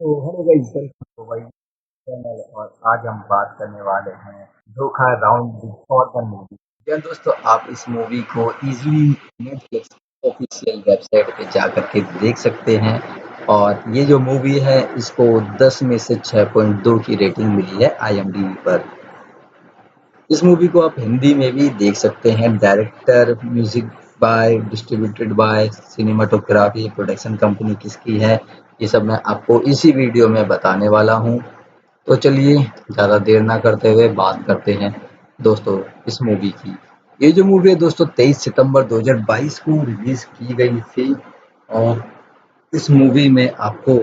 तो hello guys, welcome to my channel. और आज हम बात करने वाले हैं Dhokha round the foreman movie. या दोस्तों, आप इस मूवी को इजीली नेटफ्लिक्स ऑफिशियल वेबसाइट पे जाकर के देख सकते हैं। और ये जो मूवी है इसको 10 में से 6.2 की रेटिंग मिली है आईएमडीबी पर। इस मूवी को आप हिंदी में भी देख सकते हैं। Director, music by, distributed by, cinematography, production company किसकी है, ये सब मैं आपको इसी वीडियो में बताने वाला हूँ। तो चलिए ज़्यादा देर ना करते हुए बात करते हैं दोस्तों इस मूवी की। ये जो मूवी है दोस्तों 23 सितंबर 2022 को रिलीज की गई थी। और इस मूवी में आपको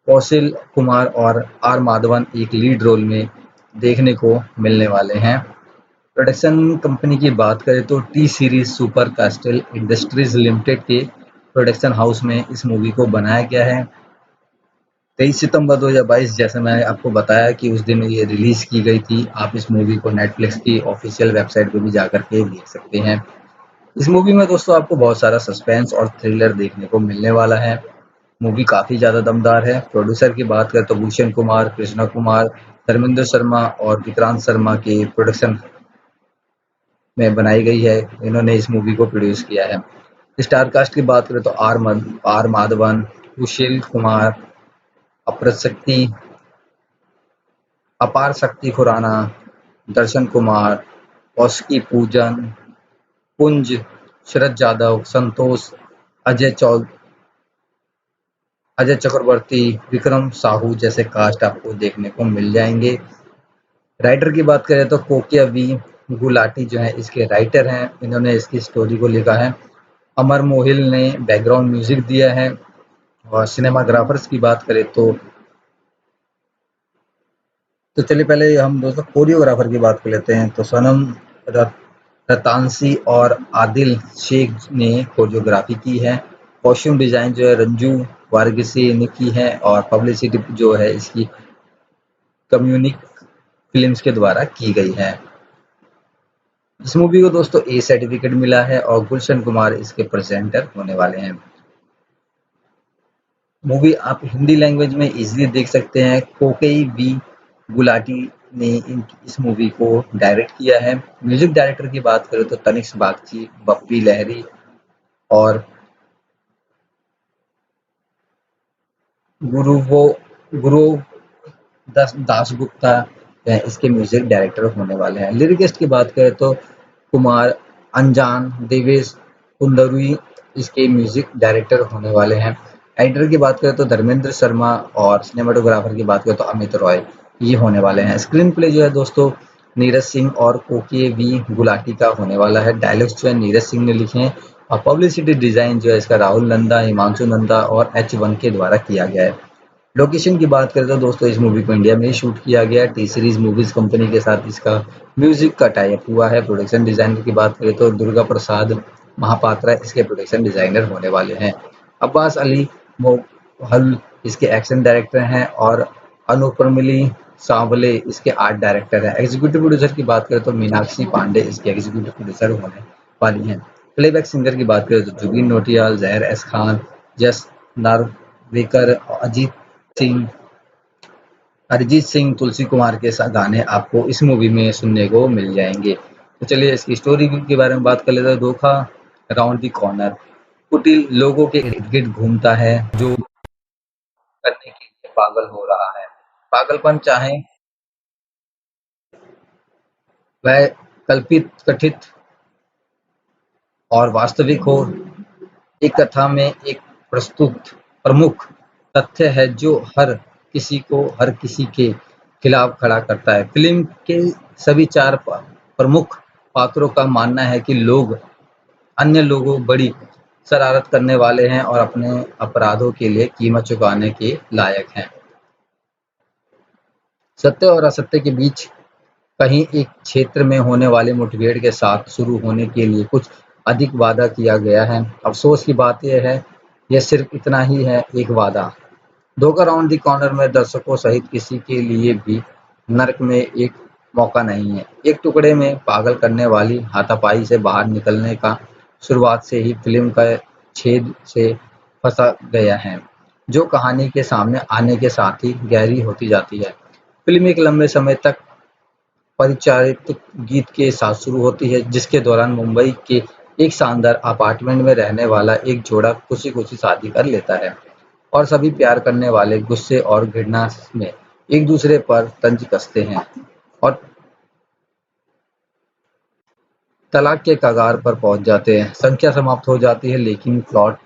कौशल कुमार और आर माधवन एक लीड रोल में देखने को मिलने वाले हैं। प्रोडक्शन कंपनी की बात करें तो T series super castle industries limited के प्रोडक्शन हाउस में इस मूवी को बनाया गया है। 23 सितंबर 2022 जैसे मैंने आपको बताया कि उस दिन ये रिलीज की गई थी। आप इस मूवी को नेटफ्लिक्स की ऑफिशियल वेबसाइट पे भी जाकर के देख सकते हैं। इस मूवी में दोस्तों आपको बहुत सारा सस्पेंस और थ्रिलर देखने को मिलने वाला है। मूवी काफी ज्यादा दमदार है। प्रोड्यूसर की बात करें तो भूषण कुमार, कृष्णा कुमार, धर्मेंद्र शर्मा और विक्रांत शर्मा के प्रोडक्शन में बनाई गई है। इन्होंने इस मूवी को प्रोड्यूस किया है। स्टार कास्ट की बात करें तो आर माधवन, सुशील कुमार, अप्रशक्ति अपार शक्ति खुराना, दर्शन कुमार, कौशिकी पूजन, पुंज, शरद जादव, संतोष, अजय चौ अजय चक्रवर्ती, विक्रम साहू जैसे कास्ट आपको देखने को मिल जाएंगे। राइटर की बात करें तो कोकिया वी गुलाटी जो है इसके राइटर हैं। इन्होंने इसकी स्टोरी को लिखा है। अमर मोहिल ने बैकग्राउंड म्यूजिक दिया है। और सिनेमाग्राफर्स की बात करें तो चलिए पहले हम दोस्तों कोरियोग्राफर की बात कर लेते हैं। तो सनम रतांसी और आदिल शेख ने कोरियोग्राफी की है। कॉस्ट्यूम डिजाइन जो है रंजू वारगिसी ने की है। और पब्लिसिटी जो है इसकी कम्युनिक फिल्म्स के द्वारा की गई है। इस मूवी को दोस्तों ए सर्टिफिकेट मिला है और गुलशन कुमार इसके प्रेजेंटर होने वाले हैं। मूवी आप हिंदी लैंग्वेज में इजीली देख सकते हैं। कोकेई वी गुलाटी ने इस मूवी को डायरेक्ट किया है। म्यूजिक डायरेक्टर की बात करें तो तनिष्क बागची, बप्पी लहरी और गुरु वो गुरु दासगुप्ता इसके म्यूजिक डायरेक्टर होने वाले हैं। लिरिकिस्ट की बात करें तो कुमार अनजान, देवेश कुंदरुई इसके म्यूजिक डायरेक्टर होने वाले हैं। एडिटर की बात करें तो धर्मेंद्र शर्मा और सिनेमाटोग्राफर की बात करें तो अमित रॉय ये होने वाले हैं। स्क्रीन प्ले जो है दोस्तों नीरज सिंह और कोके वी गुलाटी का होने वाला है। डायलॉग्स जो है नीरज सिंह ने लिखे हैं। और पब्लिसिटी डिजाइन जो है इसका राहुल नंदा, हिमांशु नंदा और H1 के द्वारा किया गया है। लोकेशन की बात करें तो दोस्तों इस मूवी को इंडिया में ही शूट किया गया। टी सीरीज मूवीज कंपनी के साथ इसका म्यूजिक का टाई अप हुआ है। प्रोडक्शन डिजाइनर की बात करें तो दुर्गा प्रसाद महापात्रा इसके प्रोडक्शन डिजाइनर होने वाले हैं। अब्बास अली मोहल इसके एक्शन डायरेक्टर हैं। और अनुपमिली सांवले इसके आर्ट डायरेक्टर हैं। एग्जीक्यूटिव प्रोड्यूसर की बात करें तो मीनाक्षी पांडे इसके एग्जीक्यूटिव प्रोड्यूसर होने वाली हैं। प्लेबैक सिंगर की बात करें तो जुबिन नौटियाल, जहर एस खान, जस नार्वेकर, सिंह अरिजीत सिंह, तुलसी कुमार के साथ गाने आपको इस मूवी में सुनने को मिल जाएंगे। तो चलिए इसकी स्टोरी के बारे में बात कर लेते हैं। धोखा राउंड द कॉर्नर कुटिल लोगों के इर्द गिर्द घूमता है जो करने के लिए पागल हो रहा है। पागलपन चाहे वह कल्पित, कथित और वास्तविक हो, एक कथा में एक प्रस्तुत प्रमुख तथ्य है जो हर किसी के खिलाफ खड़ा करता है। फिल्म के सभी चार प्रमुख पात्रों का मानना है कि लोग अन्य लोगों बड़ी शरारत करने वाले हैं और अपने अपराधों के लिए कीमत चुकाने के लायक हैं। सत्य और असत्य के बीच कहीं एक क्षेत्र में होने वाली मुठभेड़ के साथ शुरू होने के लिए कुछ अधिक वादा किया गया है। अफसोस की बात यह है, यह सिर्फ इतना ही है, एक वादा। धोखा राउंड द कॉर्नर में दर्शकों सहित किसी के लिए भी नर्क में एक मौका नहीं है। एक टुकड़े में पागल करने वाली हाथापाई से बाहर निकलने का शुरुआत से ही फिल्म का छेद से फंसा गया है। जो कहानी के सामने आने के साथ ही गहरी होती जाती है। फिल्म एक लंबे समय तक परिचालित गीत के साथ शुरू होती है, जिसके दौरान मुंबई के एक शानदार अपार्टमेंट में रहने वाला एक जोड़ा खुशी-खुशी शादी कर लेता है और सभी प्यार करने वाले गुस्से और घृणा में एक दूसरे पर तंज कसते हैं और तलाक के कगार पर पहुंच जाते हैं। संख्या समाप्त हो जाती है, लेकिन प्लॉट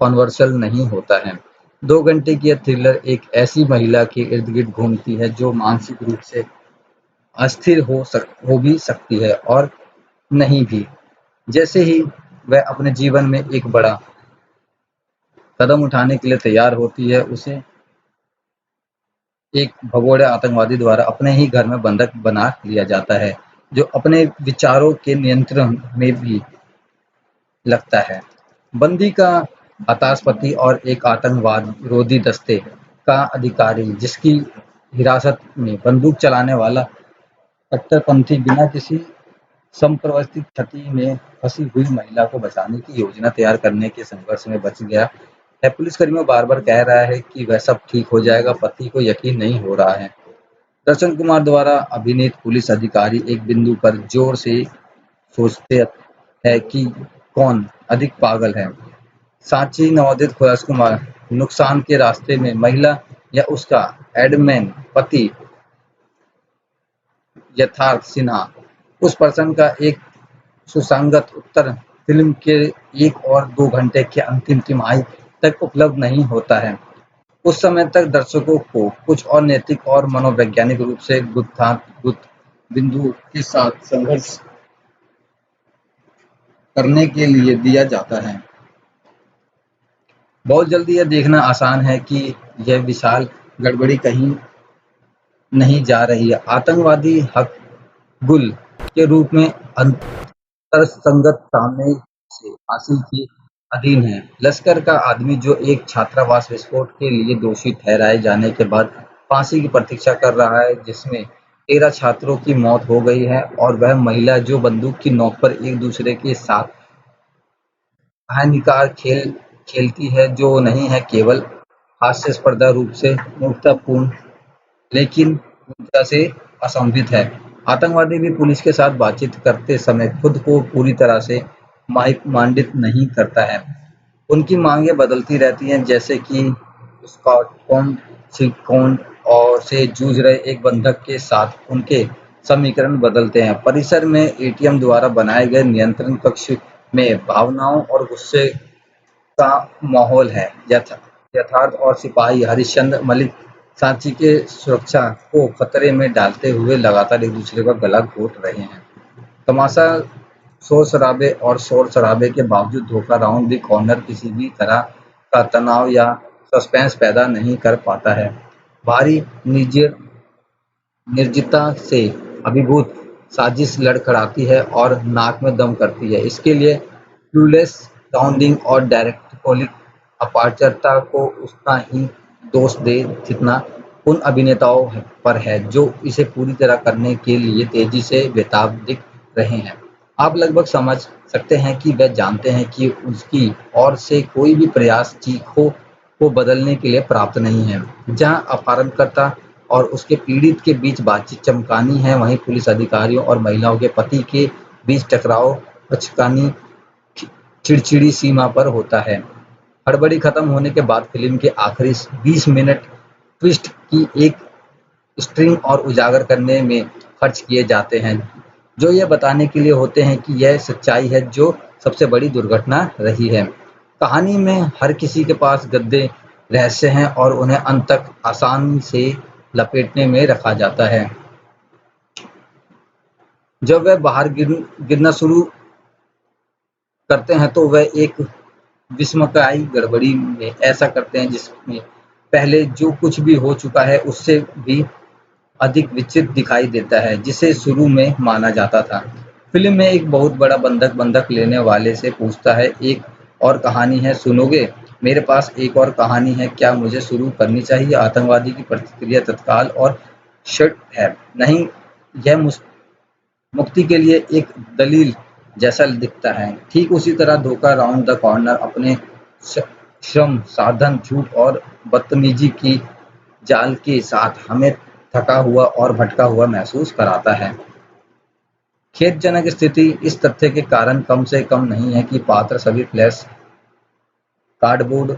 कॉन्ट्रोवर्शियल नहीं होता है। 2 घंटे की यह थ्रिलर एक ऐसी महिला के इर्द-गिर्द घूमती है जो मानसिक रूप से अस्थिर हो भी सकती है और नहीं भी। जैसे ही वह अपने जीवन में एक बड़ा कदम उठाने के लिए तैयार होती है, उसे एक भगोड़े आतंकवादी द्वारा अपने ही घर में बंधक बना लिया जाता है, जो अपने विचारों के नियंत्रण में भी लगता है। बंदी का हताश पति और एक आतंकवाद विरोधी दस्ते का अधिकारी, जिसकी हिरासत में बंदूक चलाने वाला कट्टरपंथी बिना किसी संप्रवर्तित क्षति में फंसी हुई महिला को बचाने की योजना तैयार करने के संघर्ष में बच गया है। पुलिसकर्मियों बार-बार कह रहा है कि वह सब ठीक हो जाएगा, पति को यकीन नहीं हो रहा है। दर्शन कुमार द्वारा अभिनीत पुलिस अधिकारी एक बिंदु पर जोर से सोचते हैं कि कौन अधिक पागल है, सांची नवोदित खुलास कुमार नुकसान के रास्ते में महिला या उसका एडमैन पति यथार्थ सिन्हा। उस प्रश्न का एक सुसंगत उत्तर फिल्म के 1 और 2 घंटे के अंतिम तिमाही तक उपलब्ध नहीं होता है। उस समय तक दर्शकों को कुछ और नैतिक और मनोवैज्ञानिक रूप से गुत्थागुत्थ बिंदुओं के साथ संघर्ष करने के लिए दिया जाता है। बहुत जल्दी यह देखना आसान है कि यह विशाल गड़बड़ी कहीं नहीं जा रही है। आतंकवादी हकगुल के रूप में तर्कसंगत सामने से हासिल के अधीन है। लश्कर का आदमी जो एक छात्रावास विस्फोट के लिए दोषी ठहराए जाने के बाद फांसी की प्रतीक्षा कर रहा है, जिसमें 13 छात्रों की मौत हो गई है, और वह महिला जो बंदूक की नोक पर एक दूसरे के साथ हानिकारक खेल खेलती है, जो नहीं है केवल हास्यास्पद रूप से मूर्खतापूर्ण, लेकिन पूर्णतः से असंभित है। आतंकवादी भी पुलिस के साथ बातचीत करते समय खुद को पूरी तरह से माइक-मांडित नहीं करता है। उनकी मांगें बदलती रहती हैं, जैसे कि स्कॉटलैंड सिक्योंड और से जूझ रहे एक बंधक के साथ उनके समीकरण बदलते हैं। परिसर में एटीएम द्वारा बनाए गए नियंत्रण कक्ष में भावनाओं और गुस्से का माहौल है। यथार्थ और सिपाही हरिश्चंद्र मलिक सांची के सुरक्षा को खतरे में डालते हुए लगातार एक दूसरे का गला घोट रहे हैं। तमाशा शोर-शराबे और शोर-शराबे के बावजूद धोखा राउंड द कॉर्नर किसी भी तरह का तनाव या सस्पेंस पैदा नहीं कर पाता है। भारी निर्जनता से अभिभूत साजिश लड़खड़ाती है और नाक में दम करती है। इसके लिए क्लूलेस साउंडिंग और डायरेक्टोरियल अपारगता को उतना ही दोष दें जितना उन अभिनेताओं पर है जो इसे पूरी तरह करने के लिए तेजी से बेताब दिख रहे हैं। आप लगभग समझ सकते हैं कि वे जानते हैं कि उसकी ओर से कोई भी प्रयास चीखों को बदलने के लिए प्राप्त नहीं है। जहां अपहरणकर्ता और उसके पीड़ित के बीच बातचीत चमकानी है, वहीं पुलिस अधिकारियों और महिलाओं के पति के बीच टकराव बचकानी चिड़चिड़ी सीमा पर होता है। हड़बड़ी खत्म होने के बाद फिल्म के आखिरी 20 मिनट ट्विस्ट की एक स्ट्रिंग और उजागर करने में खर्च किए जाते हैं, जो यह बताने के लिए होते हैं कि यह सच्चाई है जो सबसे बड़ी दुर्घटना रही है। कहानी में हर किसी के पास गद्दे रहस्य हैं और उन्हें अंत तक आसानी से लपेटने में रखा जाता है। जब वह बाहर गिरना शुरू करते हैं तो वह एक विस्मयकारी गड़बड़ी में ऐसा करते हैं जिसमें पहले जो कुछ भी हो चुका है उससे भी अधिक विचित्र दिखाई देता है जिसे शुरू में माना जाता था। फिल्म में एक बहुत बड़ा बंधक लेने वाले से पूछता है, एक और कहानी है, सुनोगे? मेरे पास एक और कहानी है, क्या मुझे शुरू करनी चाहिए? आतंकवादी की प्रतिक्रिया तत्काल और शर्ट है, नहीं, यह मुक्ति के लिए एक दलील जैसा दिखता है। ठीक उसी तरह धोखा राउंड द कॉर्नर अपने श्रम, साधन, झूठ और बदतमीजी की जाल के साथ हमें थका हुआ और भटका हुआ महसूस कराता है। खेदजनक स्थिति इस तथ्य के कारण कम से कम नहीं है कि पात्र सभी फ्लैश कार्डबोर्ड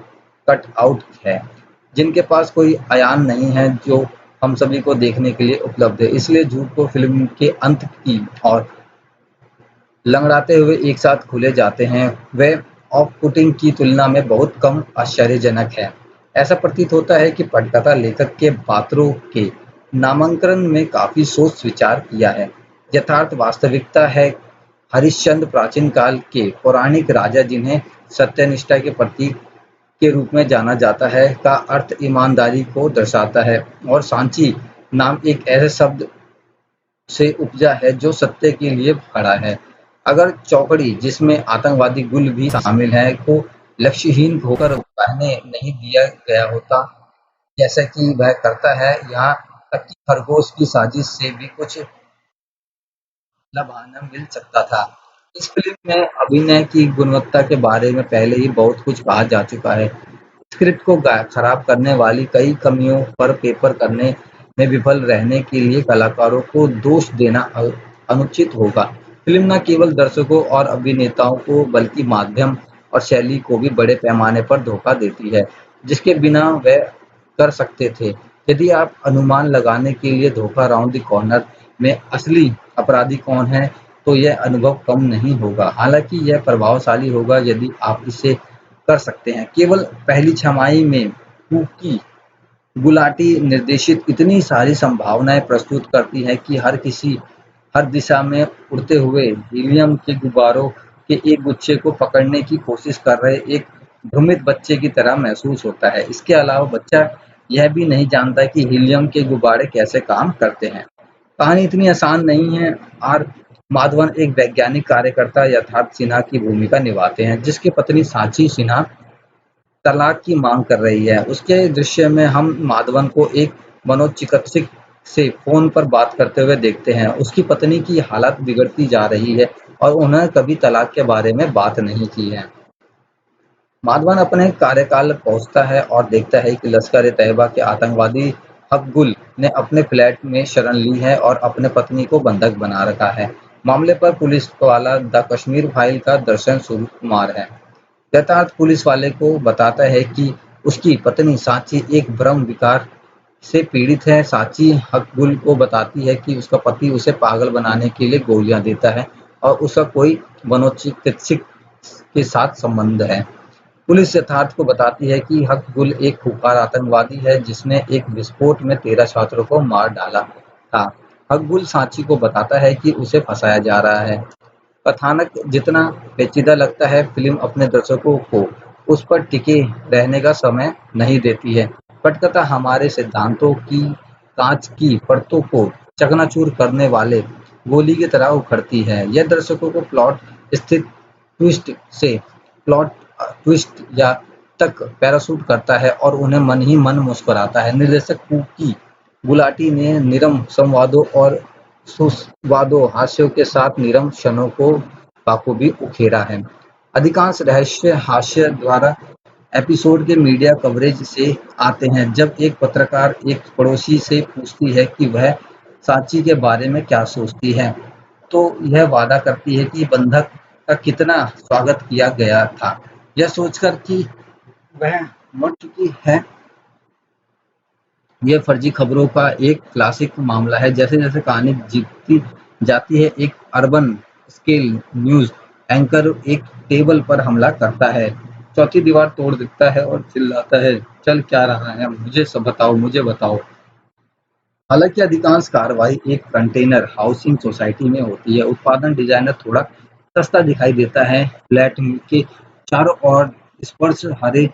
कट-आउट हैं, जिनके पास कोई अयान नहीं है जो हम सभी को देखने के लिए उपलब्ध है। इसलिए झूठ को फ़िल्म के अंत की और लंगड़ाते हुए एक साथ खुले जाते हैं, वे ऑफ-पुटिंग की तुलना में बहुत कम आश्चर्यजनक है। ऐसा प्रतीत होता है कि पटकथा लेखक के पात्रों के नामांकन में काफ़ी सोच-विचार किया है। यथार्थ वास्तविकता है हरिश्चंद्र प्राचीन काल के पौराणिक राजा जिन्हें सत्यनिष्ठा के प्रतीक के रूप में जाना जाता है का अर्थ ईमानदारी को दर्शाता है और सांची नाम एक ऐसे शब्द से उपजा है जो सत्य के लिए खड़ा है। अगर चौकड़ी जिसमें आतंकवादी गुल भी शामिल है को लक्ष्यहीन होकर बहने नहीं दिया गया होता जैसा कि वह करता है, यहाँ तक कि खरगोश की साजिश से भी कुछ लभाना मिल सकता था। इस फिल्म में अभिनय की गुणवत्ता के बारे में पहले ही बहुत कुछ कहा जा चुका है। स्क्रिप्ट को खराब करने वाली कई कमियों पर पेपर करने में विफल रहने के लिए कलाकारों को दोष देना अनुचित होगा। फिल्म न केवल दर्शकों और अभिनेताओं को बल्कि माध्यम और शैली को भी बड़े पैमाने पर धोखा देती है, जिसके बिना वे कर सकते थे। यदि आप अनुमान लगाने के लिए धोखा राउंड द कॉर्नर में असली अपराधी कौन है, तो यह अनुभव कम नहीं होगा। हालांकि यह प्रभावशाली होगा यदि आप इसे कर सकते हैं। केवल पहली छमाही में कुकी गुलाटी निर्देशित इतनी सारी संभावनाएं प्रस्तुत करती है कि हर दिशा में उड़ते हुए हीलियम के गुब्बारों के एक गुच्छे को पकड़ने की कोशिश कर रहे एक भ्रमित बच्चे की तरह महसूस होता है। इसके अलावा बच्चा यह भी नहीं जानता कि हीलियम के गुब्बारे कैसे काम करते हैं। कहानी इतनी आसान नहीं है। आर माधवन एक वैज्ञानिक कार्यकर्ता यथार्थ सिन्हा की भूमिका निभाते हैं, जिसकी पत्नी सांची सिन्हा तलाक की मांग कर रही है। उसके दृश्य में हम माधवन को एक मनोचिकित्सक से फोन पर बात करते हुए देखते हैं। उसकी पत्नी की हालत बिगड़ती जा रही है और उन्होंने कभी तलाक के बारे में बात नहीं की है। माधवन अपने कार्यकाल पहुंचता है और देखता है कि लश्कर-ए-तैयबा के आतंकवादी हकगुल ने अपने फ्लैट में शरण ली है और अपने पत्नी को बंधक बना रखा है। मामले पर पुलिस वाला द कश्मीर फाइल का दर्शन स्वरूप कुमार है। यथार्थ पुलिस वाले को बताता है कि उसकी पत्नी सांची एक भ्रम विकार से पीड़ित है। सांची हकगुल को बताती है कि उसका पति उसे पागल बनाने के लिए गोलियां देता है और उसका कोई मनोचिकित्सक के साथ संबंध है। पुलिस यथार्थ को बताती है कि हकगुल एक खूंखार आतंकवादी है जिसने एक विस्फोट में 13 छात्रों को मार डाला था। हकगुल सांची को बताता है कि उसे फंसाया जा रहा है। कथानक जितना पेचीदा लगता है, फिल्म अपने दर्शकों को उस पर टिके रहने का समय नहीं देती है। पटकथा हमारे सिद्धांतों की कांच की परतों को चकनाचूर करने वाले गोली की तरह उखड़ती है। यह दर्शकों को प्लॉट ट्विस्ट या तक पैराशूट करता है और उन्हें मन ही मन मुस्कुराता है। निर्देशक कुकी गुलाटी ने निरम संवादों और सुस्वादु हास्यों के साथ नीरव क्षणों को बखूबी उकेरा है। अधिकांश रहस्य हास्य द्वारा एपिसोड के मीडिया कवरेज से आते हैं। जब एक पत्रकार एक पड़ोसी से पूछती है कि वह सांची के बारे में क्या सोचती है, तो यह वादा करती है कि बंधक का कितना स्वागत किया गया था, यह सोचकर कि वह मर चुकी है। ये फर्जी खबरों का एक क्लासिक मामला है। जैसे-जैसे कहानी जीतती जाती है, एक अर्बन स्केल न्यूज़ एंकर एक टेबल पर हमला करता है, चौथी दीवार तोड़ देता है और चिल्लाता है, "चल क्या रहा है? मुझे सब बताओ, मुझे बताओ।" हालांकि अधिकांश कार्रवाई एक कंटेनर हाउसिंग सोसाइटी में होती है। उत्पादन डिजाइनर थोड़ा सस्ता दिखाई देता है। फ्लैट के चारों ओर स्पर्श हरे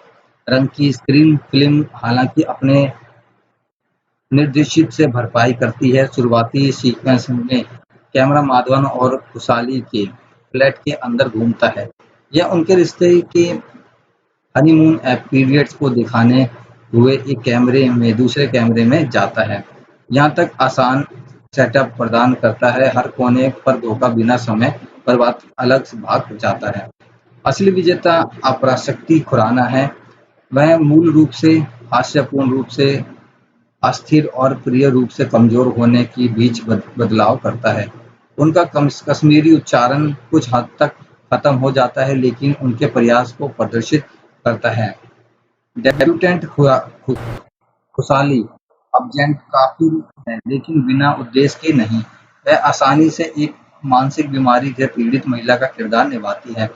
रंग की स्क्रीन फिल्म हालांकि अपने निर्देशित से भरपाई करती है। शुरुआती सीक्वेंस में कैमरा माधवन और खुशहाली के फ्लैट के अंदर घूमता है। यह उनके रिश्ते के हनीमून पीरियड्स को दिखाने हुए एक कैमरे में दूसरे कैमरे में जाता है। यहाँ तक आसान सेटअप प्रदान करता है, हर कोने पर धोखा बिना समय बर्बाद अलग से भाग जाता है। असली विजेता अपराशक्ति खुराना है। वह मूल रूप से हास्यपूर्ण रूप से अस्थिर और प्रिय रूप से कमजोर होने के बीच बदलाव करता है। उनका कश्मीरी उच्चारण कुछ हद तक खत्म हो जाता है, लेकिन उनके प्रयास को प्रदर्शित करता है। डेब्यूटेंट खुशाली अबजेंट काफी है, लेकिन बिना उद्देश्य के नहीं। वह आसानी से एक मानसिक बीमारी से पीड़ित महिला का किरदार निभाती है।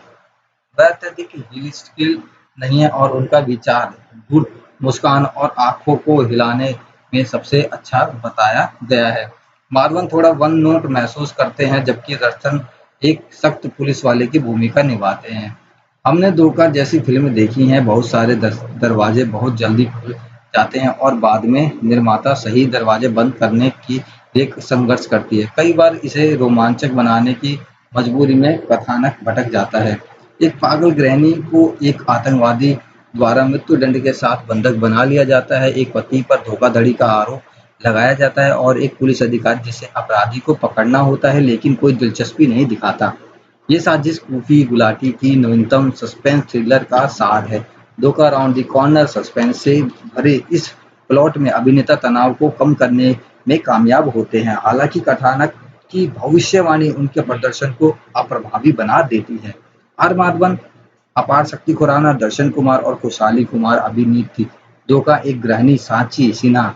वह अत्यधिक हिलस्टिल नहीं है और उनका विचार धूर्त मुस्कान और आंखों को हिलाने में सबसे अच्छा बताया गया है। मार्वन थोड़ा वन नोट महसूस करते हैं, जबकि दर्शन एक सख्त पुलिस वाले की भूमिका निभाते हैं। हमने धोखा जैसी फिल्म देखी हैं, बहुत सारे दरवाजे बहुत जल्दी खुल जाते हैं और बाद में निर्माता सही दरवाजे बंद करने की एक संघर्ष करती है। कई बार इसे रोमांचक बनाने की मजबूरी में कथानक भटक जाता है। एक पागल गृहिणी को एक आतंकवादी द्वारा मृत्युदंड के साथ बंधक बना लिया जाता है, एक पति पर धोखाधड़ी का आरोप लगाया जाता है और एक पुलिस अधिकारी जिसे अपराधी को पकड़ना होता है लेकिन कोई दिलचस्पी नहीं दिखाता। ये साजिश कूफी गुलाटी की नवीनतम सस्पेंस थ्रिलर का सार है। धोखा राउंड द कॉर्नर सस्पेंस से भरे इस प्लॉट में अभिनेता तनाव को कम करने में कामयाब होते हैं, हालांकि कथानक की भविष्यवाणी उनके प्रदर्शन को अप्रभावी बना देती है। आर माधवन, अपार शक्ति खुराना, दर्शन कुमार और खुशहाली कुमार अभिनीत थी। धोखा एक गृहिणी सांची सिन्हा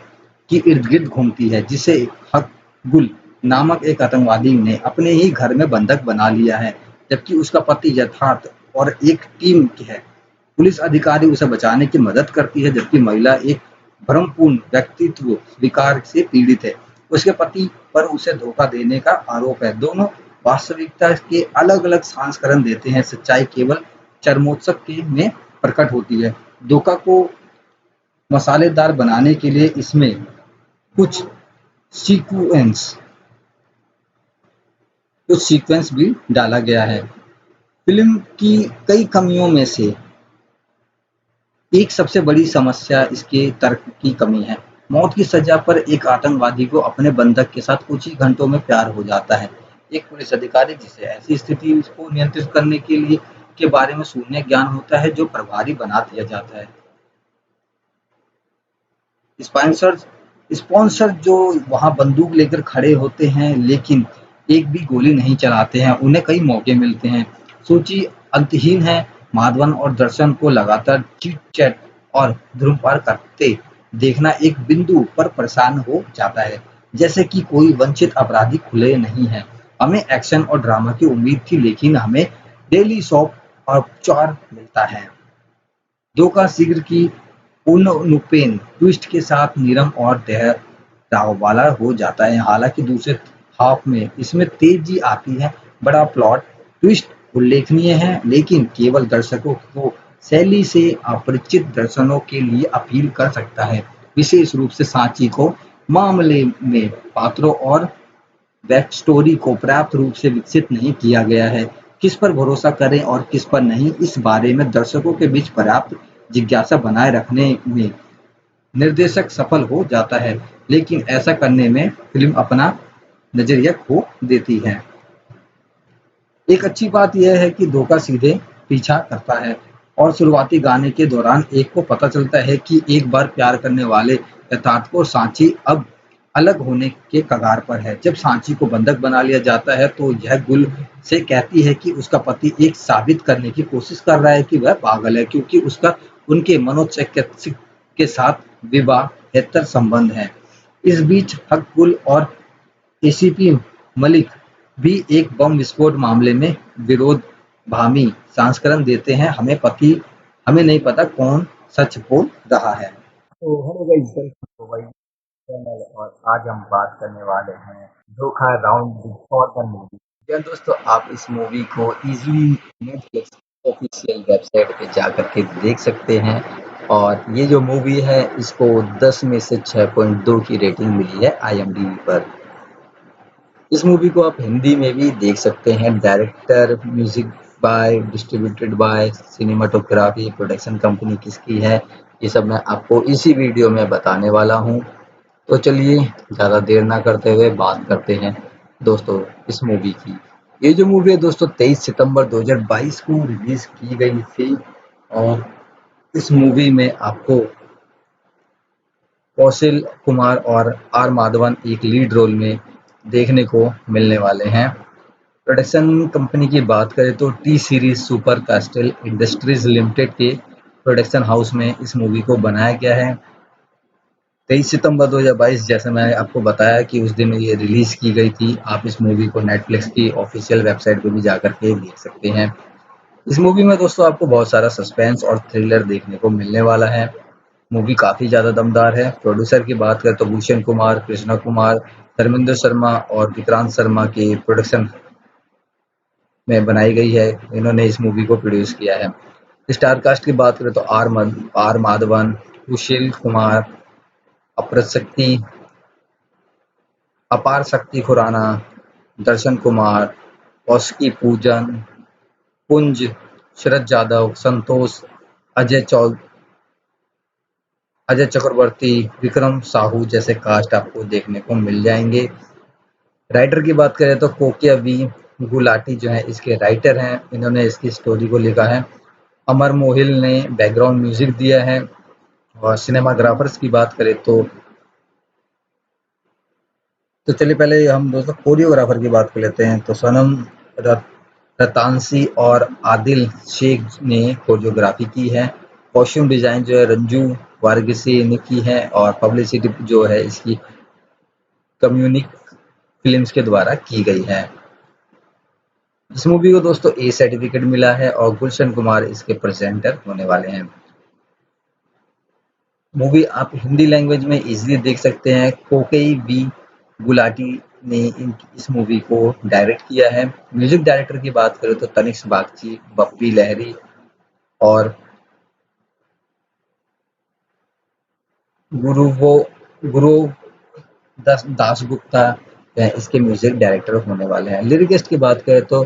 की इर्द-गिर्द घूमती है, जिसे हक-गुल नामक एक आतंकवादी ने अपने ही घर में बंधक बना लिया है, जबकि उसका पति यथार्थ और एक टीम है। पुलिस अधिकारी उसे बचाने की मदद करती है, जबकि महिला एक भ्रमपूर्ण व्यक्तित्व विकार से पीड़ित है। उसके पति पर उसे धोखा देने का आरोप है। दोनों वास्तविकता के अलग-अलग संस्करण देते हैं, सच्चाई केवल चरमोत्सव के में प्रकट होती है। धोखा को मसालेदार बनाने के लिए इसमें कुछ सीक्वेंस कुछ सीक्वेंस भी डाला गया है। फिल्म की कई कमियों में से एक सबसे बड़ी समस्या इसके तर्क की कमी है। मौत की सजा पर एक आतंकवादी को अपने बंधक के साथ कुछ ही घंटों में प्यार हो जाता है। एक पुलिस अधिकारी जिसे ऐसी स्थिति को नियंत्रित करने के बारे में शून्य ज्ञान होता है, जो प्रभारी बना दिया जाता है। स्पॉन्सर स्पॉन्सर जो वहां बंदूक लेकर खड़े होते हैं, लेकिन एक भी गोली नहीं चलाते हैं। उन्हें कई मौके मिलते हैं। सूची अंतहीन है। माधवन और दर्शन को लगातार चीट चैट और धूम्रपान करते देखना एक बिंदु पर परेशान हो जाता है, जैसे कि कोई वंचित अपराधी खुले नहीं है। हमें एक्शन और ड्रामा की उम्मीद थी, लेकिन हमें डेली सॉप और चौर मिलता है। धोखा शीघ्र की पूर्णनुपेन ट्विस्ट के साथ नीरम और ठहराव वाला हो जाता है। हालांकि दूसरे हाफ में इसमें तेजी आती है। बड़ा प्लॉट ट्विस्ट उल्लेखनीय है, लेकिन केवल दर्शकों को शैली से अपरिचित दर्शकों के लिए अपील कर सकता है। विशेष रूप से सांची को मामले में पात्रों और बैक स्टोरी को पर्याप्त रूप से विकसित नहीं किया गया है। किस पर भरोसा करें और किस पर नहीं, इस बारे में दर्शकों के बीच पर्याप्त जिज्ञासा बनाए रखने में निर्देशक सफल हो जाता है, लेकिन ऐसा करने में फिल्म अपना नजरिया खो देती है। एक अच्छी बात यह है कि धोखा सीधे पीछा करता है और शुरुआती गाने के दौरान एक को पता चलता है कि एक बार प्यार करने वाले यथार्थ को सांची अब अलग होने के कगार पर है। जब सांची को बंधक बना लिया जाता है, तो यह गुल से कहती है कि उसका पति एक साबित करने की कोशिश कर रहा है कि वह पागल है, क्योंकि उसका उनके मनोचिकित्सक के साथ विवाहेतर संबंध है। इस बीच हक गुल और एसीपी मलिक भी एक बम विस्फोट मामले में विरोधाभासी संस्करण देते हैं। हमें नहीं पता कौन सच बोल रहा है। तो hello guys, welcome to my channel और आज हम बात करने वाले हैं Dhokha round the corner movie. जी हाँ दोस्तों, आप इस मूवी को इजीली नेटफ्लिक्स ऑफिशियल वेबसाइट पे जाकर के देख सकते हैं और ये जो मूवी है इसको 10 में से 6.2 की रेटिंग मिली है IMDb पर। इस मूवी को आप हिंदी में भी देख सकते हैं। Director, music by, distributed by, cinematography, production company किसकी है, ये सब मैं आपको इसी वीडियो में बताने वाला हूँ। तो चलिए ज़्यादा देर ना करते हुए बात करते हैं दोस्तों इस मूवी की। ये जो मूवी है दोस्तों 23 सितंबर 2022 को रिलीज की गई थी और इस मूवी में आपको कौशल कुमार और आर माधवन एक लीड रोल में देखने को मिलने वाले हैं। प्रोडक्शन कंपनी की बात करें तो T series super castle industries limited के प्रोडक्शन हाउस में इस मूवी को बनाया गया है। 23 सितंबर 2022 जैसे मैंने आपको बताया कि उस दिन ये रिलीज की गई थी। आप इस मूवी को नेटफ्लिक्स की ऑफिशियल वेबसाइट पे भी जाकर के देख सकते हैं। इस मूवी में दोस्तों आपको बहुत सारा सस्पेंस और थ्रिलर देखने को मिलने वाला है। मूवी काफ़ी ज़्यादा दमदार है। प्रोड्यूसर की बात करें तो भूषण कुमार, कृष्णा कुमार, धर्मेंद्र शर्मा और विक्रांत शर्मा के प्रोडक्शन में बनाई गई है। इन्होंने इस मूवी को प्रोड्यूस किया है। स्टार कास्ट की बात करें तो आर माधवन, सुशील कुमार, अप्रशक्ति अपार शक्ति खुराना, दर्शन कुमार, कौशिकी पूजन, कुंज, शरद जादव, संतोष, अजय चौ अजय चक्रवर्ती, विक्रम साहू जैसे कास्ट आपको देखने को मिल जाएंगे। राइटर की बात करें तो कोकिया वी गुलाटी जो है इसके राइटर हैं। इन्होंने इसकी स्टोरी को लिखा है। अमर मोहिल ने बैकग्राउंड म्यूजिक दिया है। और सिनेमाग्राफर्स की बात करें तो चलिए पहले हम दोस्तों कोरियोग्राफर की बात कर लेते हैं। तो सनम रतांसी और आदिल शेख ने कोरियोग्राफी की है। कॉस्ट्यूम डिजाइन जो है रंजू वारगिसी ने की है और पब्लिसिटी जो है इसकी कम्युनिक फिल्म्स के द्वारा की गई है। इस मूवी को दोस्तों ए सर्टिफिकेट मिला है और गुलशन कुमार इसके प्रेजेंटर होने वाले हैं। मूवी आप हिंदी लैंग्वेज में इजीली देख सकते हैं। कोकेई वी गुलाटी ने इस मूवी को डायरेक्ट किया है। म्यूजिक डायरेक्टर की बात करें तो तनिष्क बागची, बप्पी लहरी और गुरुवो गुरु दासगुप्ता इसके म्यूजिक डायरेक्टर होने वाले हैं। लिरिकिस्ट की बात करें तो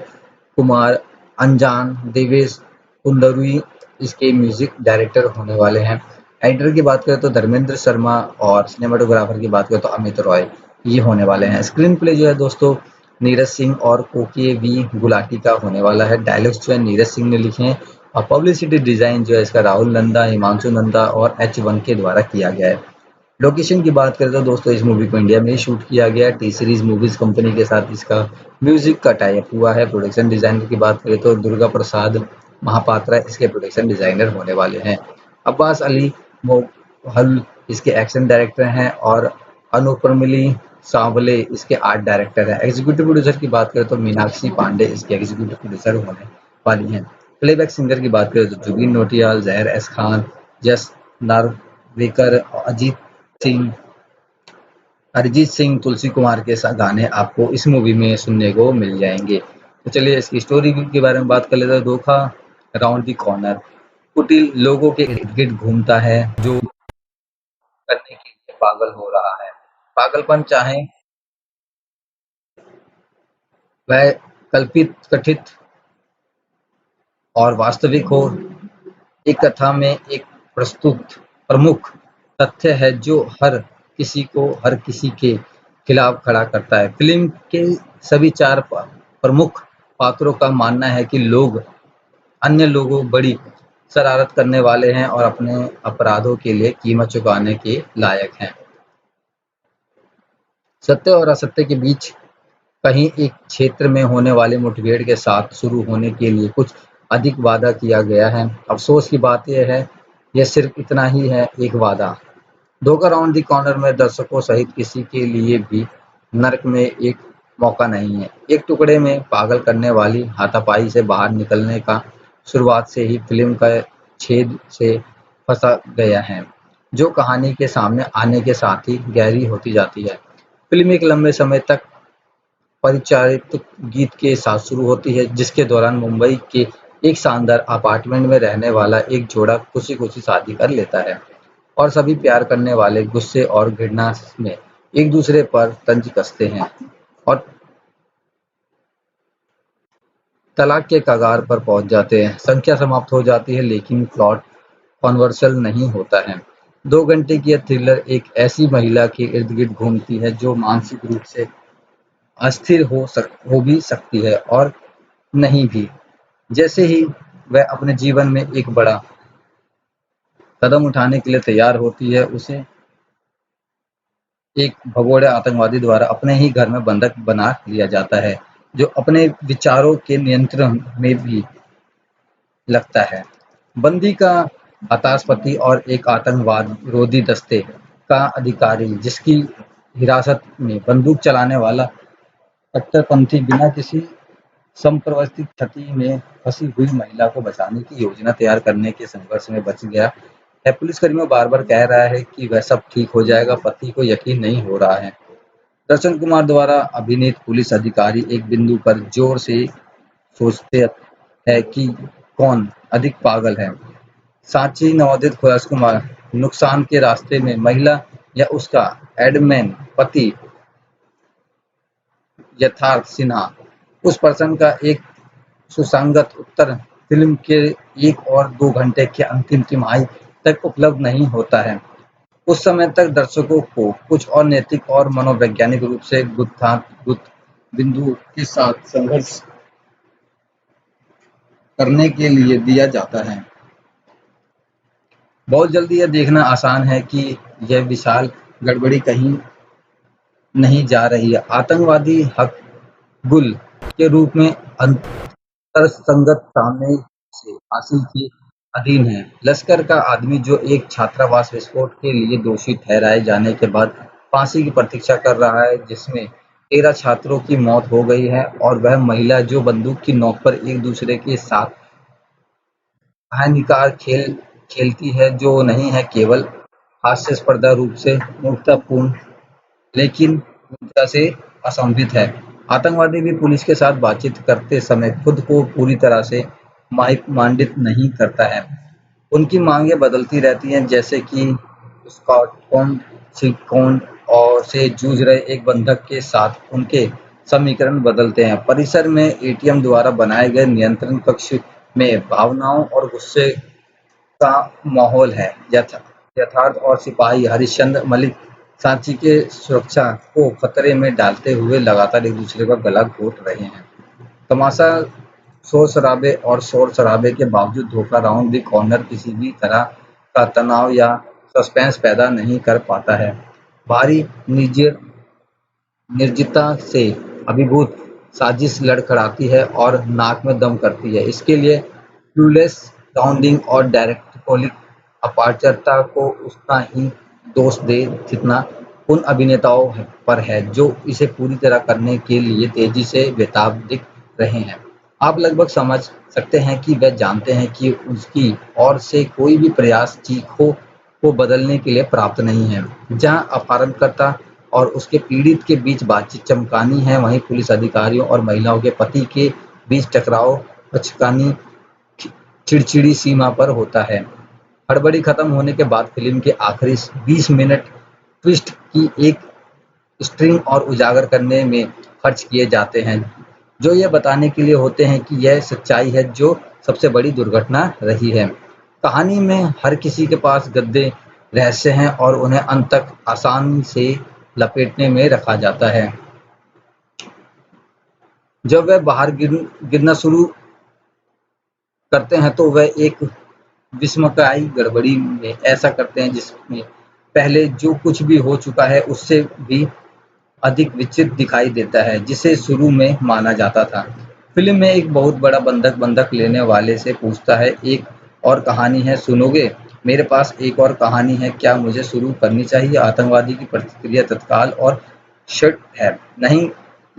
कुमार अनजान, देवेश कुंदरुई इसके म्यूजिक डायरेक्टर होने वाले हैं। एडिटर की बात करें तो धर्मेंद्र शर्मा और सिनेमाटोग्राफर की बात करें तो अमित रॉय ये होने वाले हैं। स्क्रीन प्ले जो है दोस्तों नीरज सिंह और कोके वी गुलाटी का होने वाला है। डायलॉग्स जो है नीरज सिंह ने लिखे हैं और पब्लिसिटी डिजाइन जो है इसका राहुल नंदा, हिमांशु नंदा और H1 के द्वारा किया गया है। लोकेशन की बात करें तो दोस्तों इस मूवी को इंडिया में ही शूट किया गया है। टी सीरीज मूवीज कंपनी के साथ इसका म्यूजिक का टाई अप हुआ है। प्रोडक्शन डिजाइनर की बात करें तो दुर्गा प्रसाद महापात्रा इसके प्रोडक्शन डिजाइनर होने वाले हैं। अब्बास अली मोहल इसके एक्शन डायरेक्टर हैं और अनुपरमिली सांवले इसके आर्ट डायरेक्टर हैं। एग्जीक्यूटिव प्रोड्यूसर की बात करें तो मीनाक्षी पांडे इसके एग्जीक्यूटिव प्रोड्यूसर होने वाली हैं। प्लेबैक सिंगर की बात करें तो जुबिन नौटियाल, जहर एस खान, जस नार्वेकर, सिंह अरिजीत सिंह, तुलसी कुमार के गाने आपको इस मूवी में सुनने को मिल जाएंगे। तो चलिए इसकी स्टोरी के बारे में बात कर लेते हैं। धोखा राउंड द कॉर्नर कुटिल लोगों के इर्द गिर्द घूमता है जो करने के लिए पागल हो रहा है। पागलपन चाहे वह कल्पित कथित और वास्तविक हो, एक कथा में एक प्रस्तुत प्रमुख तथ्य है जो हर किसी के खिलाफ खड़ा करता है। फिल्म के सभी चार प्रमुख पात्रों का मानना है कि लोग अन्य लोगों बड़ी शरारत करने वाले हैं और अपने अपराधों के लिए कीमत चुकाने के लायक हैं। सत्य और असत्य के बीच कहीं एक क्षेत्र में होने वाली मुठभेड़ के साथ शुरू होने के लिए कुछ अधिक वादा किया गया है। अफसोस की बात यह है, यह सिर्फ इतना ही है, एक वादा। धोखा राउंड द कॉर्नर में दर्शकों सहित किसी के लिए भी नर्क में एक मौका नहीं है। एक टुकड़े में पागल करने वाली हाथापाई से बाहर निकलने का शुरुआत से ही फिल्म का छेद से फंसा गया है, जो कहानी के सामने आने के साथ ही गहरी होती जाती है। फिल्म एक लंबे समय तक परिचालित गीत के साथ शुरू होती है, जिसके दौरान मुंबई के एक शानदार अपार्टमेंट में रहने वाला एक जोड़ा खुशी-खुशी शादी कर लेता है और सभी प्यार करने वाले गुस्से और घृणा में एक दूसरे पर तंज कसते हैं और तलाक के कगार पर पहुंच जाते हैं। संख्या समाप्त हो जाती है लेकिन प्लॉट कॉन्वर्सल नहीं होता है। 2 घंटे की यह थ्रिलर एक ऐसी महिला के इर्द गिर्द घूमती है जो मानसिक रूप से अस्थिर हो भी सकती है और नहीं भी। जैसे ही वह अपने जीवन में एक बड़ा कदम उठाने के लिए तैयार होती है, उसे एक भगोड़े आतंकवादी द्वारा अपने ही घर में बंधक बना लिया जाता है, जो अपने विचारों के नियंत्रण में भी लगता है। बंदी का हताश और एक आतंकवाद विरोधी दस्ते का अधिकारी, जिसकी हिरासत में बंदूक चलाने वाला कट्टरपंथी बिना किसी संप्रवर्तित क्षति में फंसी हुई महिला को बचाने की योजना तैयार करने के संघर्ष में बच गया है। पुलिसकर्मियों बार-बार कह रहा है कि वह सब ठीक हो जाएगा, पति को यकीन नहीं हो रहा है। दर्शन कुमार द्वारा अभिनीत पुलिस अधिकारी एक बिंदु पर जोर से सोचते हैं कि कौन अधिक पागल है, सांची नवोदित खुलास कुमार नुकसान के रास्ते में महिला या उसका एडमैन पति यथार्थ सिन्हा। उस प्रश्न का एक सुसंगत उत्तर फिल्म के 1 और 2 घंटे के अंतिम तिमाही तक उपलब्ध नहीं होता है। उस समय तक दर्शकों को कुछ और नैतिक और मनोवैज्ञानिक रूप से गुत्थागुत्थ बिंदुओं के साथ संघर्ष करने के लिए दिया जाता है। बहुत जल्दी यह देखना आसान है कि यह विशाल गड़बड़ी कहीं नहीं जा रही है। आतंकवादी हकगुल के रूप में तर्कसंगत सामने से हासिल के अधीन है। लश्कर का आदमी जो एक छात्रावास विस्फोट के लिए दोषी ठहराए जाने के बाद फांसी की प्रतीक्षा कर रहा है, जिसमें 13 छात्रों की मौत हो गई है, और वह महिला जो बंदूक की नोक पर एक दूसरे के साथ हानिकार खेल खेलती है, जो नहीं है केवल हास्यास्पद रूप से मूर्खतापूर्ण लेकिन पूर्णतः से असंभित है। आतंकवादी भी पुलिस के साथ बातचीत करते समय खुद को पूरी तरह से माइक-मांडित नहीं करता है। उनकी मांगें बदलती रहती हैं, जैसे कि स्कॉटलैंड सिक्योंड और से जूझ रहे एक बंधक के साथ उनके समीकरण बदलते हैं। परिसर में एटीएम द्वारा बनाए गए नियंत्रण कक्ष में भावनाओं और गुस्से का माहौल है। यथार्थ और सिपाही हरिश्चंद्र मलिक सांची के सुरक्षा को खतरे में डालते हुए लगातार एक दूसरे का गला घोट रहे हैं। तमाशा शोर-शराबे और शोर-शराबे के बावजूद धोखा राउंड द कॉर्नर किसी भी तरह का तनाव या सस्पेंस पैदा नहीं कर पाता है। भारी निर्जनता से अभिभूत साजिश लड़खड़ाती है और नाक में दम करती है। इसके लिए क्लूलेस साउंडिंग और डायरेक्टोरिक अपारदर्शिता को उतना ही दोष दें जितना उन अभिनेताओं पर है जो इसे पूरी तरह करने के लिए तेजी से बेताब दिख रहे हैं। आप लगभग समझ सकते हैं कि वे जानते हैं कि उसकी ओर से कोई भी प्रयास चीखों को बदलने के लिए पर्याप्त नहीं है। जहाँ अपहरणकर्ता और उसके पीड़ित के बीच बातचीत चमकानी है, वहीं पुलिस अधिकारियों और महिलाओं के पति के बीच टकराव बचकानी चिड़चिड़ी सीमा पर होता है। हड़बड़ी खत्म होने के बाद फिल्म के आखिरी 20 मिनट ट्विस्ट की एक स्ट्रिंग और उजागर करने में खर्च किए जाते हैं, जो यह बताने के लिए होते हैं कि यह सच्चाई है जो सबसे बड़ी दुर्घटना रही है। कहानी में हर किसी के पास गद्दे रहस्य हैं और उन्हें अंत तक आसानी से लपेटने में रखा जाता है। जब वह बाहर गिरना शुरू करते हैं तो वह एक विस्मयकारी गड़बड़ी में ऐसा करते हैं जिसमें पहले जो कुछ भी हो चुका है उससे भी अधिक विचित्र दिखाई देता है, जिसे शुरू में माना जाता था। फिल्म में एक बहुत बड़ा बंधक लेने वाले से पूछता है, एक और कहानी है, सुनोगे? मेरे पास एक और कहानी है, क्या मुझे शुरू करनी चाहिए? आतंकवादी की प्रतिक्रिया तत्काल और शर्ट है, नहीं,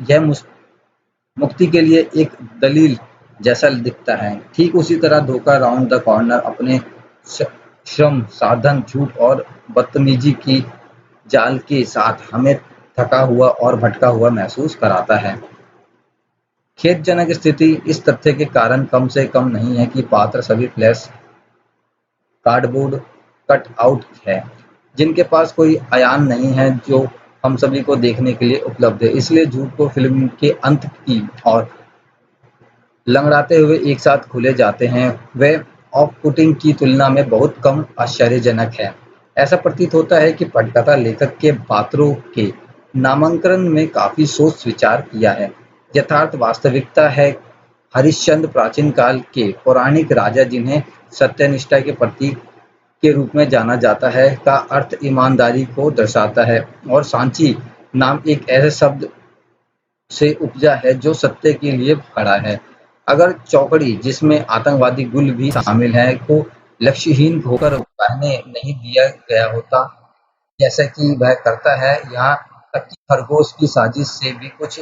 यह मुक्ति के लिए एक दलील जैसा दिखता है। ठीक उसी तरह धोखा राउंड द कॉर्नर अपने श्रम साधन झूठ और बदतमीजी की जाल के साथ हमें थका हुआ और भटका हुआ महसूस कराता है। खेदजनक स्थिति इस तथ्य के कारण कम से कम नहीं है कि पात्र सभी फ्लैश कार्डबोर्ड कट आउट है, जिनके पास कोई अयान नहीं है जो हम सभी को देखने के लिए उपलब्ध है। इसलिए झूठ को फिल्म के अंत की और लंगड़ाते हुए एक साथ खुले जाते हैं, वे ऑफ-पुटिंग की तुलना में बहुत कम आश्चर्यजनक है। ऐसा प्रतीत होता है कि पटकथा लेखक के पात्रों के नामांकन में काफी सोच-विचार किया है। यथार्थ वास्तविकता है हरिश्चंद्र प्राचीन काल के पौराणिक राजा जिन्हें सत्यनिष्ठा के प्रतीक के रूप में जाना जाता है का अर्थ ईमानदारी को दर्शाता है और सांची नाम एक ऐसे शब्द से उपजा है जो सत्य के लिए खड़ा है। अगर चौकड़ी जिसमें आतंकवादी गुल भी शामिल है को लक्ष्यहीन होकर बहने नहीं दिया गया होता जैसा कि वह करता है, यहाँ तक कि खरगोश की साजिश से भी कुछ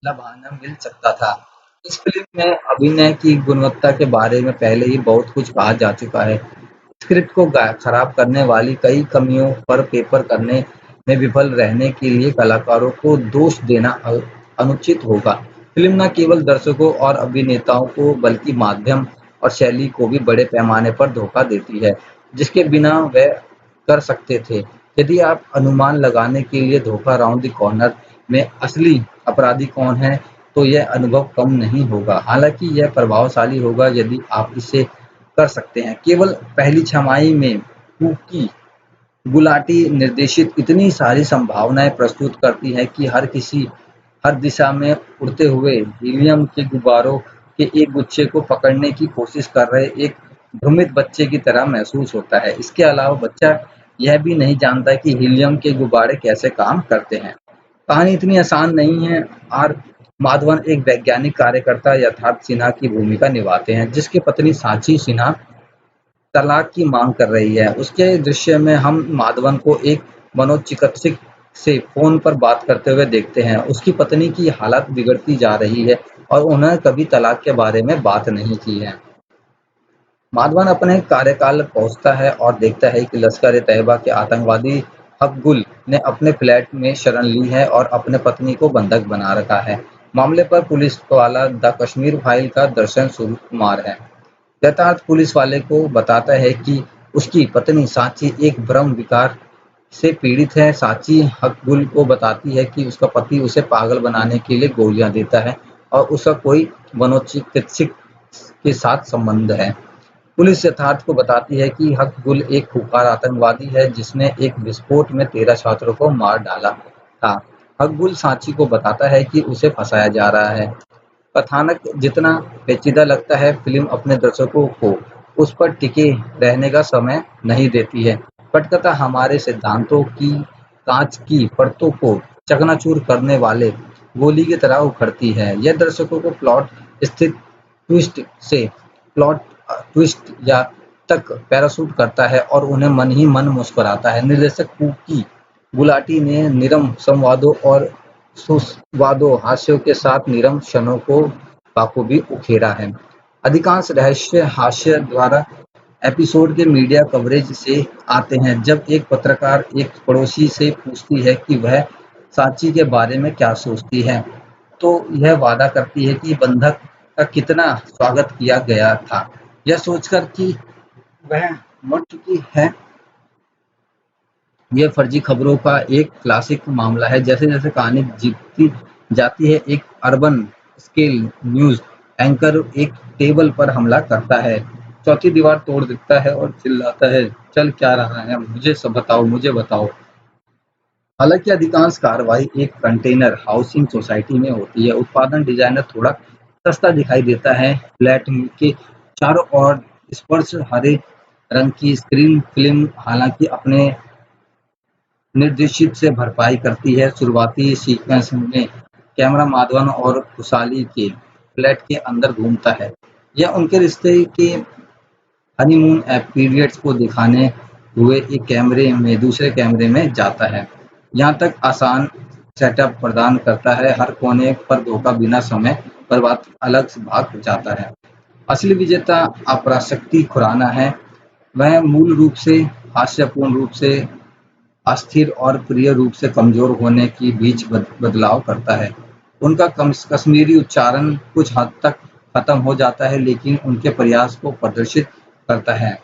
लभाना मिल सकता था। इस फिल्म में अभिनय की गुणवत्ता के बारे में पहले ही बहुत कुछ कहा जा चुका है। स्क्रिप्ट को खराब करने वाली कई कमियों पर पेपर करने में विफल रहने के लिए कलाकारों को दोष देना अनुचित होगा। फिल्म न केवल दर्शकों और अभिनेताओं को बल्कि माध्यम और शैली को भी बड़े पैमाने पर धोखा देती है, जिसके बिना वे कर सकते थे। यदि आप अनुमान लगाने के लिए धोखा राउंड द कॉर्नर में असली अपराधी कौन है, तो यह अनुभव कम नहीं होगा। हालांकि यह प्रभावशाली होगा यदि आप इसे कर सकते हैं। केवल पहली छमाही में कुकी गुलाटी निर्देशित इतनी सारी संभावनाएं प्रस्तुत करती है कि हर दिशा में उड़ते हुए हीलियम के गुब्बारों के एक गुच्छे को पकड़ने की कोशिश कर रहे एक भ्रमित बच्चे की तरह महसूस होता है। इसके अलावा बच्चा यह भी नहीं जानता कि हीलियम के गुब्बारे कैसे काम करते हैं। कहानी इतनी आसान नहीं है। आर माधवन एक वैज्ञानिक कार्यकर्ता यथार्थ सिन्हा की भूमिका निभाते हैं, जिसकी पत्नी सांची सिन्हा तलाक की मांग कर रही है। उसके दृश्य में हम माधवन को एक मनोचिकित्सक से फोन पर बात करते हुए देखते हैं। उसकी पत्नी की हालत बिगड़ती जा रही है और उन्होंने कभी तलाक के बारे में बात नहीं की है। माधवन अपने कार्यकाल पहुंचता है और देखता है कि लश्कर-ए-तैयबा के आतंकवादी हक-गुल ने अपने फ्लैट में शरण ली है और अपने पत्नी को बंधक बना रखा है। मामले पर पुलिस वाला द कश्मीर फाइल का दर्शन कुमार है। यथार्थ पुलिस वाले को बताता है कि उसकी पत्नी सांची एक भ्रम विकार से पीड़ित है। सांची हक-गुल को बताती है कि उसका पति उसे पागल बनाने के लिए गोलियां देता है और उसका कोई मनोचिकित्सक के साथ संबंध है। पुलिस यथार्थ को बताती है कि हक-गुल एक खूंखार आतंकवादी है जिसने एक विस्फोट में 13 छात्रों को मार डाला था। हक-गुल सांची को बताता है कि उसे फंसाया जा रहा है। कथानक जितना पेचीदा लगता है, फिल्म अपने दर्शकों को उस पर टिके रहने का समय नहीं देती है। पटकथा हमारे सिद्धांतों की कांच की परतों को चकनाचूर करने वाले गोली की तरह उखड़ती है। यह दर्शकों को स्थित ट्विस्ट से प्लॉट ट्विस्ट या तक पैराशूट करता है और उन्हें मन ही मन मुस्कुराता है। निर्देशक कुकी गुलाटी ने निरम संवादों और सुस्वादु हास्यों के साथ निरम क्षणों को बखूबी उकेरा है। अधिकांश रहस्य हास्य द्वारा एपिसोड के मीडिया कवरेज से आते हैं। जब एक पत्रकार एक पड़ोसी से पूछती है कि वह सांची के बारे में क्या सोचती है, तो यह वादा करती है कि बंधक का कितना स्वागत किया गया था, यह सोचकर कि वह मर चुकी है। यह फर्जी खबरों का एक क्लासिक मामला है। जैसे-जैसे कहानी जीतती जाती है, एक अर्बन स्केल न्यूज़ एंकर एक टेबल पर हमला करता है, चौथी दीवार तोड़ देता है और चिल्लाता है, "चल क्या रहा है? मुझे सब बताओ, मुझे बताओ।" हालांकि अधिकांश कार्रवाई एक कंटेनर हाउसिंग सोसाइटी में होती है। उत्पादन डिजाइनर थोड़ा सस्ता दिखाई देता है। फ्लैट के चारों ओर स्पर्श हरे रंग की स्क्रीन फिल्म हालांकि अपने निर्देशित से भरपाई करती है। शुरुआती सीक्वेंस में कैमरा माधवन और खुशहाली के फ्लैट के अंदर घूमता है। यह उनके रिश्ते के हनीमून पीरियड्स को दिखाने हुए एक कैमरे में दूसरे कैमरे में जाता है। यहाँ तक आसान सेटअप प्रदान करता है, हर कोने पर धोखा बिना समय बर्बाद अलग से भाग जाता है। असली विजेता अपराशक्ति खुराना है। वह मूल रूप से हास्यपूर्ण रूप से अस्थिर और प्रिय रूप से कमजोर होने के बीच बदलाव करता है। उनका कश्मीरी उच्चारण कुछ हद तक खत्म हो जाता है, लेकिन उनके प्रयास को प्रदर्शित करता है।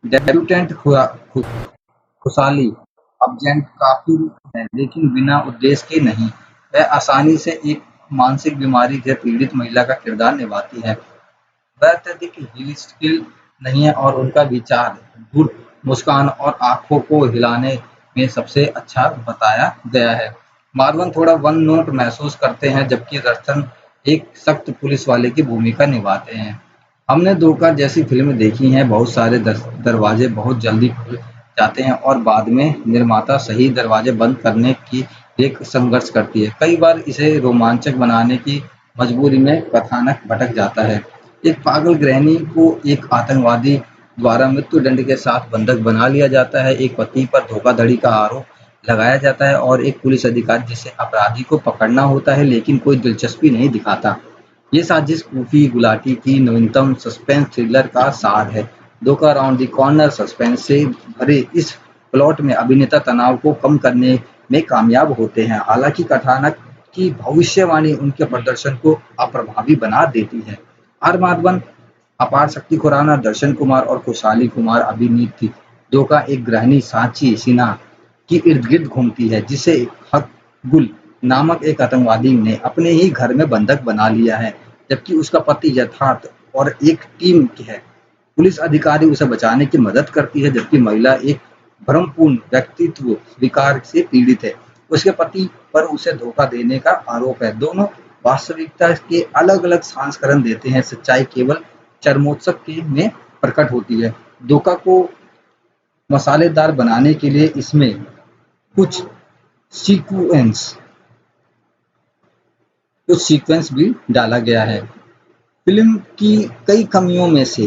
डेब्यूटेंट खुशहाली अबजेंट काफी है, लेकिन बिना उद्देश्य के नहीं। वह आसानी से एक मानसिक बीमारी से पीड़ित महिला का किरदार निभाती है। वह अत्यधिक हिलस्टिल नहीं है और उनका विचार धूर्त मुस्कान और आंखों को हिलाने में सबसे अच्छा बताया गया है। माधवन थोड़ा वन नोट महसूस करते हैं, जबकि रतन एक सख्त पुलिस वाले की भूमिका निभाते हैं। हमने धोखा जैसी फिल्में देखी हैं, बहुत सारे दरवाजे बहुत जल्दी खुल जाते हैं और बाद में निर्माता सही दरवाजे बंद करने की एक संघर्ष करती है। कई बार इसे रोमांचक बनाने की मजबूरी में कथानक भटक जाता है। एक पागल गृहिणी को एक आतंकवादी द्वारा मृत्युदंड के साथ बंधक बना लिया जाता है, एक पति पर धोखाधड़ी का आरोप लगाया जाता है और एक पुलिस अधिकारी जिसे अपराधी को पकड़ना होता है लेकिन कोई दिलचस्पी नहीं दिखाता। ये साजिश कूफी गुलाटी की नवीनतम सस्पेंस थ्रिलर का सार है। धोखा राउंड द कॉर्नर सस्पेंस से भरे इस प्लॉट में अभिनेता तनाव को कम करने में कामयाब होते हैं, हालांकि कथानक की भविष्यवाणी उनके प्रदर्शन को अप्रभावी बना देती है। आर माधवन, अपार शक्ति खुराना, दर्शन कुमार और खुशहाली कुमार अभिनीत थी। धोखा एक गृहिणी सांची सिन्हा की इर्द-गिर्द घूमती है, जिसे हक-गुल नामक एक आतंकवादी ने अपने ही घर में बंधक बना लिया है, जबकि उसका पति यथार्थ और एक टीम है। पुलिस अधिकारी उसे बचाने की मदद करती है, जबकि महिला एक भ्रमपूर्ण व्यक्तित्व विकार से पीड़ित है। उसके पति पर उसे धोखा देने का आरोप है। दोनों वास्तविकता के अलग-अलग संस्करण देते हैं, सच्चाई केवल चरमोत्कर्ष में प्रकट होती है। धोखा को मसालेदार बनाने के लिए इसमें कुछ सीक्वेंस कुछ सीक्वेंस भी डाला गया है। फिल्म की कई कमियों में से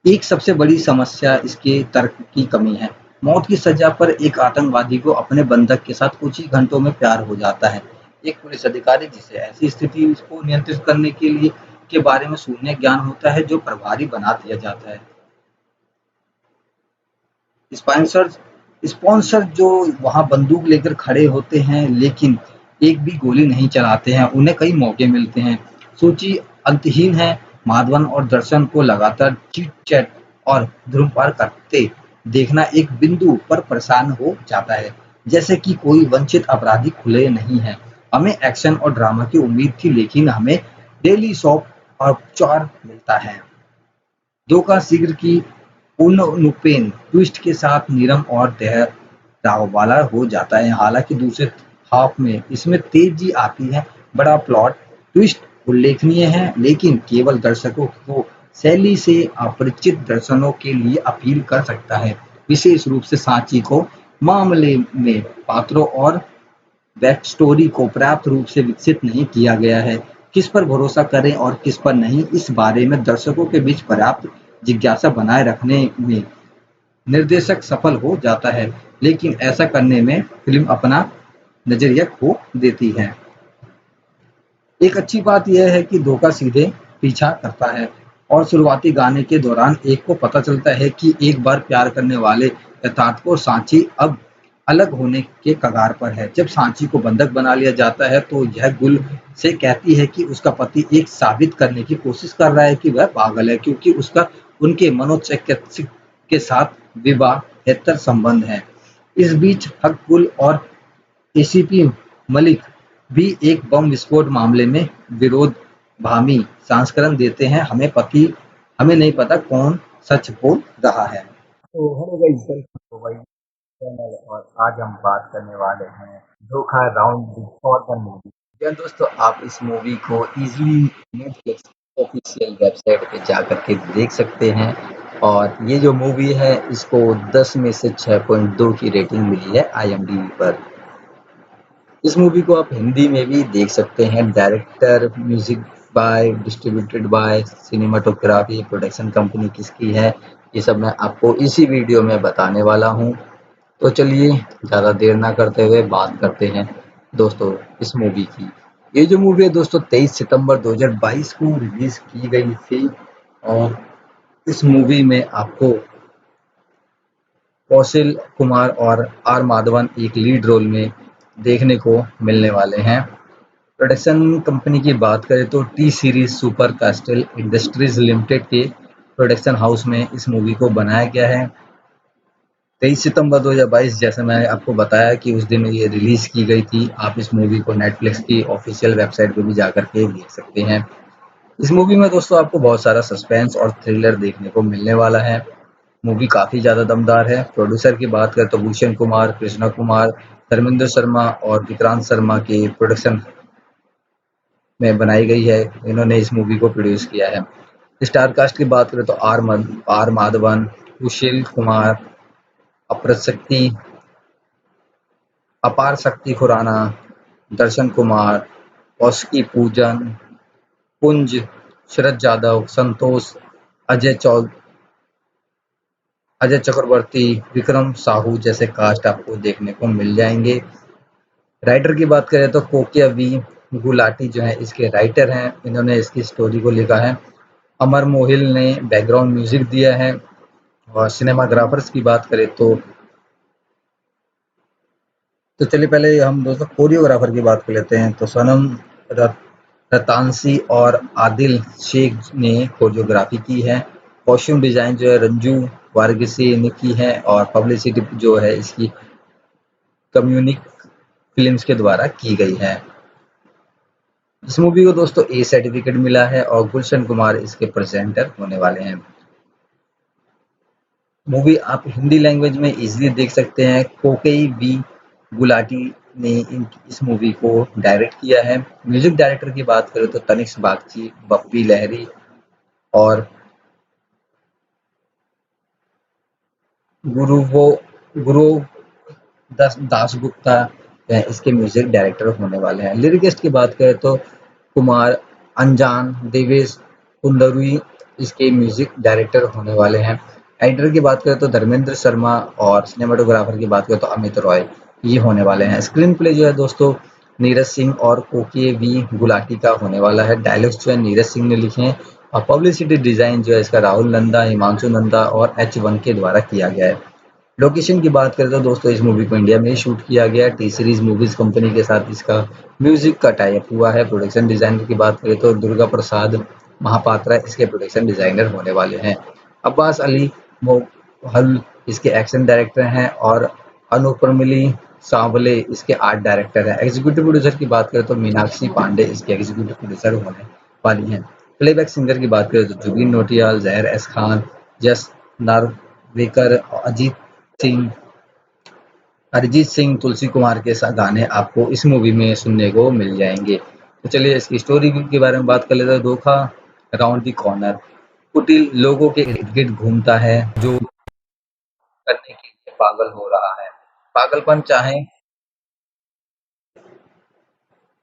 एक सबसे बड़ी समस्या इसके तर्क की कमी है। मौत की सजा पर एक आतंकवादी को अपने बंधक के साथ कुछ ही घंटों में प्यार हो जाता है। एक पुलिस अधिकारी जिसे ऐसी स्थिति को नियंत्रित करने के बारे में शून्य ज्ञान होता है, जो प्रभारी बना दिया जाता है। स्पॉन्सर स्पॉन्सर जो वहां बंदूक लेकर खड़े होते हैं लेकिन एक भी गोली नहीं चलाते हैं, उन्हें कई मौके मिलते हैं। सूची अंतहीन है। माधवन और दर्शन को लगातार चीट चैट और धूम्रपान करते देखना एक बिंदु पर परेशान हो जाता है, जैसे कि कोई वंचित अपराधी खुले नहीं है। हमें एक्शन और ड्रामा की उम्मीद थी लेकिन हमें डेली सॉप और औपचार मिलता है। धोखा शीघ्र की पूर्णनुपेन ट्विस्ट के साथ नीरम और ठहराव वाला हो जाता है, हालांकि दूसरे हाफ में इसमें तेजी आती है। बड़ा प्लॉट ट्विस्ट उल्लेखनीय है लेकिन केवल दर्शकों को शैली से अपरिचित दर्शकों के लिए अपील कर सकता है, विशेष रूप से सांची को मामले में पात्रों और बैक स्टोरी को पर्याप्त रूप से विकसित नहीं किया गया है। किस पर भरोसा करें और किस पर नहीं, इस बारे में दर्शकों के बीच पर्याप्त जिज्ञासा बनाए रखने में निर्देशक सफल हो जाता है, लेकिन ऐसा करने में फिल्म अपना नजरिया खो देती है। एक अच्छी बात यह है कि धोखा सीधे पीछा करता है और शुरुआती गाने के दौरान एक को पता चलता है कि एक बार प्यार करने वाले यथार्थ को सांची अब अलग होने के कगार पर है। जब सांची को बंधक बना लिया जाता है तो यह गुल से कहती है कि उसका पति एक साबित करने की कोशिश कर रहा है कि वह पागल है, क्योंकि उसका उनके मनोचिकित्सक के साथ विवाहेतर संबंध है। इस बीच हक गुल और एसीपी मलिक भी एक बम विस्फोट मामले में विरोधाभासी संस्करण देते हैं। हमें नहीं पता कौन सच बोल रहा है। तो hello guys, welcome to my channel और आज हम बात करने वाले हैं Dhokha round the corner movie. जी दोस्तों, आप इस मूवी को इजीली नेटफ्लिक्स ऑफिशियल वेबसाइट पे जाकर के देख सकते हैं और ये जो मूवी है इसको 10 में से 6.2 की रेटिंग मिली है IMDb पर। इस मूवी को आप हिंदी में भी देख सकते हैं। Director, music by, distributed by, cinematography, production company किसकी है, ये सब मैं आपको इसी वीडियो में बताने वाला हूँ। तो चलिए ज़्यादा देर ना करते हुए बात करते हैं दोस्तों इस मूवी की। ये जो मूवी है दोस्तों 23 सितंबर 2022 को रिलीज की गई थी और इस मूवी में आपको कौशल कुमार और आर माधवन एक लीड रोल में देखने को मिलने वाले हैं। प्रोडक्शन कंपनी की बात करें तो T series super castle industries limited के प्रोडक्शन हाउस में इस मूवी को बनाया गया है। 23 सितंबर 2022 जैसे मैंने आपको बताया कि उस दिन ये रिलीज की गई थी। आप इस मूवी को नेटफ्लिक्स की ऑफिशियल वेबसाइट पे भी जाकर के देख सकते हैं। इस मूवी में दोस्तों आपको बहुत सारा सस्पेंस और थ्रिलर देखने को मिलने वाला है। मूवी काफ़ी ज़्यादा दमदार है। प्रोड्यूसर की बात करें तो भूषण कुमार, कृष्णा कुमार, धर्मेंद्र शर्मा और विक्रांत शर्मा के प्रोडक्शन में बनाई गई है। इन्होंने इस मूवी को प्रोड्यूस किया है। स्टार कास्ट की बात करें तो आर माधवन, सुशील कुमार, अप्रशक्ति अपार शक्ति खुराना, दर्शन कुमार, कौशिकी पूजन, पुंज, शरद जादव, संतोष, अजय चौ अजय चक्रवर्ती, विक्रम साहू जैसे कास्ट आपको देखने को मिल जाएंगे। राइटर की बात करें तो कोकिया वी गुलाटी जो है इसके राइटर हैं। इन्होंने इसकी स्टोरी को लिखा है। अमर मोहिल ने बैकग्राउंड म्यूजिक दिया है। और सिनेमाग्राफर्स की बात करें तो चलिए पहले हम दोस्तों कोरियोग्राफर की बात कर लेते हैं। तो सनम रतांसी और आदिल शेख ने कोरियोग्राफी की है। कॉस्ट्यूम डिजाइन जो है रंजू वारगिसी ने की है और पब्लिसिटी जो है इसकी कम्युनिक फिल्म्स के द्वारा की गई है। इस मूवी को दोस्तों ए सर्टिफिकेट मिला है और गुलशन कुमार इसके प्रेजेंटर होने वाले हैं। मूवी आप हिंदी लैंग्वेज में इजीली देख सकते हैं। कोकेई बी गुलाटी ने इस मूवी को डायरेक्ट किया है। म्यूजिक डायरेक्टर की बात करें तो तनिष्क बागची, बप्पी लहरी और गुरुवो गुरु दासगुप्ता इसके म्यूजिक डायरेक्टर होने वाले हैं। लिरिकिस्ट की बात करें तो कुमार अनजान, देवेश कुंदरुई इसके म्यूजिक डायरेक्टर होने वाले हैं। एडिटर की बात करें तो धर्मेंद्र शर्मा और सिनेमाटोग्राफर की बात करें तो अमित रॉय ये होने वाले हैं। स्क्रीन प्ले जो है दोस्तों नीरज सिंह और कोके वी गुलाटी का होने वाला है। डायलॉग्स जो है नीरज सिंह ने लिखे हैं और पब्लिसिटी डिजाइन जो है इसका राहुल नंदा, हिमांशु नंदा और H1 के द्वारा किया गया है। लोकेशन की बात करें तो दोस्तों इस मूवी को इंडिया में ही शूट किया गया है। टी सीरीज मूवीज कंपनी के साथ इसका म्यूजिक का टाई अप हुआ है। प्रोडक्शन डिजाइनर की बात करें तो दुर्गा प्रसाद महापात्रा इसके प्रोडक्शन डिजाइनर होने वाले हैं। अब्बास अली मोहल इसके एक्शन डायरेक्टर हैं और अनुपमिली सांवले इसके आर्ट डायरेक्टर हैं। एग्जीक्यूटिव प्रोड्यूसर की बात करें तो मीनाक्षी पांडे इसके एग्जीक्यूटिव प्रोड्यूसर होने वाली हैं। प्लेबैक सिंगर की बात करें तो जुबिन नौटियाल, जहर एस खान, जस नार्वेकर, सिंह अरिजीत सिंह, तुलसी कुमार के गाने आपको इस मूवी में सुनने को मिल जाएंगे। तो चलिए इसकी स्टोरी के बारे में बात कर लेते हैं। धोखा राउंड द कॉर्नर कुटिल लोगों के इर्द गिर्द घूमता है जो करने के लिए पागल हो रहा है। पागलपन चाहे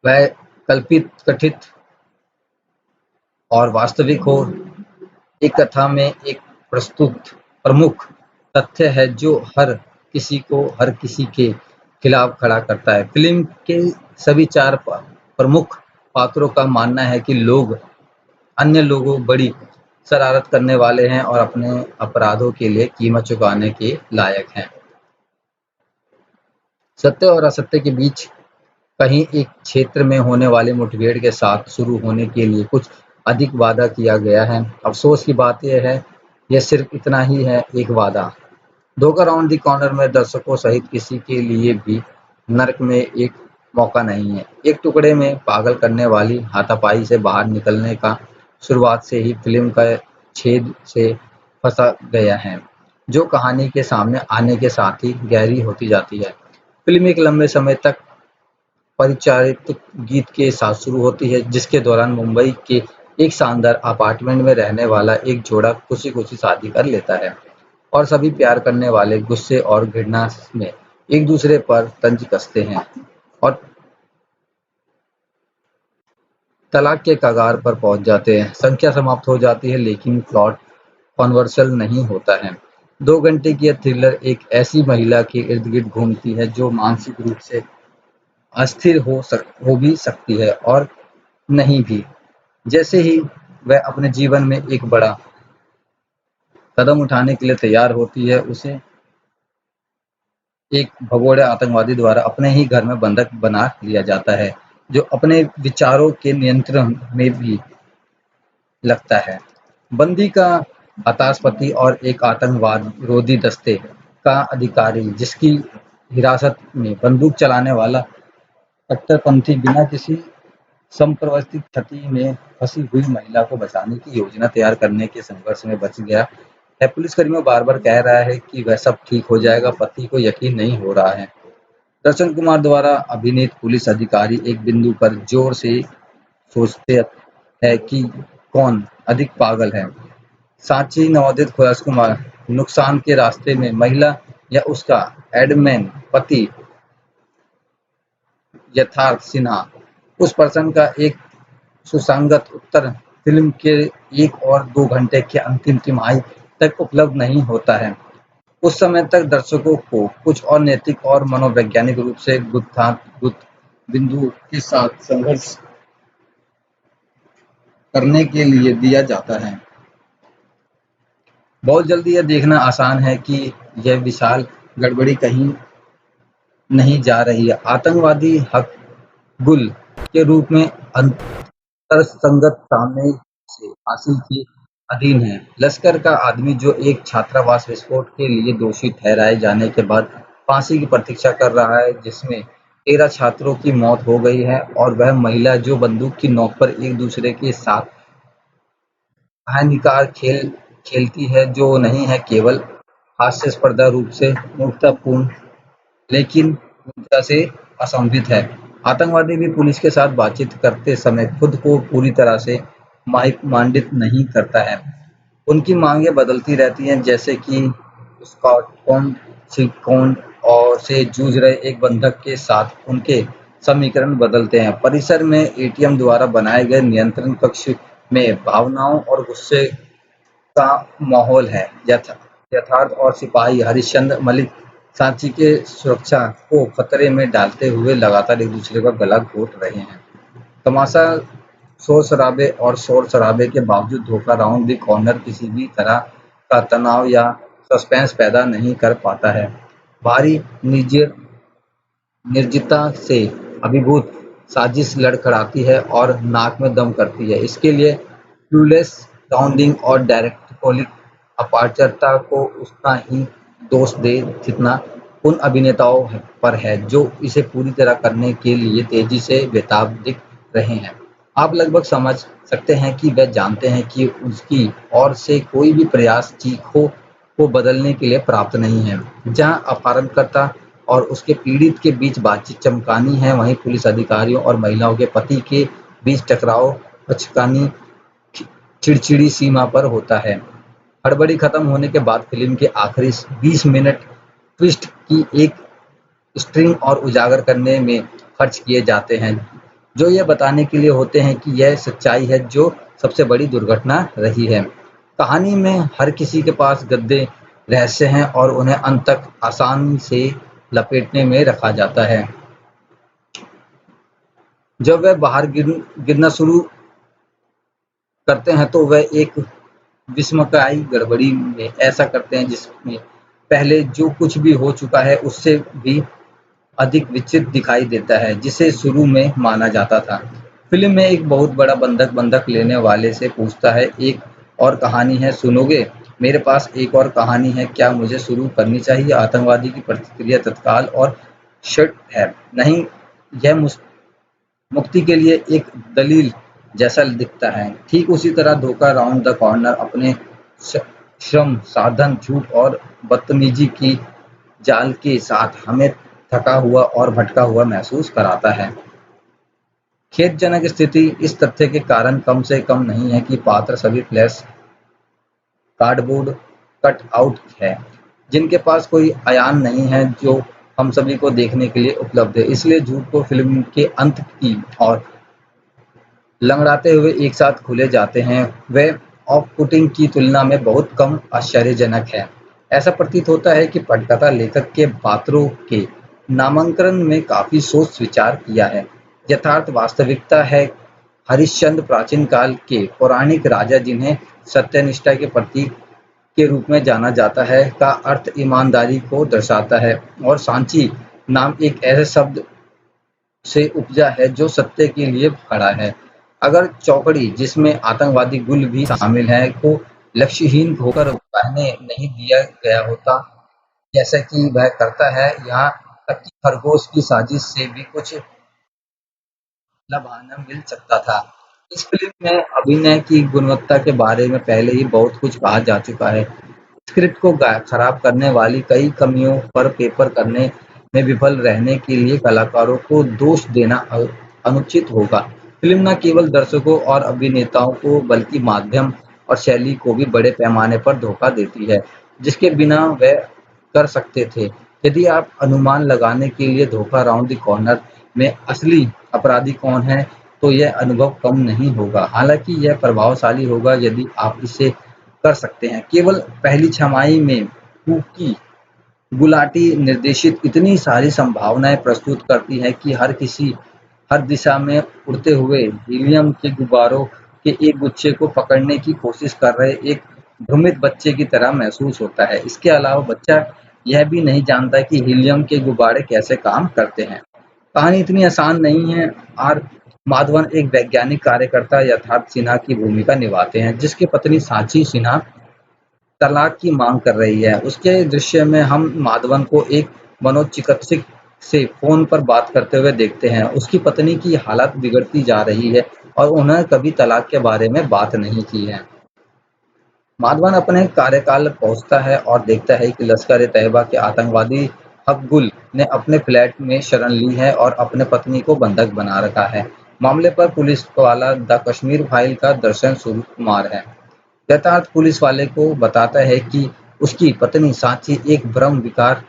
वह कल्पित, कथित और वास्तविक हो, एक कथा में एक प्रस्तुत प्रमुख तथ्य है जो हर किसी के खिलाफ खड़ा करता है। फिल्म के सभी चार प्रमुख पात्रों का मानना है कि लोग अन्य लोगों बड़ी शरारत करने वाले हैं और अपने अपराधों के लिए कीमत चुकाने के लायक हैं। सत्य और असत्य के बीच कहीं एक क्षेत्र में होने वाली मुठभेड़ के साथ शुरू होने के लिए कुछ अधिक वादा किया गया है। अफसोस की बात यह है, यह सिर्फ इतना ही है, एक वादा। धोखा राउंड द कॉर्नर में दर्शकों सहित किसी के लिए भी नर्क में एक मौका नहीं है। एक टुकड़े में पागल करने वाली हाथापाई से बाहर निकलने का शुरुआत से ही फिल्म का छेद से फंसा गया है, जो कहानी के सामने आने के साथ ही गहरी होती जाती है। फिल्म एक लंबे समय तक परिचालित गीत के साथ शुरू होती है, जिसके दौरान मुंबई के एक शानदार अपार्टमेंट में रहने वाला एक जोड़ा खुशी-खुशी शादी कर लेता है और सभी प्यार करने वाले गुस्से और घृणा में एक दूसरे पर तंज कसते हैं और तलाक के कगार पर पहुंच जाते हैं। संख्या समाप्त हो जाती है लेकिन प्लॉट कॉन्वर्सल नहीं होता है। 2 घंटे की यह थ्रिलर एक ऐसी महिला के इर्द गिर्द घूमती है जो मानसिक रूप से अस्थिर हो भी सकती है और नहीं भी। जैसे ही वह अपने जीवन में एक बड़ा कदम उठाने के लिए तैयार होती है, उसे एक भगोड़े आतंकवादी द्वारा अपने ही घर में बंधक बना लिया जाता है, जो अपने विचारों के नियंत्रण में भी लगता है। बंदी का हताश पति और एक आतंकवाद विरोधी दस्ते का अधिकारी जिसकी हिरासत में बंदूक चलाने वाला कट्टरपंथी बिना किसी संप्रवर्तित क्षति में फंसी हुई महिला को बचाने की योजना तैयार करने के संघर्ष में बच गया है। पुलिसकर्मियों बार-बार कह रहा है कि वह सब ठीक हो जाएगा, पति को यकीन नहीं हो रहा है। दर्शन कुमार द्वारा अभिनीत पुलिस अधिकारी एक बिंदु पर जोर से सोचते हैं कि कौन अधिक पागल है। सांची नवोदित खुलासा कुमार नुकसान के रास्ते में महिला या उसका एडमैन पति यथार्थ सिन्हा। उस प्रश्न का एक सुसंगत उत्तर फिल्म के 1 और 2 घंटे की अंतिम तिमाही तक उपलब्ध नहीं होता है। उस समय तक दर्शकों को कुछ और नैतिक और मनोवैज्ञानिक रूप से गुत्थागुत्थ बिंदुओं के साथ संघर्ष करने के लिए दिया जाता है। बहुत जल्दी यह देखना आसान है कि यह विशाल गड़बड़ी कहीं नहीं जा रही है। आतंकवादी हकगुल के रूप में तर्कसंगत सामने से हासिल के अधीन है। लश्कर का आदमी जो एक छात्रावास विस्फोट के लिए दोषी ठहराए जाने के बाद फांसी की प्रतीक्षा कर रहा है, जिसमें 13 छात्रों की मौत हो गई है, और वह महिला जो बंदूक की नोक पर एक दूसरे के साथ हानिकारक खेल खेलती है, जो नहीं है केवल हास्यास्पद रूप से मूर्खतापूर्ण लेकिन पूर्णता से असंभित है। आतंकवादी भी पुलिस के साथ बातचीत करते समय खुद को पूरी तरह से माइक-मांडित नहीं करता है। उनकी मांगें बदलती रहती हैं, जैसे कि स्टॉकहोम सिंड्रोम और से जूझ रहे एक बंधक के साथ उनके समीकरण बदलते हैं। परिसर में एटीएम द्वारा बनाए गए नियंत्रण कक्ष में भावनाओं और गुस्से का माहौल है। यथार्थ और सिपाही हरिश्चंद्र मलिक सांची के सुरक्षा को खतरे में डालते हुए लगातार एक दूसरे का गला घोट रहे हैं। तमाशा शोर-शराबे और शोर-शराबे के बावजूद धोखा राउंड द कॉर्नर किसी भी तरह का तनाव या सस्पेंस पैदा नहीं कर पाता है। भारी निर्जनता से अभिभूत साजिश लड़खड़ाती है और नाक में दम करती है। इसके लिए क्लूलेस साउंडिंग और डायरेक्टोरिक अपारदर्शिता को उतना ही दोष दें जितना उन अभिनेताओं पर है जो इसे पूरी तरह करने के लिए तेजी से बेताब दिख रहे हैं। आप लगभग समझ सकते हैं कि वे जानते हैं कि उसकी ओर से कोई भी प्रयास चीखों को बदलने के लिए प्राप्त नहीं है। जहां अपहरणकर्ता और उसके पीड़ित के बीच बातचीत चमकानी है, वहीं पुलिस अधिकारियों और महिलाओं के पति के बीच टकराव बचकानी चिड़चिड़ी सीमा पर होता है। हड़बड़ी खत्म होने के बाद फिल्म के आखिरी 20 मिनट ट्विस्ट की एक स्ट्रिंग और उजागर करने में खर्च किए जाते हैं, जो यह बताने के लिए होते हैं कि यह सच्चाई है जो सबसे बड़ी दुर्घटना रही है। कहानी में हर किसी के पास गद्दे रहस्य हैं और उन्हें अंत तक आसानी से लपेटने में रखा जाता है। जब वह बाहर गिरना शुरू करते हैं तो वह एक विस्मयकारी गड़बड़ी में ऐसा करते हैं जिसमें पहले जो कुछ भी हो चुका है उससे भी अधिक विचित्र दिखाई देता है जिसे शुरू में माना जाता था। फिल्म में एक बहुत बड़ा बंधक लेने वाले से पूछता है, एक और कहानी है, सुनोगे? मेरे पास एक और कहानी है, क्या मुझे शुरू करनी चाहिए? आतंकवादी की प्रतिक्रिया तत्काल और शर्ट है, नहीं, यह मुक्ति के लिए एक दलील जैसा दिखता है। ठीक उसी तरह धोखा राउंड द कॉर्नर अपने श्रम साधन झूठ और बदतमीजी की जाल के साथ हमें थका हुआ और भटका हुआ महसूस कराता है। खेदजनक स्थिति इस तथ्य के कारण कम से कम नहीं है कि पात्र सभी फ्लैश कार्डबोर्ड कट आउट है, जिनके पास कोई अयान नहीं है जो हम सभी को देखने के लिए उपलब्ध है। इसलिए झूठ को फिल्म के अंत की और लंगड़ाते हुए एक साथ खुले जाते हैं, वे ऑफ-पुटिंग की तुलना में बहुत कम आश्चर्यजनक है। ऐसा प्रतीत होता है कि पटकथा लेखक के पात्रों के नामांकन में काफी सोच-विचार किया है। यथार्थ वास्तविकता है हरिश्चंद्र प्राचीन काल के पौराणिक राजा जिन्हें सत्यनिष्ठा के प्रतीक के रूप में जाना जाता है का अर्थ ईमानदारी को दर्शाता है, और सांची नाम एक ऐसे शब्द से उपजा है जो सत्य के लिए खड़ा है। अगर चौकड़ी जिसमें आतंकवादी गुल भी शामिल है को लक्ष्यहीन होकर बहने नहीं दिया गया होता जैसा कि वह करता है, यहाँ तक कि खरगोश की साजिश से भी कुछ लाभान्वित मिल सकता था। इस फिल्म में अभिनय की गुणवत्ता के बारे में पहले ही बहुत कुछ कहा जा चुका है। स्क्रिप्ट को खराब करने वाली कई कमियों पर पेपर करने में विफल रहने के लिए कलाकारों को दोष देना अनुचित होगा। फिल्म न केवल दर्शकों और अभिनेताओं को बल्कि माध्यम और शैली को भी बड़े पैमाने पर धोखा देती है, जिसके बिना वे कर सकते थे। यदि आप अनुमान लगाने के लिए धोखा राउंड द कॉर्नर में असली अपराधी कौन है, तो यह अनुभव कम नहीं होगा। हालांकि यह प्रभावशाली होगा यदि आप इसे कर सकते हैं। केवल पहली छमाही में कुकी गुलाटी निर्देशित इतनी सारी संभावनाएं प्रस्तुत करती है कि हर दिशा में उड़ते हुए हीलियम के गुब्बारों के एक गुच्छे को पकड़ने की कोशिश कर रहे एक भ्रमित बच्चे की तरह महसूस होता है। इसके अलावा बच्चा यह भी नहीं जानता कि हीलियम के गुब्बारे कैसे काम करते हैं। कहानी इतनी आसान नहीं है। आर माधवन एक वैज्ञानिक कार्यकर्ता यथार्थ सिन्हा की भूमिका निभाते हैं, जिसकी पत्नी सांची सिन्हा तलाक की मांग कर रही है। उसके दृश्य में हम माधवन को एक मनोचिकित्सक से फोन पर बात करते हुए देखते हैं। उसकी पत्नी की हालत बिगड़ती जा रही है और उन्होंने कभी तलाक के बारे में बात नहीं की है। माधवन अपने कार्यकाल पहुंचता है और देखता है कि लश्कर-ए-तैयबा के आतंकवादी हकगुल ने अपने फ्लैट में शरण ली है और अपने पत्नी को बंधक बना रखा है। मामले पर पुलिस वाला द कश्मीर फाइल का दर्शन सूर्य कुमार है। यथार्थ पुलिस वाले को बताता है कि उसकी पत्नी सांची एक भ्रम विकार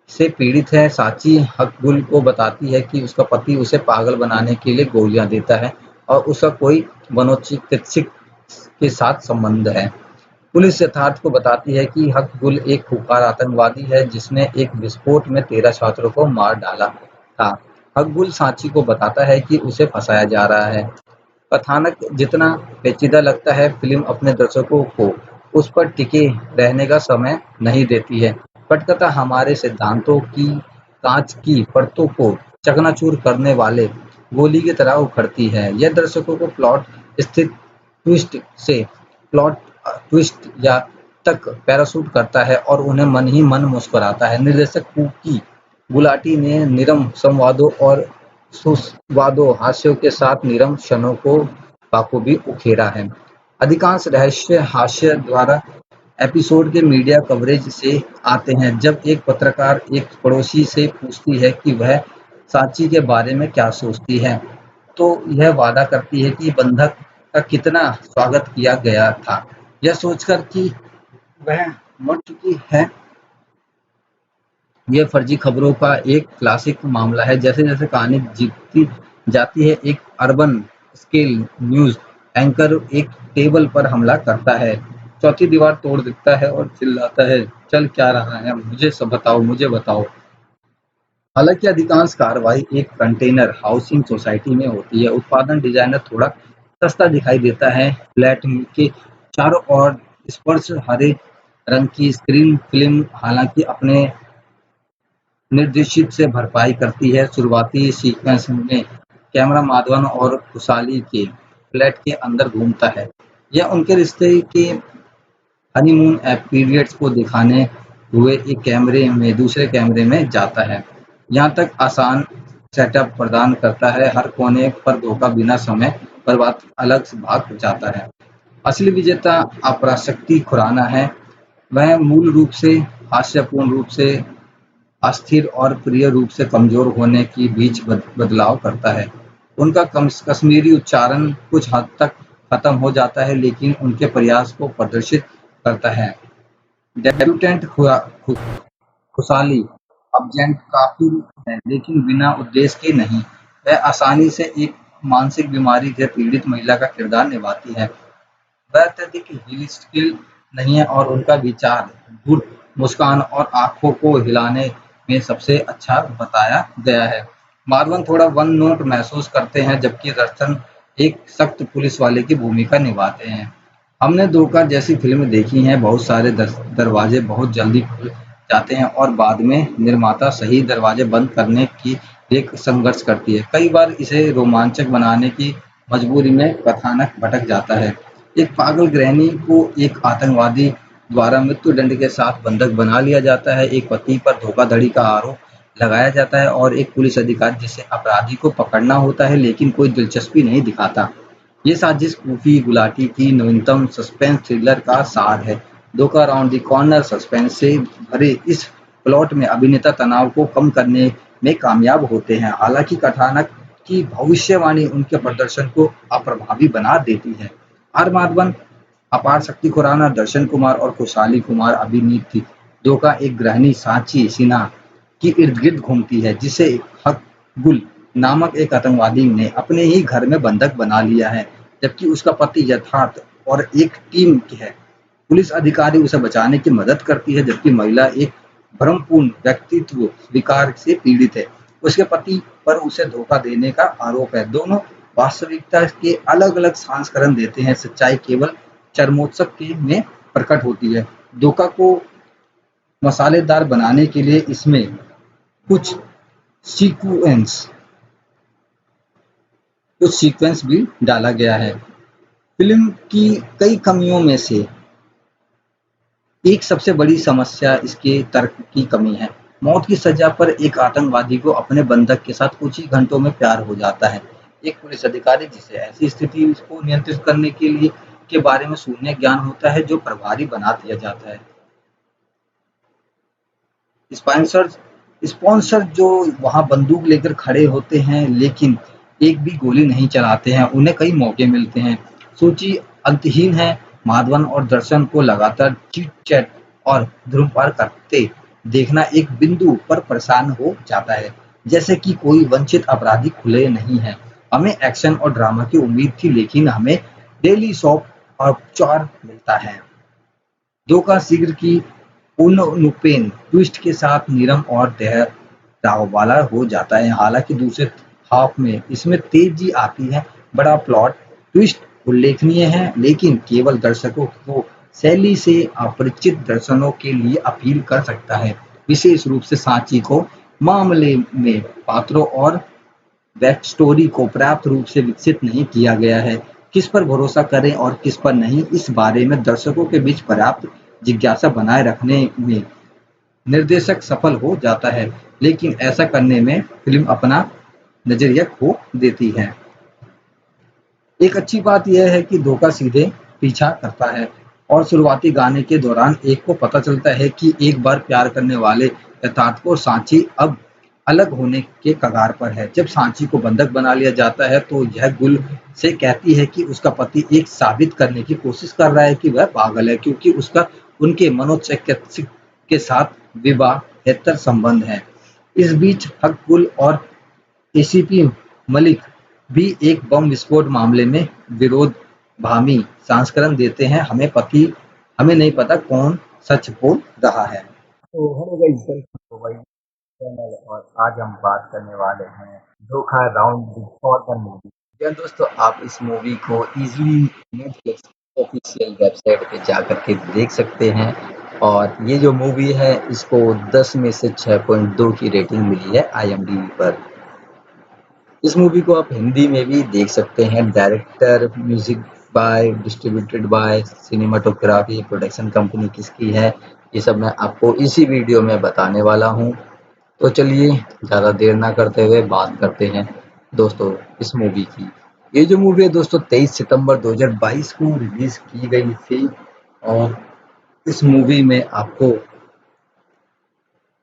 से पीड़ित है। सांची हकगुल को बताती है कि उसका पति उसे पागल बनाने के लिए गोलियां देता है और उसका कोई मनोचिकित्सक के साथ संबंध है। पुलिस यथार्थ को बताती है कि हकगुल एक खूंखार आतंकवादी है जिसने एक विस्फोट में 13 छात्रों को मार डाला था। हकगुल सांची को बताता है कि उसे फंसाया जा रहा है। कथानक जितना पेचीदा लगता है, फिल्म अपने दर्शकों को उस पर टिके रहने का समय नहीं देती है। पटकथा हमारे सिद्धांतों की कांच की परतों को चकनाचूर करने वाले गोली की तरह उखड़ती है। यह दर्शकों को स्थित ट्विस्ट से प्लॉट ट्विस्ट या तक पैराशूट करता है और उन्हें मन ही मन मुस्कुराता है। निर्देशक कुकी गुलाटी ने निरम संवादों और सुस्वादु हास्यों के साथ निरम क्षणों को बाखूबी उकेरा है। अधिकांश रहस्य हास्य द्वारा एपिसोड के मीडिया कवरेज से आते हैं। जब एक पत्रकार एक पड़ोसी से पूछती है कि वह सांची के बारे में क्या सोचती है, तो यह वादा करती है कि बंधक का कितना स्वागत किया गया था, यह सोचकर कि वह मर चुकी है। यह फर्जी खबरों का एक क्लासिक मामला है। जैसे-जैसे कहानी जीतती जाती है, एक अर्बन स्केल न्यूज़ एंकर एक टेबल पर हमला करता है, चौथी दीवार तोड़ देता है और चिल्लाता है, "चल क्या रहा है? मुझे सब बताओ, मुझे बताओ।" हालांकि अधिकांश कार्रवाई एक कंटेनर हाउसिंग सोसाइटी में होती है। उत्पादन डिजाइनर थोड़ा सस्ता दिखाई देता है। फ्लैट के चारों ओर स्पर्श हरे रंग की स्क्रीन फिल्म हालांकि अपने निर्देशित से भरपाई करती है। शुरुआती सीक्वेंस में कैमरा माधवन और खुशहाली के फ्लैट के अंदर घूमता है। यह उनके रिश्ते के हनीमून पीरियड्स को दिखाने हुए एक कैमरे में दूसरे कैमरे में जाता है। यहाँ तक आसान सेटअप प्रदान करता है, हर कोने पर धोखा बिना समय बर्बाद अलग से भाग जाता है। असली विजेता अपराशक्ति खुराना है। वह मूल रूप से हास्यपूर्ण रूप से अस्थिर और प्रिय रूप से कमजोर होने के बीच बदलाव करता है। उनका कश्मीरी उच्चारण कुछ हद तक खत्म हो जाता है, लेकिन उनके प्रयास को प्रदर्शित करता है। डेब्यूटेंट खुशहाली अबजेंट काफी है, लेकिन बिना उद्देश्य के नहीं। वह आसानी से एक मानसिक बीमारी से पीड़ित महिला का किरदार निभाती है। वह अत्यधिक हिलस्टिल नहीं है और उनका विचार धूर्त मुस्कान और आंखों को हिलाने में सबसे अच्छा बताया गया है। माधवन थोड़ा वन नोट महसूस करते हैं, जबकि दर्शन एक सख्त पुलिस वाले की भूमिका निभाते हैं। हमने धोखा जैसी फिल्म देखी हैं, बहुत सारे दरवाजे बहुत जल्दी खुल जाते हैं और बाद में निर्माता सही दरवाजे बंद करने की एक संघर्ष करती है। कई बार इसे रोमांचक बनाने की मजबूरी में कथानक भटक जाता है। एक पागल गृहिणी को एक आतंकवादी द्वारा मृत्युदंड के साथ बंधक बना लिया जाता है। एक पति पर धोखाधड़ी का आरोप लगाया जाता है और एक पुलिस अधिकारी जिसे अपराधी को पकड़ना होता है लेकिन कोई दिलचस्पी नहीं दिखाता। ये साजिश कुकी गुलाटी की नवीनतम सस्पेंस थ्रिलर का सार है। धोखा राउंड द कॉर्नर सस्पेंस से भरे इस प्लॉट में अभिनेता तनाव को कम करने में कामयाब होते हैं। हालांकि कथानक की भविष्यवाणी उनके प्रदर्शन को अप्रभावी बना देती है। आर माधवन, अपार शक्ति खुराना, दर्शन कुमार और खुशहाली कुमार अभिनीत थी। धोखा एक गृहिणी सांची सिन्हा की इर्द-गिर्द घूमती है, जिसे हक-गुल नामक एक आतंकवादी ने अपने ही घर में बंधक बना लिया है, जबकि उसका पति यथार्थ और एक टीम है। पुलिस अधिकारी उसे बचाने की मदद करती है, जबकि महिला एक भ्रमपूर्ण व्यक्तित्व विकार से पीड़ित है। उसके पति पर उसे धोखा देने का आरोप है। दोनों वास्तविकता के अलग-अलग संस्करण देते हैं, सच्चाई केवल चरमोत्कर्ष में प्रकट होती है। धोखा को मसालेदार बनाने के लिए इसमें कुछ सीक्वेंस भी डाला गया है। फिल्म की कई कमियों में से एक सबसे बड़ी समस्या इसके तर्क की कमी है। मौत की सजा पर एक आतंकवादी को अपने बंधक के साथ कुछ ही घंटों में प्यार हो जाता है। एक पुलिस अधिकारी जिसे ऐसी स्थिति को नियंत्रित करने के लिए के बारे में शून्य ज्ञान होता है, जो प्रभारी बना दिया जाता है। स्पॉन्सर स्पॉन्सर जो वहां बंदूक लेकर खड़े होते हैं, लेकिन एक भी गोली नहीं चलाते हैं। उन्हें कई मौके मिलते हैं। सूची अंतहीन है। माधवन और दर्शन को लगातार चीट-चैट और धूम्रपान करते देखना एक बिंदु पर परेशान हो जाता है, जैसे कि कोई वंचित अपराधी खुले नहीं है। हमें एक्शन और ड्रामा की उम्मीद थी, लेकिन हमें डेली सॉप और औपचार मिलता है। धोखा शीघ्र की पूर्णनुपेन ट्विस्ट के साथ नीरम और ठहराव वाला हो जाता है। हालांकि दूसरे हाफ में इसमें तेजी आती है। बड़ा प्लॉट ट्विस्ट उल्लेखनीय है, लेकिन केवल दर्शकों को शैली से अपरिचित दर्शकों के लिए अपील कर सकता है। विशेष रूप से सांची को मामले में पात्रों और बैक स्टोरी को पर्याप्त रूप से विकसित नहीं किया गया है। किस पर भरोसा करें और किस पर नहीं, इस बारे में दर्शकों के बीच पर्याप्त जिज्ञासा बनाए रखने में निर्देशक सफल हो जाता है, लेकिन ऐसा करने में फिल्म अपना नजरिया खो देती है। एक अच्छी बात यह है कि धोखा सीधे पीछा करता है और शुरुआती गाने के दौरान एक को पता चलता है कि एक बार प्यार करने वाले यथार्थ को सांची अब अलग होने के कगार पर है। जब सांची को बंधक बना लिया जाता है, तो यह गुल से कहती है कि उसका पति एक साबित करने की कोशिश कर रहा है कि वह पागल है, क्योंकि उसका उनके मनोचिकित्सक के साथ विवाहेतर संबंध है। इस बीच हक गुल और एसीपी मलिक भी एक बम विस्फोट मामले में विरोधाभासी संस्करण देते हैं। हमें नहीं पता कौन सच बोल रहा है। तो hello guys, welcome to my channel और आज हम बात करने वाले हैं Dhokha round the foreman movie. जी दोस्तों, आप इस मूवी को इजीली नेटफ्लिक्स ऑफिशियल वेबसाइट पे जाकर के देख सकते हैं और ये जो मूवी है इसको 10 में से 6.2 की रेटिंग मिली है IMDb पर। इस मूवी को आप हिंदी में भी देख सकते हैं। Director, music by, distributed by, cinematography, production company किसकी है, ये सब मैं आपको इसी वीडियो में बताने वाला हूँ। तो चलिए ज़्यादा देर ना करते हुए बात करते हैं दोस्तों इस मूवी की। ये जो मूवी है दोस्तों 23 सितंबर 2022 को रिलीज की गई थी और इस मूवी में आपको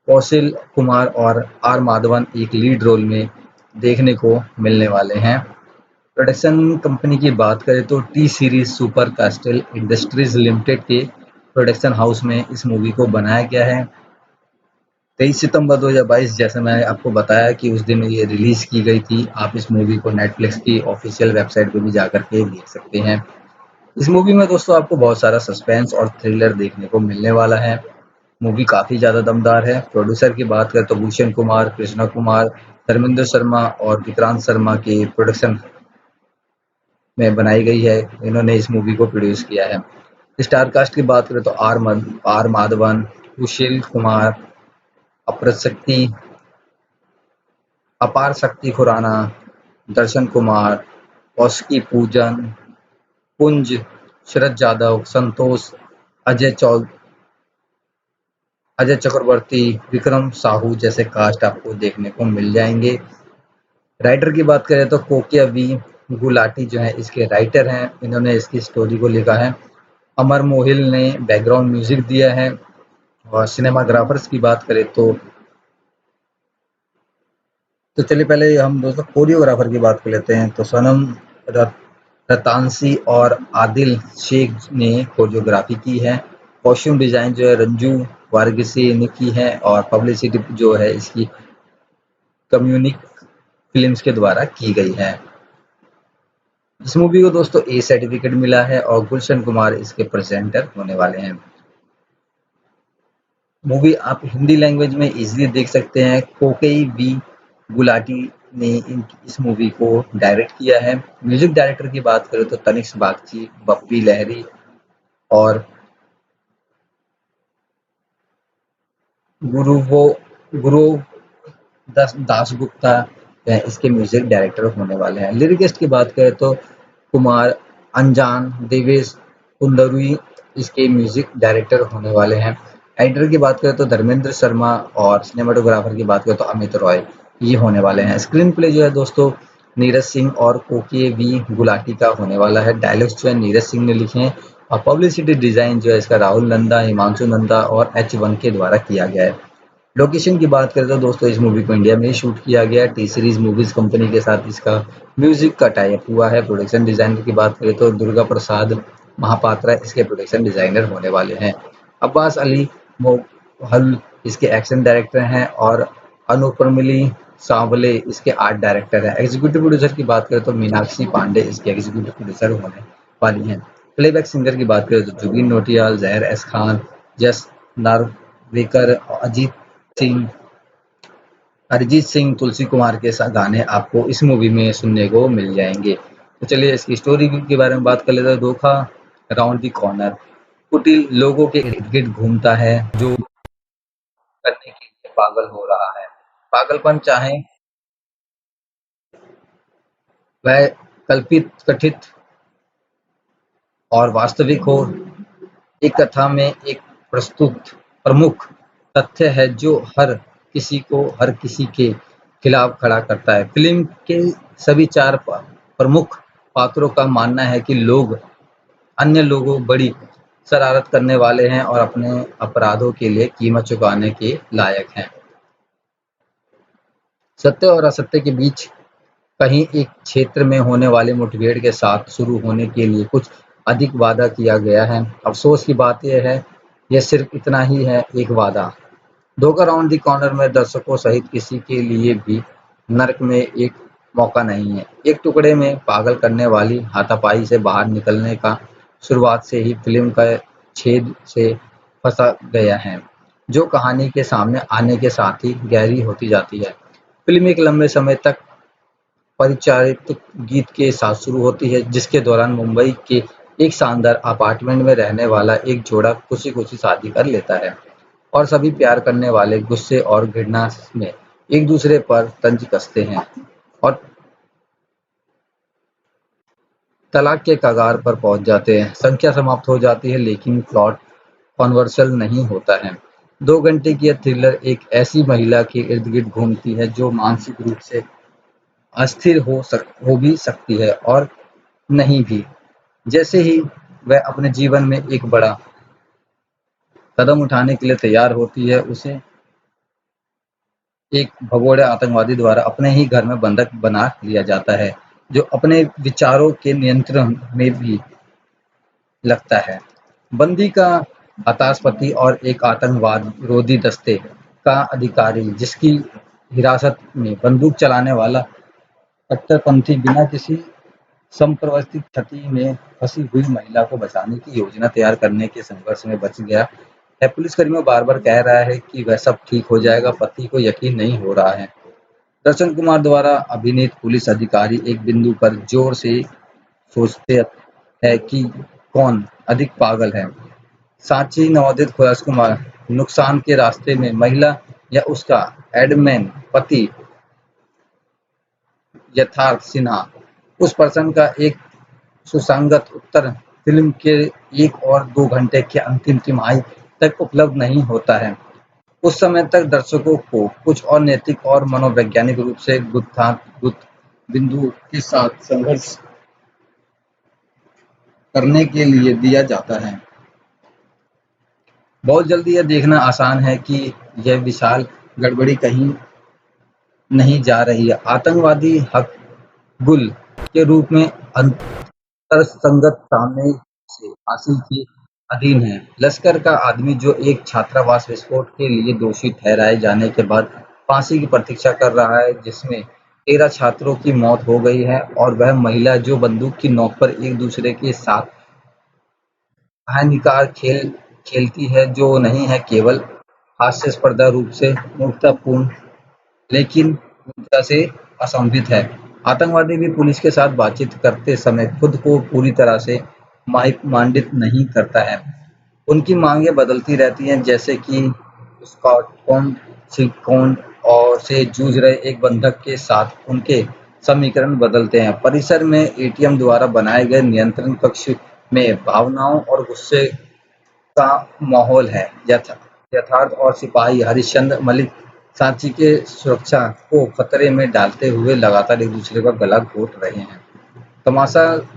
कौशल कुमार और आर माधवन एक लीड रोल में देखने को मिलने वाले हैं। प्रोडक्शन कंपनी की बात करें तो T series super castle industries limited के प्रोडक्शन हाउस में इस मूवी को बनाया गया है। 23 सितंबर 2022 जैसे मैंने आपको बताया कि उस दिन ये रिलीज की गई थी। आप इस मूवी को नेटफ्लिक्स की ऑफिशियल वेबसाइट पे भी जाकर के देख सकते हैं। इस मूवी में दोस्तों आपको बहुत सारा सस्पेंस और थ्रिलर देखने को मिलने वाला है। मूवी काफ़ी ज़्यादा दमदार है। प्रोड्यूसर की बात करें तो भूषण कुमार, कृष्णा कुमार, धर्मेंद्र शर्मा और विक्रांत शर्मा के प्रोडक्शन में बनाई गई है। इन्होंने इस मूवी को प्रोड्यूस किया है। स्टार कास्ट की बात करें तो आर माधवन, सुशील कुमार, अप्रशक्ति अपार शक्ति खुराना, दर्शन कुमार, कौशिकी पूजन, पुंज, शरद यादव, संतोष, अजय चौ अजय चक्रवर्ती, विक्रम साहू जैसे कास्ट आपको देखने को मिल जाएंगे। राइटर की बात करें तो कोकिया वी गुलाटी जो है इसके राइटर हैं। इन्होंने इसकी स्टोरी को लिखा है। अमर मोहिल ने बैकग्राउंड म्यूजिक दिया है और सिनेमाग्राफर्स की बात करें तो तो चलिए पहले हम दोस्तों कोरियोग्राफर की बात कर लेते हैं। तो सनम रतांसी और आदिल शेख ने कोरियोग्राफी की है। कॉस्ट्यूम डिजाइन जो है रंजू वारगिसी ने की है और पब्लिसिटी जो है इसकी कम्युनिक फिल्म्स के द्वारा की गई है। इस मूवी को दोस्तों ए सर्टिफिकेट मिला है और गुलशन कुमार इसके प्रेजेंटर होने वाले हैं। मूवी आप हिंदी लैंग्वेज में इजीली देख सकते हैं। कोकेई वी गुलाटी ने इस मूवी को डायरेक्ट किया है। म्यूजिक डायरेक्टर की बात करें तो तनिष्क बागची, बप्पी लहरी और गुरुवो गुरु दासगुप्ता इसके म्यूजिक डायरेक्टर होने वाले हैं। लिरिकिस्ट की बात करें तो कुमार अंजान, देवेश कुंदरुई इसके म्यूजिक डायरेक्टर होने वाले हैं। एडिटर की बात करें तो धर्मेंद्र शर्मा और सिनेमाटोग्राफर की बात करें तो अमित रॉय ये होने वाले हैं। स्क्रीन प्ले जो है दोस्तों नीरज सिंह और कोके वी गुलाटी का होने वाला है। डायलॉग्स जो है नीरज सिंह ने लिखे हैं और पब्लिसिटी डिजाइन जो है इसका राहुल नंदा, हिमांशु नंदा और H1 के द्वारा किया गया है। लोकेशन की बात करें तो दोस्तों इस मूवी को इंडिया में ही शूट किया गया है। टी सीरीज मूवीज कंपनी के साथ इसका म्यूजिक का टाई अप हुआ है। प्रोडक्शन डिजाइनर की बात करें तो दुर्गा प्रसाद महापात्रा इसके प्रोडक्शन डिजाइनर होने वाले हैं। अब्बास अली मोहल इसके एक्शन डायरेक्टर हैं और अनुपमली सांवले इसके आर्ट डायरेक्टर हैं। एग्जीक्यूटिव प्रोड्यूसर की बात करें तो मीनाक्षी पांडे इसके एग्जीक्यूटिव प्रोड्यूसर होने वाली हैं। प्लेबैक सिंगर की बात करें तो जुबिन नौटियाल, जहर एस खान, जस नार्वेकर, सिंह अरिजीत सिंह, तुलसी कुमार के गाने आपको इस मूवी में सुनने को मिल जाएंगे। तो चलिए इसकी स्टोरी के बारे में बात कर लेते हैं। धोखा राउंड द कॉर्नर कुटिल लोगों के इर्द गिर्द घूमता है जो करने के लिए पागल हो रहा है। पागलपन चाहे वह कल्पित कथित और वास्तविक हो, एक कथा में एक प्रस्तुत प्रमुख तथ्य है जो हर किसी के खिलाफ खड़ा करता है। फिल्म के सभी चार प्रमुख पात्रों का मानना है कि लोग अन्य लोगों बड़ी शरारत करने वाले हैं और अपने अपराधों के लिए कीमत चुकाने के लायक हैं। सत्य और असत्य के बीच कहीं एक क्षेत्र में होने वाले मुठभेड़ के साथ शुरू होने के लिए कुछ अधिक वादा किया गया है। अफसोस की बात यह है, यह सिर्फ इतना ही है, एक वादा। धोखा राउंड द कॉर्नर में दर्शकों सहित किसी के लिए भी नर्क में एक मौका नहीं है। एक टुकड़े में पागल करने वाली हाथापाई से बाहर निकलने का शुरुआत से ही फिल्म का छेद से फंसा गया है, जो कहानी के सामने आने के साथ ही गहरी होती जाती है। फिल्म एक लंबे समय तक परिचालित गीत के साथ शुरू होती है, जिसके दौरान मुंबई के एक शानदार अपार्टमेंट में रहने वाला एक जोड़ा खुशी-खुशी शादी कर लेता है और सभी प्यार करने वाले गुस्से और घृणा में एक दूसरे पर तंज कसते हैं और तलाक के कगार पर पहुंच जाते हैं। संख्या समाप्त हो जाती है लेकिन प्लॉट कॉन्वर्सल नहीं होता है। 2 घंटे की यह थ्रिलर एक ऐसी महिला के इर्द गिर्द घूमती है जो मानसिक रूप से अस्थिर हो भी सकती है और नहीं भी। जैसे ही वह अपने जीवन में एक बड़ा कदम उठाने के लिए तैयार होती है, उसे एक भगोड़े आतंकवादी द्वारा अपने ही घर में बंधक बना लिया जाता है, जो अपने विचारों के नियंत्रण में भी लगता है। बंदी का हताश पति और एक आतंकवाद विरोधी दस्ते का अधिकारी, जिसकी हिरासत में बंदूक चलाने वाला कट्टरपंथी बिना किसी संप्रवर्तित क्षति में फंसी हुई महिला को बचाने की योजना तैयार करने के संघर्ष में बच गया है। पुलिसकर्मियों बार-बार कह रहा है कि वह सब ठीक हो जाएगा, पति को यकीन नहीं हो रहा है। दर्शन कुमार द्वारा अभिनीत पुलिस अधिकारी एक बिंदु पर जोर से सोचते हैं कि कौन अधिक पागल है, सांची नवोदित खुलास कुमार नुकसान के रास्ते में महिला या उसका एडमैन पति यथार्थ सिन्हा। उस प्रश्न का एक सुसंगत उत्तर फिल्म के 1 और 2 घंटे के अंतिम तिमाही तक उपलब्ध नहीं होता है। उस समय तक दर्शकों को कुछ और नैतिक और मनोवैज्ञानिक रूप से गुत्थागुत्थ बिंदु के साथ संघर्ष करने के लिए दिया जाता है। बहुत जल्दी यह देखना आसान है कि यह विशाल गड़बड़ी कहीं नहीं जा रही है। आतंकवादी हकगुल के रूप में तर्कसंगत सामने से हासिल के अधीन है। लश्कर का आदमी जो एक छात्रावास विस्फोट के लिए दोषी ठहराए जाने के बाद फांसी की प्रतीक्षा कर रहा है, जिसमें 13 छात्रों की मौत हो गई है, और वह महिला जो बंदूक की नोक पर एक दूसरे के साथ हानिकारक खेल खेलती है, जो नहीं है केवल हास्यास्पद रूप से मूर्खतापूर्ण लेकिन पूर्णतः से असंभित है। आतंकवादी भी पुलिस के साथ बातचीत करते समय खुद को पूरी तरह से माइक-मांडित नहीं करता है। उनकी मांगें बदलती रहती हैं, जैसे कि स्कॉटलैंड सिक्योंड और से जूझ रहे एक बंधक के साथ उनके समीकरण बदलते हैं। परिसर में एटीएम द्वारा बनाए गए नियंत्रण कक्ष में भावनाओं और गुस्से का माहौल है। यथार्थ और सिपाही हरिश्चंद्र मलिक सांची के सुरक्षा को खतरे में डालते हुए लगातार एक दूसरे का गला घोंट रहे हैं। तमाशा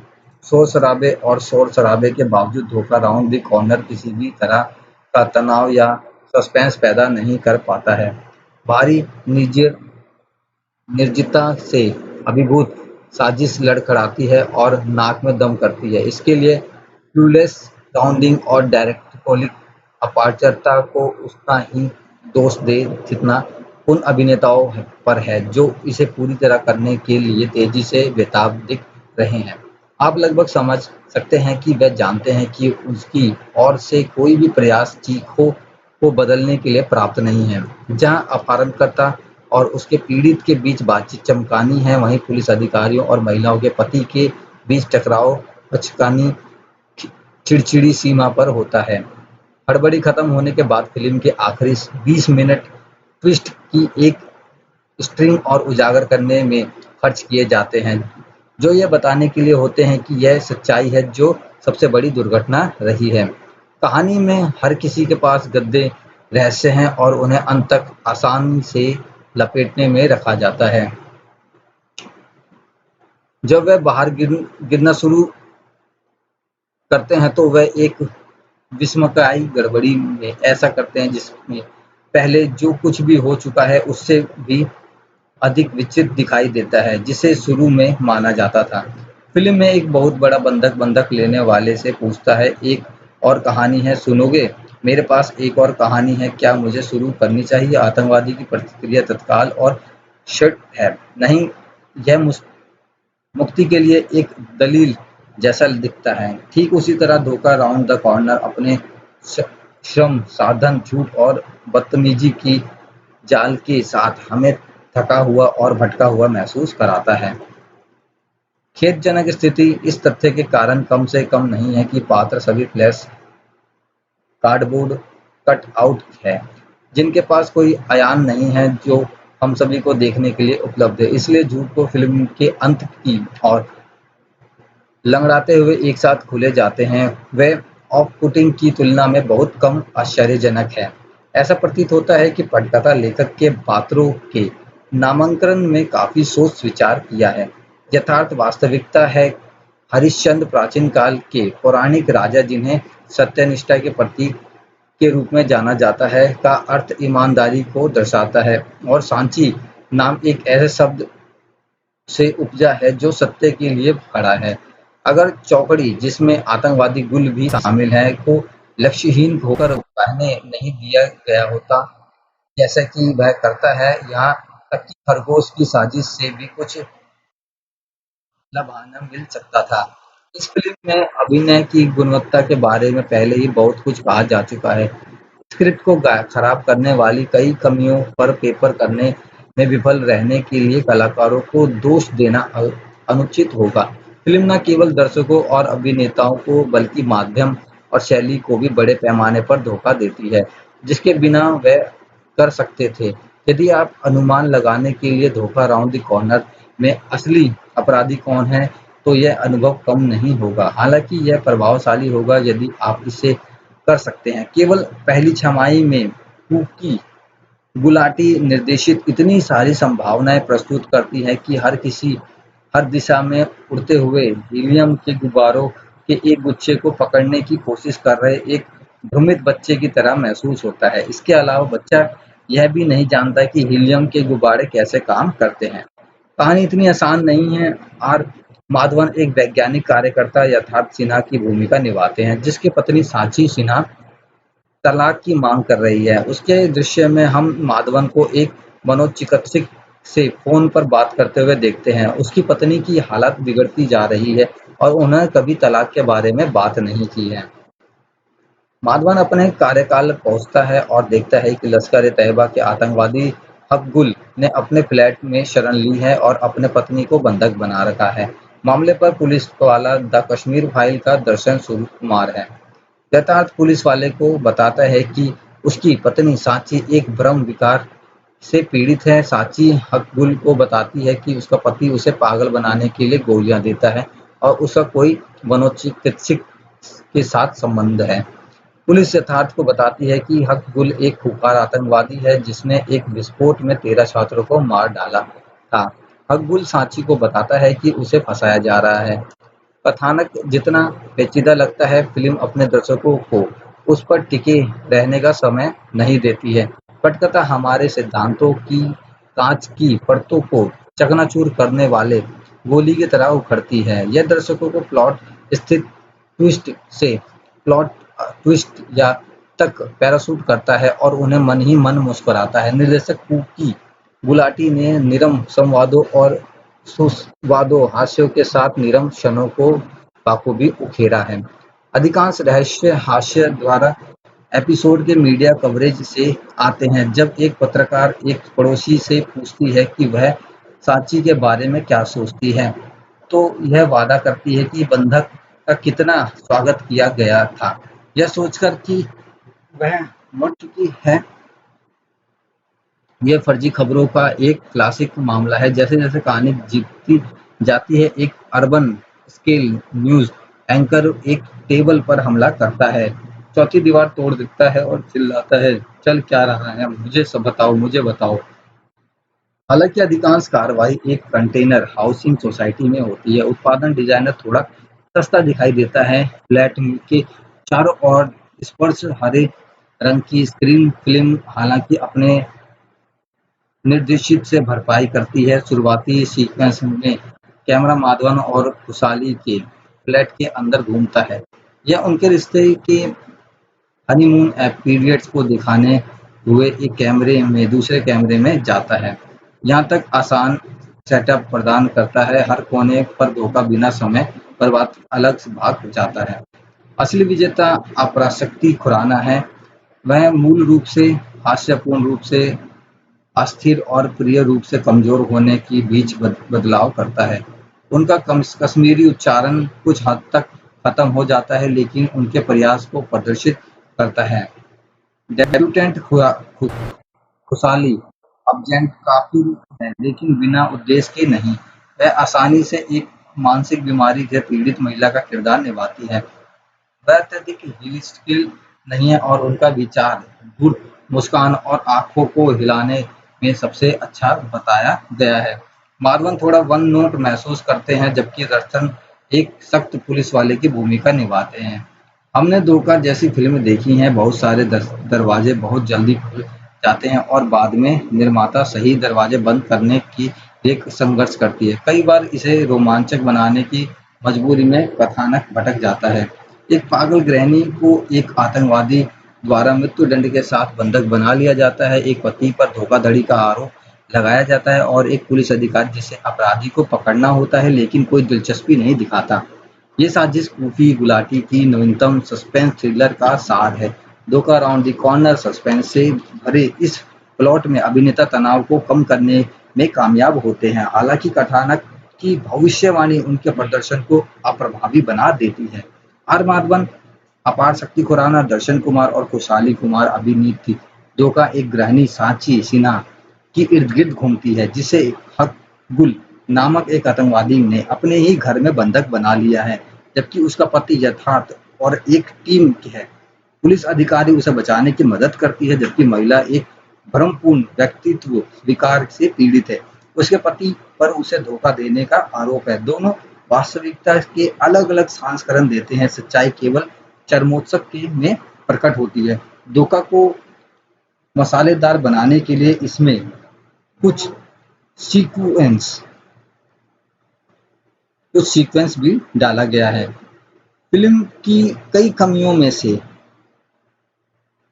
शोर-शराबे और शोर-शराबे के बावजूद धोखा राउंड द कॉर्नर किसी भी तरह का तनाव या सस्पेंस पैदा नहीं कर पाता है। भारी निर्जनता से अभिभूत साजिश लड़खड़ाती है और नाक में दम करती है। इसके लिए क्लूलेस साउंडिंग और डायरेक्टोरिक अपारगता को उतना ही दोष दें जितना उन अभिनेताओं पर है जो इसे पूरी तरह करने के लिए तेजी से बेताब दिख रहे हैं। आप लगभग समझ सकते हैं कि वे जानते हैं कि उसकी ओर से कोई भी प्रयास चीखों को बदलने के लिए प्राप्त नहीं है। जहां अपहरणकर्ता और उसके पीड़ित के बीच बातचीत चमकानी है, वहीं पुलिस अधिकारियों और महिलाओं के पति के बीच टकराव बचकानी चिड़चिड़ी सीमा पर होता है। हड़बड़ी खत्म होने के बाद फिल्म के आखिरी 20 मिनट ट्विस्ट की एक स्ट्रिंग और उजागर करने में खर्च किए जाते हैं, जो यह बताने के लिए होते हैं कि यह सच्चाई है जो सबसे बड़ी दुर्घटना रही है। कहानी में हर किसी के पास गद्दे रहस्य हैं और उन्हें अंत तक आसानी से लपेटने में रखा जाता है। जब वह बाहर गिरना शुरू करते हैं तो वह एक विस्मयकारी गड़बड़ी में ऐसा करते हैं जिसमें पहले जो कुछ भी हो चुका है उससे भी अधिक विचित्र दिखाई देता है जिसे शुरू में माना जाता था। फिल्म में एक बहुत बड़ा बंधक लेने वाले से पूछता है, एक और कहानी है, सुनोगे? मेरे पास एक और कहानी है, क्या मुझे शुरू करनी चाहिए? आतंकवादी की प्रतिक्रिया तत्काल और शर्ट है, नहीं, यह मुक्ति के लिए एक दलील जैसा दिखता है। ठीक उसी तरह धोखा राउंड द कॉर्नर अपने श्रम साधन झूठ और बदतमीजी की जाल के साथ हमें थका हुआ और भटका हुआ महसूस कराता है। खेदजनक स्थिति इस तथ्य के कारण कम से कम नहीं है कि पात्र सभी फ्लैश कार्डबोर्ड कट आउट है, जिनके पास कोई अयान नहीं है जो हम सभी को देखने के लिए उपलब्ध है। इसलिए झूठ को फिल्म के अंत की और लंगड़ाते हुए एक साथ खुले जाते हैं, वे ऑफ-पुटिंग की तुलना में बहुत कम आश्चर्यजनक है। ऐसा प्रतीत होता है कि पटकथा लेखक के पात्रों के नामांकन में काफी सोच-विचार किया है। यथार्थ वास्तविकता है हरिश्चंद्र प्राचीन काल के पौराणिक राजा जिन्हें सत्यनिष्ठा के प्रतीक के रूप में जाना जाता है का अर्थ ईमानदारी को दर्शाता है, और सांची नाम एक ऐसे शब्द से उपजा है जो सत्य के लिए खड़ा है। अगर चौकड़ी जिसमें आतंकवादी गुल भी शामिल है को लक्ष्यहीन होकर बहने नहीं दिया गया होता जैसा कि वह करता है, यहाँ तक कि खरगोश की साजिश से भी कुछ लभाना मिल सकता था। इस फिल्म में अभिनय की गुणवत्ता के बारे में पहले ही बहुत कुछ कहा जा चुका है। स्क्रिप्ट को खराब करने वाली कई कमियों पर पेपर करने में विफल रहने के लिए कलाकारों को दोष देना अनुचित होगा। फिल्म न केवल दर्शकों और अभिनेताओं को बल्कि माध्यम और शैली को भी बड़े पैमाने पर धोखा देती है, जिसके बिना वे कर सकते थे। यदि आप अनुमान लगाने के लिए धोखा राउंड द कॉर्नर में असली अपराधी कौन है, तो यह अनुभव कम नहीं होगा। हालांकि यह प्रभावशाली होगा यदि आप इसे कर सकते हैं। केवल पहली छमाही में कुकी गुलाटी निर्देशित इतनी सारी संभावनाएं प्रस्तुत करती है कि हर दिशा में उड़ते हुए हीलियम के गुब्बारों के एक गुच्छे को पकड़ने की कोशिश कर रहे एक भ्रमित बच्चे की तरह महसूस होता है। इसके अलावा बच्चा यह भी नहीं जानता कि हीलियम के गुब्बारे कैसे काम करते हैं। कहानी इतनी आसान नहीं है और माधवन एक वैज्ञानिक कार्यकर्ता यथार्थ सिन्हा की भूमिका निभाते हैं, जिसकी पत्नी सांची सिन्हा तलाक की मांग कर रही है। उसके दृश्य में हम माधवन को एक मनोचिकित्सक से फोन पर बात करते हुए देखते हैं। उसकी पत्नी की हालत बिगड़ती जा रही है और उन्होंने कभी तलाक के बारे में बात नहीं की है। माधवन अपने कार्यकाल पहुंचता है और देखता है कि लश्कर-ए-तैयबा के आतंकवादी हकगुल ने अपने फ्लैट में शरण ली है और अपने पत्नी को बंधक बना रखा है। मामले पर पुलिस वाला द कश्मीर फाइल का दर्शन सूरज कुमार है। यथार्थ पुलिस वाले को बताता है कि उसकी पत्नी सांची एक भ्रम विकार से पीड़ित है। सांची हकगुल को बताती है कि उसका पति उसे पागल बनाने के लिए गोलियां देता है और उसका कोई मनोचिकित्सक के साथ संबंध है। पुलिस यथार्थ को बताती है कि हकगुल एक खूंखार आतंकवादी है जिसने एक विस्फोट में 13 छात्रों को मार डाला था। हकगुल सांची को बताता है कि उसे फंसाया जा रहा है। कथानक जितना पेचीदा लगता है, फिल्म अपने दर्शकों को उस पर टिके रहने का समय नहीं देती है। पटकथा हमारे सिद्धांतों की कांच की परतों को चकनाचूर करने वाले गोली की तरह उखड़ती है। यह दर्शकों को प्लॉट स्थित ट्विस्ट से प्लॉट ट्विस्ट या तक पैराशूट करता है और उन्हें मन ही मन मुस्कुराता है। निर्देशक कुकी गुलाटी ने निरम संवादों और सुस्वादु हास्यों के साथ नीरम क्षणों को बखूबी उकेरा है। अधिकांश रहस्य हास्य द्वारा एपिसोड के मीडिया कवरेज से आते हैं। जब एक पत्रकार एक पड़ोसी से पूछती है कि वह सांची के बारे में क्या सोचती है, तो यह वादा करती है कि बंधक का कितना स्वागत किया गया था, यह सोचकर कि वह मर चुकी है। ये फर्जी खबरों का एक क्लासिक मामला है। जैसे-जैसे कहानी जीतती जाती है, एक अर्बन स्केल न्यूज़ एंकर एक टेबल पर हमला करता है, चौथी दीवार तोड़ देता है और चिल्लाता है, "चल क्या रहा है? मुझे सब बताओ, मुझे बताओ।" हालांकि अधिकांश कार्रवाई एक कंटेनर हाउसिंग सोसाइटी में होती है। उत्पादन डिजाइनर थोड़ा सस्ता दिखाई देता है। फ्लैट के चारों ओर स्पर्श हरे रंग की स्क्रीन फिल्म हालांकि अपने निर्देशित से भरपाई करती है। शुरुआती सीक्वेंस में कैमरा माधवन और खुशहाली के फ्लैट के अंदर घूमता है। यह उनके रिश्ते के हनीमून पीरियड्स को दिखाने हुए एक कैमरे में दूसरे कैमरे में जाता है। यहाँ तक आसान सेटअप प्रदान करता है, हर कोने पर धोखा बिना समय बर्बाद अलग से भाग जाता है। असली विजेता अपराशक्ति खुराना है। वह मूल रूप से हास्यपूर्ण रूप से अस्थिर और प्रिय रूप से कमजोर होने के बीच बदलाव करता है। उनका कश्मीरी उच्चारण कुछ हद तक खत्म हो जाता है, लेकिन उनके प्रयास को प्रदर्शित करता है। डेब्यूटेंट खुशाली अबजेंट काफी है, लेकिन बिना उद्देश्य के नहीं। वह आसानी से एक मानसिक बीमारी से पीड़ित महिला का किरदार निभाती है। वह अत्यधिक हिलस्टिल नहीं है और उनका विचार धूर्त मुस्कान और आंखों को हिलाने में सबसे अच्छा बताया गया है। माधवन थोड़ा वन नोट महसूस करते हैं, जबकि दर्शन एक सख्त पुलिस वाले की भूमिका निभाते हैं। हमने धोखा जैसी फिल्म देखी हैं, बहुत सारे दरवाजे बहुत जल्दी खुल जाते हैं और बाद में निर्माता सही दरवाजे बंद करने की एक संघर्ष करती है। कई बार इसे रोमांचक बनाने की मजबूरी में कथानक भटक जाता है। एक पागल गृहिणी को एक आतंकवादी द्वारा मृत्युदंड के साथ बंधक बना लिया जाता है, एक पति पर धोखाधड़ी का आरोप लगाया जाता है और एक पुलिस अधिकारी जिसे अपराधी को पकड़ना होता है लेकिन कोई दिलचस्पी नहीं दिखाता। ये साजिश कूकी गुलाटी की नवीनतम सस्पेंस थ्रिलर का सार है। धोखा अराउंड द कॉर्नर सस्पेंस से भरे इस प्लॉट में अभिनेता तनाव को कम करने में कामयाब होते हैं। हालांकि कथानक की भविष्यवाणी उनके प्रदर्शन को अप्रभावी बना देती है। आर माधवन, अपार शक्ति खुराना, दर्शन कुमार और खुशहाली कुमार अभिनीत थी। धोखा एक गृहिणी सांची सिन्हा की इर्द-गिर्द घूमती है, जिसे हक-गुल नामक एक आतंकवादी ने अपने ही घर में बंधक बना लिया है, जबकि उसका पति यथार्थ और एक टीम है। पुलिस अधिकारी उसे बचाने की मदद करती है, जबकि महिला एक भ्रमपूर्ण व्यक्तित्व विकार से पीड़ित है। उसके पति पर उसे धोखा देने का आरोप है। दोनों वास्तविकता के अलग-अलग संस्करण देते हैं, सच्चाई केवल चरमोत्सव में प्रकट होती है। धोखा को मसालेदार बनाने के लिए इसमें कुछ सीक्वेंस कुछ सीक्वेंस भी डाला गया है। फिल्म की कई कमियों में से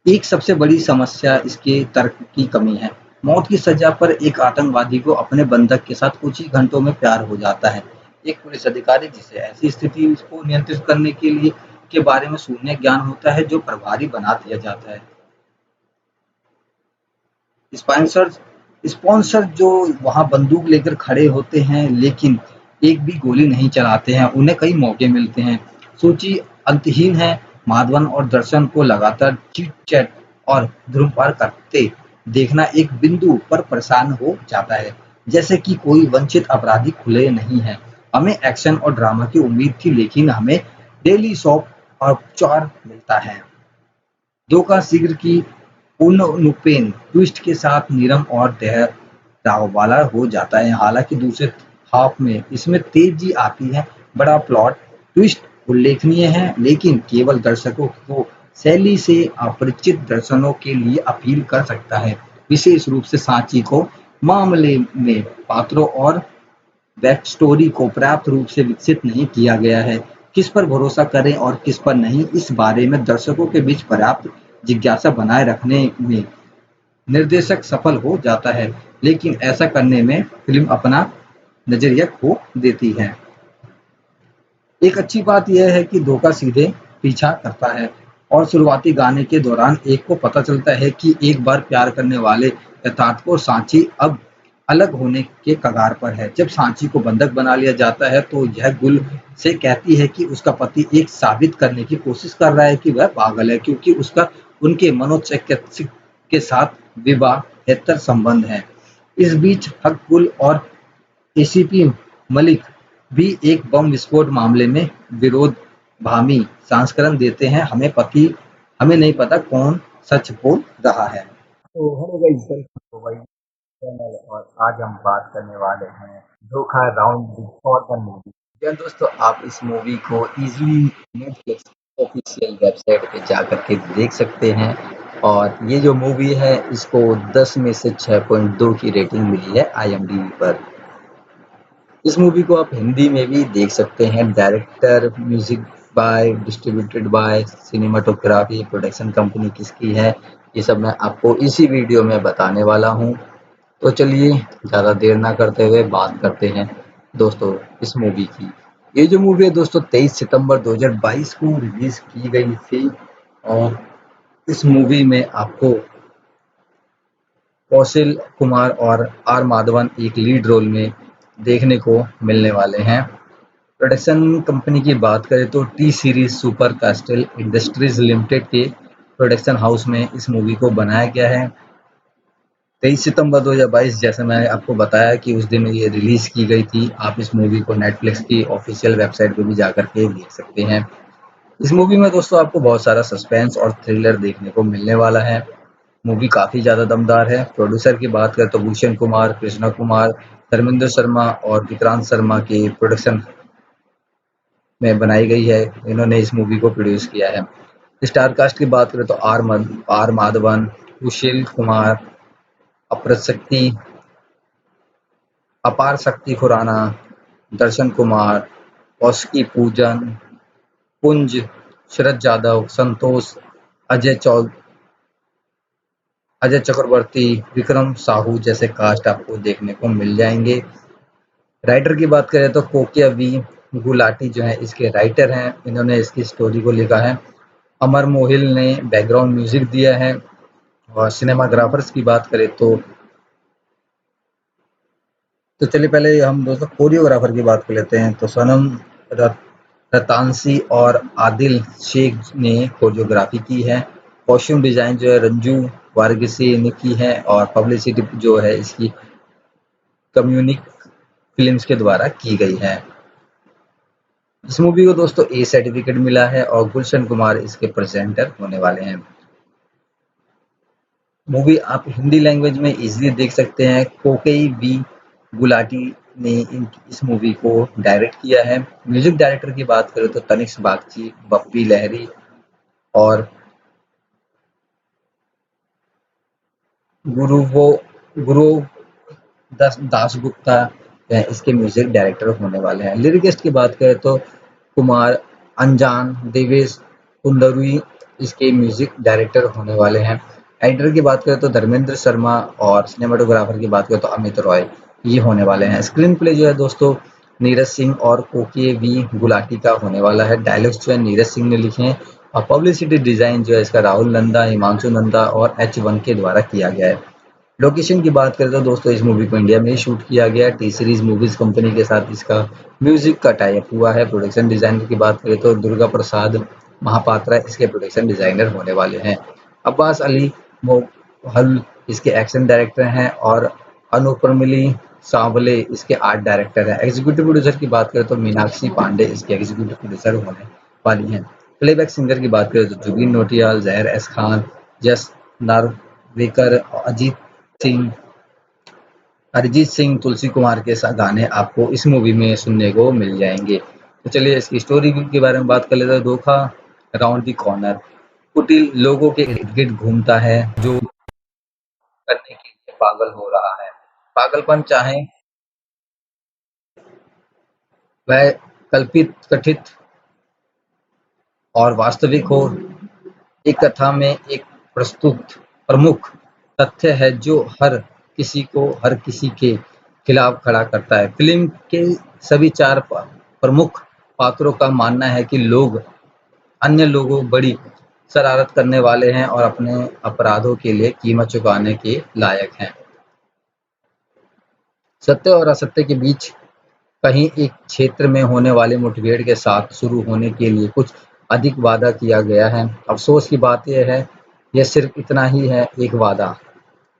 एक सबसे बड़ी समस्या इसके तर्क की कमी है। मौत की सजा पर एक आतंकवादी को अपने बंधक के साथ कुछ ही घंटों में प्यार हो जाता है। एक पुलिस अधिकारी जिसे ऐसी स्थिति को नियंत्रित करने के लिए के बारे में शून्य ज्ञान होता है जो प्रभारी बना दिया जाता है। स्पॉन्सर स्पॉन्सर जो वहां बंदूक लेकर खड़े होते हैं लेकिन एक भी गोली नहीं चलाते हैं, उन्हें कई मौके मिलते हैं। सूची अंतहीन है। माधवन और दर्शन को लगातार चीट चैट और धूम्रपान करते देखना एक बिंदु पर परेशान हो जाता है, जैसे कि कोई वंचित अपराधी खुले नहीं है। हमें एक्शन और ड्रामा की उम्मीद थी लेकिन हमें डेली सॉप और औपचार मिलता है। धोखा शीघ्र की पूर्णनुपेन ट्विस्ट के साथ नीरम और ठहराव वाला हो जाता है। हालांकि दूसरे हाफ में इसमें तेजी आती है। बड़ा प्लॉट ट्विस्ट उल्लेखनीय है लेकिन केवल दर्शकों को शैली से अपरिचित दर्शकों के लिए अपील कर सकता है। विशेष रूप से सांची को मामले में पात्रों और बैक स्टोरी को पर्याप्त रूप से विकसित नहीं किया गया है। किस पर भरोसा करें और किस पर नहीं, इस बारे में दर्शकों के बीच पर्याप्त जिज्ञासा बनाए रखने में निर्देशक सफल हो जाता है, लेकिन ऐसा करने में फिल्म अपना नजरिया खो देती है। एक अच्छी बात यह है कि धोखा सीधे पीछा करता है और शुरुआती गाने के दौरान एक को पता चलता है कि एक बार प्यार करने वाले यथार्थ को सांची अब अलग होने के कगार पर है। जब सांची को बंधक बना लिया जाता है तो यह गुल से कहती है कि उसका पति एक साबित करने की कोशिश कर रहा है कि वह पागल है क्योंकि उसका उनके मनोचिकित्सक के साथ विवाहेतर संबंध है। इस बीच हक गुल और एसीपी मलिक भी एक बम विस्फोट मामले में विरोधाभासी संस्करण देते हैं। हमें नहीं पता कौन सच बोल रहा है। तो hello guys, welcome to my channel और आज हम बात करने वाले हैं Dhokha round the foreman movie. जी दोस्तों, आप इस मूवी को इजीली नेटफ्लिक्स ऑफिशियल वेबसाइट पे जाकर के देख सकते हैं और ये जो मूवी है इसको 10 में से 6.2 की रेटिंग मिली है IMDb पर। इस मूवी को आप हिंदी में भी देख सकते हैं। Director, music by, distributed by, cinematography, production company किसकी है, ये सब मैं आपको इसी वीडियो में बताने वाला हूँ। तो चलिए ज़्यादा देर ना करते हुए बात करते हैं दोस्तों इस मूवी की। ये जो मूवी है दोस्तों 23 सितंबर 2022 को रिलीज की गई थी और इस मूवी में आपको कौशल कुमार और आर माधवन एक लीड रोल में देखने को मिलने वाले हैं। प्रोडक्शन कंपनी की बात करें तो T series super castle industries limited के प्रोडक्शन हाउस में इस मूवी को बनाया गया है। 23 सितंबर 2022 जैसे मैंने आपको बताया कि उस दिन ये रिलीज की गई थी। आप इस मूवी को नेटफ्लिक्स की ऑफिशियल वेबसाइट पे भी जाकर के देख सकते हैं। इस मूवी में दोस्तों आपको बहुत सारा सस्पेंस और थ्रिलर देखने को मिलने वाला है। मूवी काफ़ी ज़्यादा दमदार है। प्रोड्यूसर की बात करें तो भूषण कुमार, कृष्णा कुमार, धर्मेंद्र शर्मा और विक्रांत शर्मा के प्रोडक्शन में बनाई गई है। इन्होंने इस मूवी को प्रोड्यूस किया है। स्टार कास्ट की बात करें तो आर माधवन, सुशील कुमार, अप्रशक्ति अपार शक्ति खुराना, दर्शन कुमार, कौशिकी पूजन, पुंज, शरद यादव, संतोष, अजय चौ अजय चक्रवर्ती, विक्रम साहू जैसे कास्ट आपको देखने को मिल जाएंगे। राइटर की बात करें तो कोकिया वी गुलाटी जो है इसके राइटर हैं। इन्होंने इसकी स्टोरी को लिखा है। अमर मोहिल ने बैकग्राउंड म्यूजिक दिया है और सिनेमाग्राफर्स की बात करें तो चलिए पहले हम दोस्तों कोरियोग्राफर की बात कर लेते हैं। तो सनम रतांसी और आदिल शेख ने कोरियोग्राफी की है। कॉस्ट्यूम डिजाइन जो है रंजू वारगिसी ने की है और पब्लिसिटी जो है इसकी कम्युनिक फिल्म्स के द्वारा की गई है। इस मूवी को दोस्तों ए सर्टिफिकेट मिला है और गुलशन कुमार इसके प्रेजेंटर होने वाले हैं। मूवी आप हिंदी लैंग्वेज में इजीली देख सकते हैं। कोकेई वी गुलाटी ने इस मूवी को डायरेक्ट किया है। म्यूजिक डायरेक्टर की बात करें तो तनिष्क बागची, बप्पी लहरी और गुरु वो गुरु दासगुप्ता इसके म्यूजिक डायरेक्टर होने वाले हैं। लिरिकिस्ट की बात करें तो कुमार अंजान, देवेश कुंदरुई इसके म्यूजिक डायरेक्टर होने वाले हैं। एडिटर की बात करें तो धर्मेंद्र शर्मा और सिनेमाटोग्राफर की बात करें तो अमित रॉय ये होने वाले हैं। स्क्रीन प्ले जो है दोस्तों नीरज सिंह और कोके वी गुलाटी का होने वाला है। डायलॉग्स जो है नीरज सिंह ने लिखे हैं और पब्लिसिटी डिजाइन जो है इसका राहुल नंदा, हिमांशु नंदा और H1 के द्वारा किया गया है। लोकेशन की बात करें तो दोस्तों इस मूवी को इंडिया में ही शूट किया गया है। टी सीरीज मूवीज कंपनी के साथ इसका म्यूजिक का टाई अप हुआ है। प्रोडक्शन डिजाइनर की बात करें तो दुर्गा प्रसाद महापात्रा इसके प्रोडक्शन डिजाइनर होने वाले हैं। अब्बास अली मोहल इसके एक्शन डायरेक्टर हैं और अनुपमिली सांवले इसके आर्ट डायरेक्टर हैं। एग्जीक्यूटिव प्रोड्यूसर की बात करें तो मीनाक्षी पांडे इसके एग्जीक्यूटिव प्रोड्यूसर होने वाली हैं। प्लेबैक सिंगर की बात करें तो जुबिन नौटियाल, जहर एस खान, जस नार्वेकर, सिंह अरिजीत सिंह, तुलसी कुमार के गाने आपको इस मूवी में सुनने को मिल जाएंगे। तो चलिए इसकी स्टोरी के बारे में बात कर लेते हैं। धोखा अराउंड द कॉर्नर कुटिल लोगों के इर्द गिर्द घूमता है जो करने के लिए पागल हो रहा है। पागलपन चाहे वह कल्पित कथित और वास्तविक हो, एक कथा में एक प्रस्तुत प्रमुख तथ्य है जो हर किसी के खिलाफ खड़ा करता है। फिल्म के सभी चार प्रमुख पात्रों का मानना है कि लोग अन्य लोगों बड़ी शरारत करने वाले हैं और अपने अपराधों के लिए कीमत चुकाने के लायक हैं। सत्य और असत्य के बीच कहीं एक क्षेत्र में होने वाली मुठभेड़ के साथ शुरू होने के लिए कुछ अधिक वादा किया गया है। अफसोस की बात यह है, यह सिर्फ इतना ही है, एक वादा।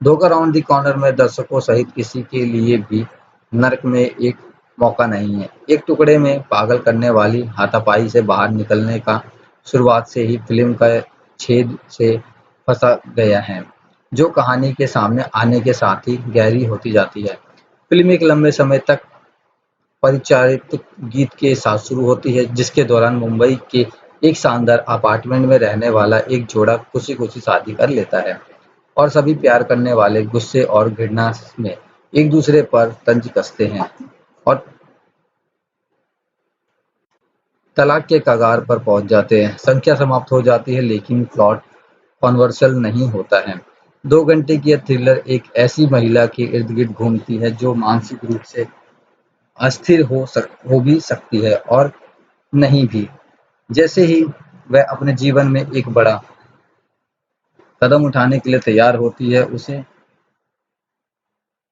धोखा राउंड द कॉर्नर में दर्शकों सहित किसी के लिए भी नर्क में एक मौका नहीं है। एक टुकड़े में पागल करने वाली हाथापाई से बाहर निकलने का शुरुआत से ही फिल्म का छेद से फंसा गया है, जो कहानी के सामने आने के साथ ही गहरी होती जाती है। फिल्म एक लंबे समय तक परिचालित गीत के साथ शुरू होती है, जिसके दौरान मुंबई के एक शानदार अपार्टमेंट में रहने वाला एक जोड़ा खुशी-खुशी शादी कर लेता है और सभी प्यार करने वाले गुस्से और घृणा में एक दूसरे पर तंज कसते हैं और तलाक के कगार पर पहुंच जाते हैं। संख्या समाप्त हो जाती है लेकिन प्लॉट कॉन्वर्सल नहीं होता है। 2 घंटे की यह थ्रिलर एक ऐसी महिला के इर्द गिर्द घूमती है जो मानसिक रूप से अस्थिर हो भी सकती है और नहीं भी। जैसे ही वह अपने जीवन में एक बड़ा कदम उठाने के लिए तैयार होती है, उसे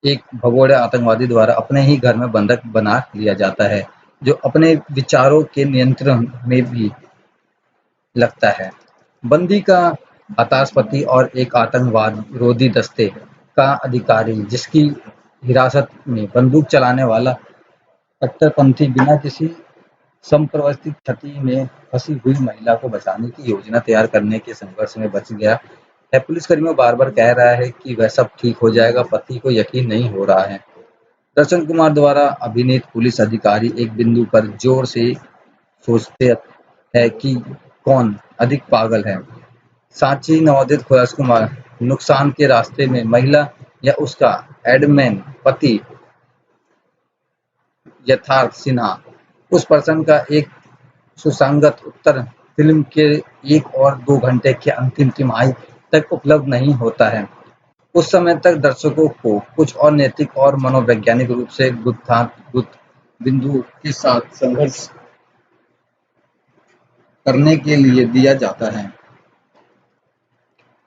एक भगोड़े आतंकवादी द्वारा अपने ही घर में बंधक बना लिया जाता है, जो अपने विचारों के नियंत्रण में भी लगता है। बंदी का हताश और एक आतंकवाद विरोधी दस्ते का अधिकारी, जिसकी हिरासत में बंदूक चलाने वाला कट्टरपंथी बिना किसी संप्रवर्तित क्षति में फंसी हुई महिला को बचाने की योजना तैयार करने के संघर्ष में बच गया है। पुलिसकर्मियों बार-बार कह रहा है कि वह सब ठीक हो जाएगा, पति को यकीन नहीं हो रहा है। दर्शन कुमार द्वारा अभिनीत पुलिस अधिकारी एक बिंदु पर जोर से सोचते हैं कि कौन अधिक पागल है, सांची नवोदित खुलास कुमार नुकसान के रास्ते में महिला या उसका एडमैन पति यथार्थ सिन्हा। उस प्रश्न का एक सुसंगत उत्तर फिल्म के 1 और 2 घंटे के अंतिम तिमाही तक उपलब्ध नहीं होता है। उस समय तक दर्शकों को कुछ और नैतिक और मनोवैज्ञानिक रूप से गुत्थागुत्थ बिंदु के साथ संघर्ष करने के लिए दिया जाता है।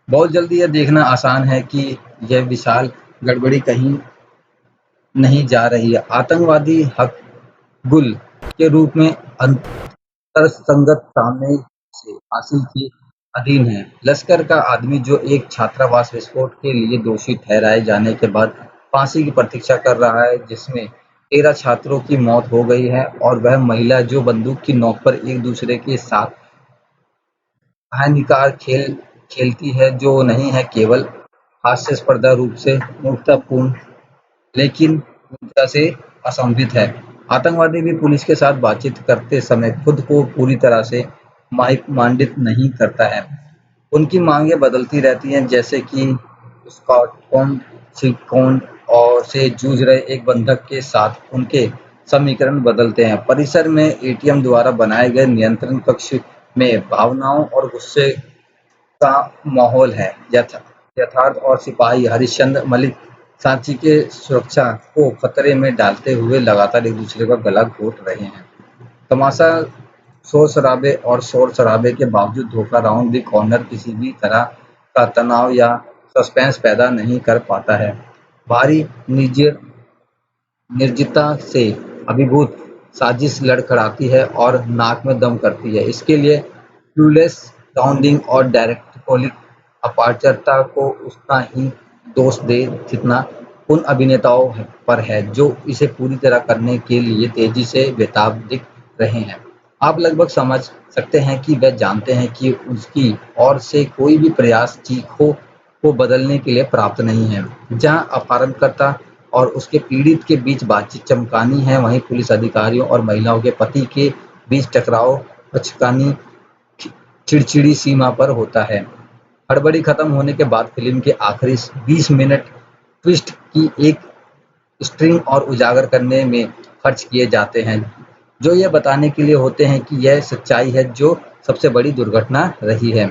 बहुत जल्दी यह देखना आसान है कि यह विशाल गड़बड़ी कहीं नहीं जा रही है। आतंकवादी हकगुल के रूप में तर्कसंगत सामने से हासिल के अधीन है। लश्कर का आदमी जो एक छात्रावास विस्फोट के लिए दोषी ठहराए जाने के बाद फांसी की प्रतीक्षा कर रहा है, जिसमें 13 छात्रों की मौत हो गई है, और वह महिला जो बंदूक की नोक पर एक दूसरे के साथ हानिकारक खेल खेलती है, जो नहीं है केवल हास्यास्पद रूप से मूर्खतापूर्ण लेकिन पूर्णतः से असंभित है। आतंकवादी भी पुलिस के साथ बातचीत करते समय खुद को पूरी तरह से मानदित नहीं करता है। उनकी मांगें बदलती रहती हैं, जैसे कि स्कॉटलैंड सिकोन और से जूझ रहे एक बंधक के साथ उनके समीकरण बदलते हैं। परिसर में एटीएम द्वारा बनाए गए नियंत्रण कक्ष में भावनाओं और गुस्से का माहौल है। यथार्थ और सिपाही हरिश्चंद्र मलिक सांची के सुरक्षा को खतरे में डालते हुए लगातार एक दूसरे का गला घोट रहे हैं। तमाशा शोर-शराबे और शोर-शराबे के बावजूद धोखा राउंड द कॉर्नर किसी भी तरह का तनाव या सस्पेंस पैदा नहीं कर पाता है। भारी निर्जनता से अभिभूत साजिश लड़खड़ाती है और नाक में दम करती है। इसके लिए क्लूलेस साउंडिंग और डायरेक्टोलिक अपारदर्शिता को उतना ही दोष दें जितना उन अभिनेताओं पर है जो इसे पूरी तरह करने के लिए तेजी से बेताब दिख रहे हैं। आप लगभग समझ सकते हैं कि वे जानते हैं कि उसकी ओर से कोई भी प्रयास चीखों को बदलने के लिए प्राप्त नहीं है। जहां अपहरणकर्ता और उसके पीड़ित के बीच बातचीत चमकानी है, वहीं पुलिस अधिकारियों और महिलाओं के पति के बीच टकराव बचकानी चिड़चिड़ी सीमा पर होता है। हड़बड़ी खत्म होने के बाद फिल्म के आखिरी 20 मिनट ट्विस्ट की एक स्ट्रिंग और उजागर करने में खर्च किए जाते हैं, जो यह बताने के लिए होते हैं कि यह सच्चाई है जो सबसे बड़ी दुर्घटना रही है।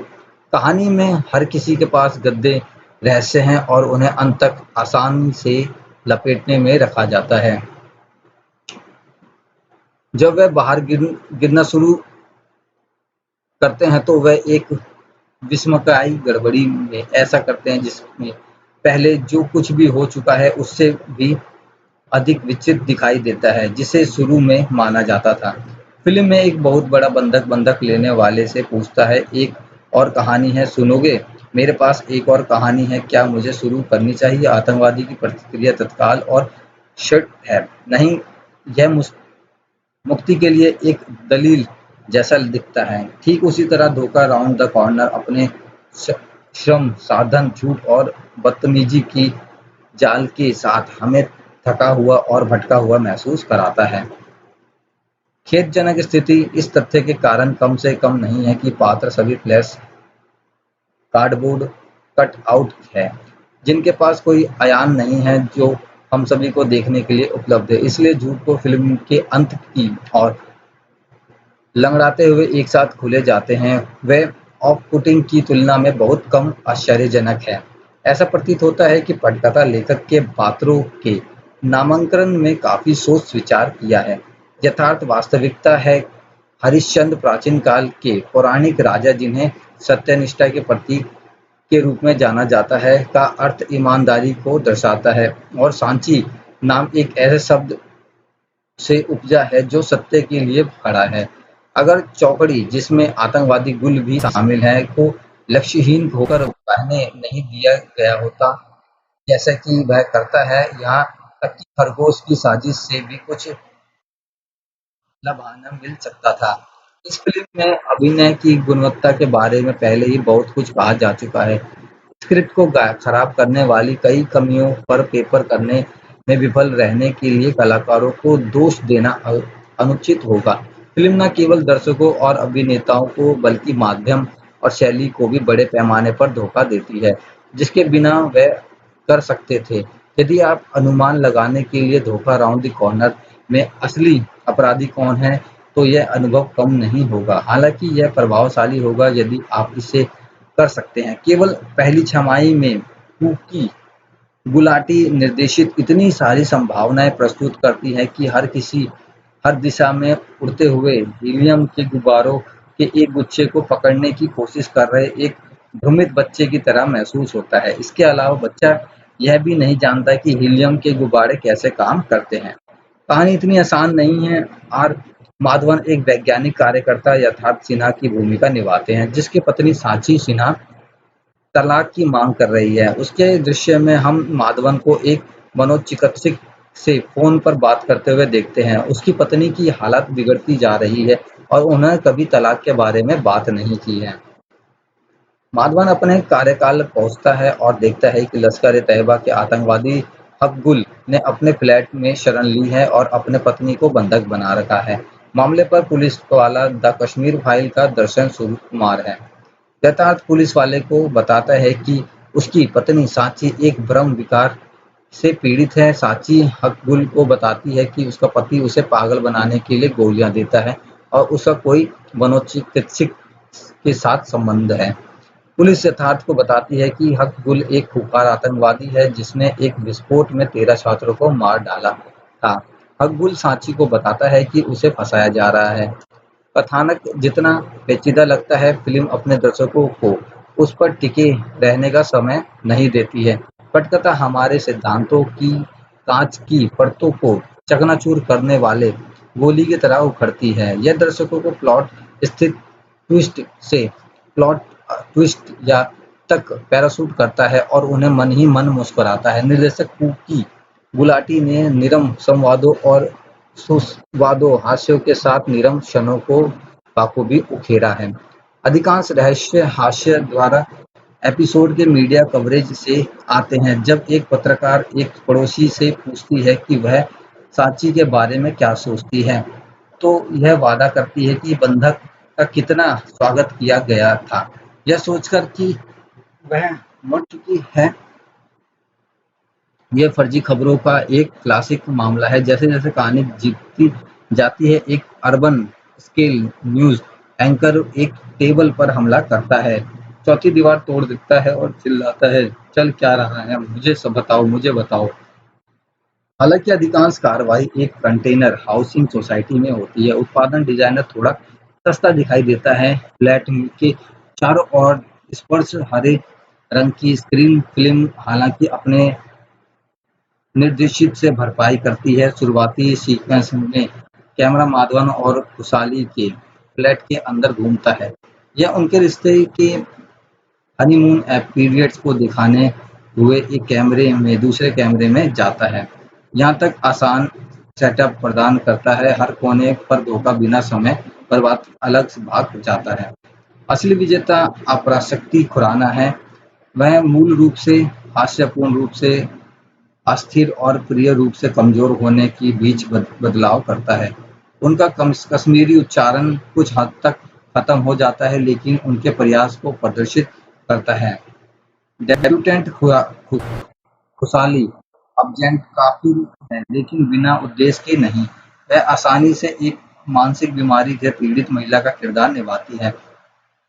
कहानी में हर किसी के पास गद्दे रहस्य हैं और उन्हें अंत तक आसानी से लपेटने में रखा जाता है। जब वह बाहर गिरना शुरू करते हैं तो वह एक विस्मयकारी गड़बड़ी में ऐसा करते हैं जिसमें पहले जो कुछ भी हो चुका है उससे भी अधिक विचित्र दिखाई देता है जिसे शुरू में माना जाता था। फिल्म में एक बहुत बड़ा बंधक लेने वाले से पूछता है, एक और कहानी है, सुनोगे? मेरे पास एक और कहानी है, क्या मुझे शुरू करनी चाहिए? आतंकवादी की प्रतिक्रिया तत्काल और शर्ट है, नहीं, यह मुक्ति के लिए एक दलील जैसा दिखता है। ठीक उसी तरह धोखा राउंड द कॉर्नर अपने श्रम साधन झूठ और बदतमीजी की जाल के साथ हमें थका हुआ और भटका हुआ महसूस कराता है। खेदजनक स्थिति इस तथ्य के कारण कम से कम नहीं है कि पात्र सभी फ्लैश कार्डबोर्ड कट आउट है जिनके पास कोई अयान नहीं है जो हम सभी को देखने के लिए उपलब्ध है। इसलिए झूठ को फिल्म के अंत की और लंगड़ाते हुए एक साथ खुले जाते हैं, वे ऑफ पुटिंग की तुलना में बहुत कम आश्चर्यजनक है। ऐसा प्रतीत होता है कि पटकथा लेखक के पात्रों के नामांकन में काफी सोच विचार किया है। यथार्थ वास्तविकता है हरिश्चंद्र प्राचीन काल के पौराणिक राजा जिन्हें सत्यनिष्ठा के प्रतीक के रूप में जाना जाता है का अर्थ ईमानदारी को दर्शाता है और सांची नाम एक ऐसे शब्द से उपजा है जो सत्य के लिए खड़ा है। अगर चौकड़ी जिसमें आतंकवादी गुल भी शामिल है को लक्ष्यहीन होकर बहने नहीं दिया गया होता जैसा कि वह करता है, यहाँ तक कि खरगोश की साजिश से भी कुछ लभाना मिल सकता था। इस फिल्म में अभिनय की गुणवत्ता के बारे में पहले ही बहुत कुछ कहा जा चुका है। स्क्रिप्ट को खराब करने वाली कई कमियों पर पेपर करने में विफल रहने के लिए कलाकारों को दोष देना अनुचित होगा। फिल्म न केवल दर्शकों और अभिनेताओं को बल्कि माध्यम और शैली को भी बड़े पैमाने पर धोखा देती है, जिसके बिना वे कर सकते थे। यदि आप अनुमान लगाने के लिए धोखा राउंड द कॉर्नर में असली अपराधी कौन है, तो यह अनुभव कम नहीं होगा। हालांकि यह प्रभावशाली होगा यदि आप इसे कर सकते हैं। केवल पहली छमाही में कुकी गुलाटी निर्देशित इतनी सारी संभावनाएं प्रस्तुत करती है कि हर दिशा में उड़ते हुए हीलियम के गुब्बारों के एक गुच्छे को पकड़ने की कोशिश कर रहे एक भ्रमित बच्चे की तरह महसूस होता है। इसके अलावा बच्चा यह भी नहीं जानता कि हीलियम के गुब्बारे कैसे काम करते हैं। कहानी इतनी आसान नहीं है। आर माधवन एक वैज्ञानिक कार्यकर्ता यथार्थ सिन्हा की भूमिका निभाते हैं, जिसकी पत्नी सांची सिन्हा तलाक की मांग कर रही है। उसके दृश्य में हम माधवन को एक मनोचिकित्सक से फोन पर बात करते हुए देखते हैं। उसकी पत्नी की हालत बिगड़ती जा रही है और उन्होंने कभी तलाक के बारे में बात नहीं की है। माधवन अपने कार्यकाल पहुंचता है और देखता है कि लश्कर-ए-तैयबा के आतंकवादी हक-गुल ने अपने फ्लैट में शरण ली है और अपने पत्नी को बंधक बना रखा है। मामले पर पुलिस वाला द कश्मीर फाइल का दर्शन सूर्य कुमार है। यथार्थ पुलिस वाले को बताता है कि उसकी पत्नी सांची एक भ्रम विकार से पीड़ित है। सांची हक-गुल को बताती है कि उसका पति उसे पागल बनाने के लिए गोलियां देता है और उसका कोई मनोचिकित्सक के साथ संबंध है। पुलिस यथार्थ को बताती है कि हक-गुल एक खूंखार आतंकवादी है जिसने एक विस्फोट में 13 छात्रों को मार डाला था। हक-गुल सांची को बताता है कि उसे फंसाया जा रहा है। कथानक जितना पेचीदा लगता है, फिल्म अपने दर्शकों को उस पर टिके रहने का समय नहीं देती है। पटकथा हमारे सिद्धांतों की कांच की परतों को चकनाचूर करने वाले गोली की तरह उखड़ती है। यह दर्शकों को प्लॉट स्थित ट्विस्ट से प्लॉट ट्विस्ट या तक पैराशूट करता है और उन्हें मन ही मन मुस्कुराता है। निर्देशक कुकी गुलाटी ने निरम संवादों और सुस्वादु हास्यों के साथ नीरव क्षणों को बखूबी उकेरा है। अधिकांश रहस्य हास्य द्वारा एपिसोड के मीडिया कवरेज से आते हैं। जब एक पत्रकार एक पड़ोसी से पूछती है कि वह सांची के बारे में क्या सोचती है, तो यह वादा करती है कि बंधक का कितना स्वागत किया गया था, यह सोचकर कि वह मर चुकी है। ये फर्जी खबरों का एक क्लासिक मामला है। जैसे-जैसे कहानी जीतती जाती है, एक अर्बन स्केल न्यूज़ एंकर एक टेबल पर हमला करता है, चौथी दीवार तोड़ देता है और चिल्लाता है, "चल क्या रहा है? मुझे सब बताओ, मुझे बताओ।" हालांकि अधिकांश कार्रवाई एक कंटेनर हाउसिंग सोसाइटी में होती है। उत्पादन डिजाइनर थोड़ा सस्ता दिखाई देता है। फ्लैट के चारों ओर स्पर्श हरे रंग की स्क्रीन फिल्म हालांकि अपने निर्देशित से भरपाई करती है। शुरुआती सीक्वेंस में कैमरा माधवन और खुशहाली के फ्लैट के अंदर घूमता है। यह उनके रिश्ते के हनीमून पीरियड्स को दिखाने हुए एक कैमरे में दूसरे कैमरे में जाता है। यहाँ तक आसान सेटअप प्रदान करता है, हर कोने पर धोखा बिना समय बर्बाद अलग से भाग जाता है। असली विजेता अपराशक्ति खुराना है। वह मूल रूप से हास्यपूर्ण रूप से अस्थिर और प्रिय रूप से कमजोर होने के बीच बदलाव करता है। उनका कश्मीरी उच्चारण कुछ हद तक खत्म हो जाता है, लेकिन उनके प्रयास को प्रदर्शित करता है। डेब्यूटेंट खुशहाली अबजेंट काफी है, लेकिन बिना उद्देश्य के नहीं। वह आसानी से एक मानसिक बीमारी से पीड़ित महिला का किरदार निभाती है।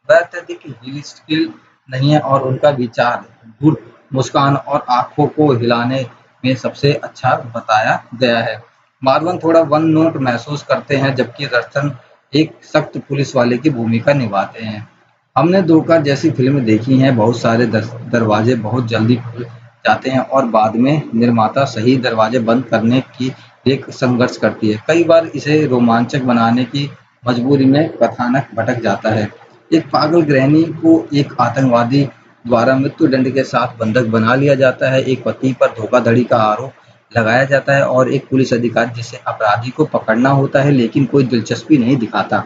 वह अत्यधिक हिलस्टिल नहीं है और उनका विचार धूर्त मुस्कान और आंखों को हिलाने में सबसे अच्छा बताया गया है। माधवन थोड़ा वन नोट महसूस करते हैं, जबकि दर्शन एक सख्त पुलिस वाले की भूमिका निभाते हैं। हमने धोखा जैसी फिल्म देखी हैं, बहुत सारे दरवाजे बहुत जल्दी खुल जाते हैं और बाद में निर्माता सही दरवाजे बंद करने की एक संघर्ष करती है। कई बार इसे रोमांचक बनाने की मजबूरी में कथानक भटक जाता है। एक पागल गृहिणी को एक आतंकवादी द्वारा मृत्युदंड के साथ बंधक बना लिया जाता है। एक पति पर धोखाधड़ी का आरोप लगाया जाता है और एक पुलिस अधिकारी जिसे अपराधी को पकड़ना होता है लेकिन कोई दिलचस्पी नहीं दिखाता।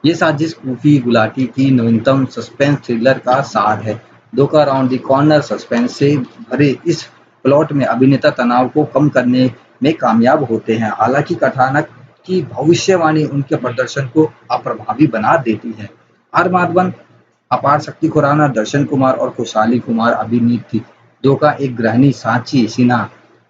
ये साजिश कुकी गुलाटी की नवीनतम सस्पेंस थ्रिलर का सार है। धोखा राउंड द कॉर्नर सस्पेंस से भरे इस प्लॉट में अभिनेता तनाव को कम करने में कामयाब होते हैं। हालांकि कथानक की भविष्यवाणी उनके प्रदर्शन को अप्रभावी बना देती है। आर माधवन, अपार शक्ति खुराना, दर्शन कुमार और खुशहाली कुमार अभिनीत थी। धोखा एक गृहिणी सांची सिन्हा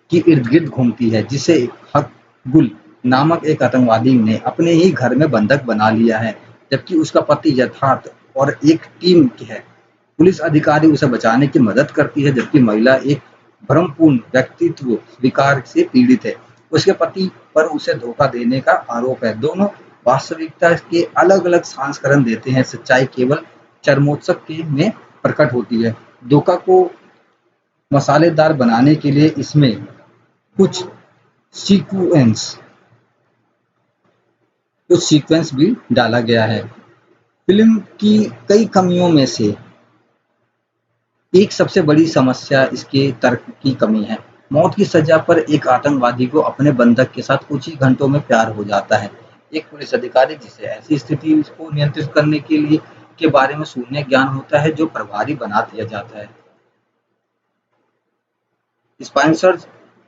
की इर्द-गिर्द घूमती है, जिसे हक-गुल नामक एक आतंकवादी ने अपने ही घर में बंधक बना लिया है, जबकि उसका पति यथार्थ और एक टीम है। पुलिस अधिकारी उसे बचाने की मदद करती है, जबकि महिला एक भ्रमपूर्ण व्यक्तित्व विकार से पीड़ित है। उसके पति पर उसे धोखा देने का आरोप है। दोनों वास्तविकता के अलग-अलग संस्करण देते हैं। सच्चाई केवल चरमोत्सव के में प्रकट होती है। धोखा को मसालेदार बनाने के लिए इसमें कुछ सीक्वेंस भी डाला गया है। फिल्म की कई कमियों में से एक सबसे बड़ी समस्या इसके तर्क की कमी है। मौत की सजा पर एक आतंकवादी को अपने बंधक के साथ कुछ ही घंटों में प्यार हो जाता है। एक पुलिस अधिकारी जिसे ऐसी स्थिति को नियंत्रित करने के लिए के बारे में शून्य ज्ञान होता है, जो प्रभारी बना दिया जाता है। स्पॉन्सर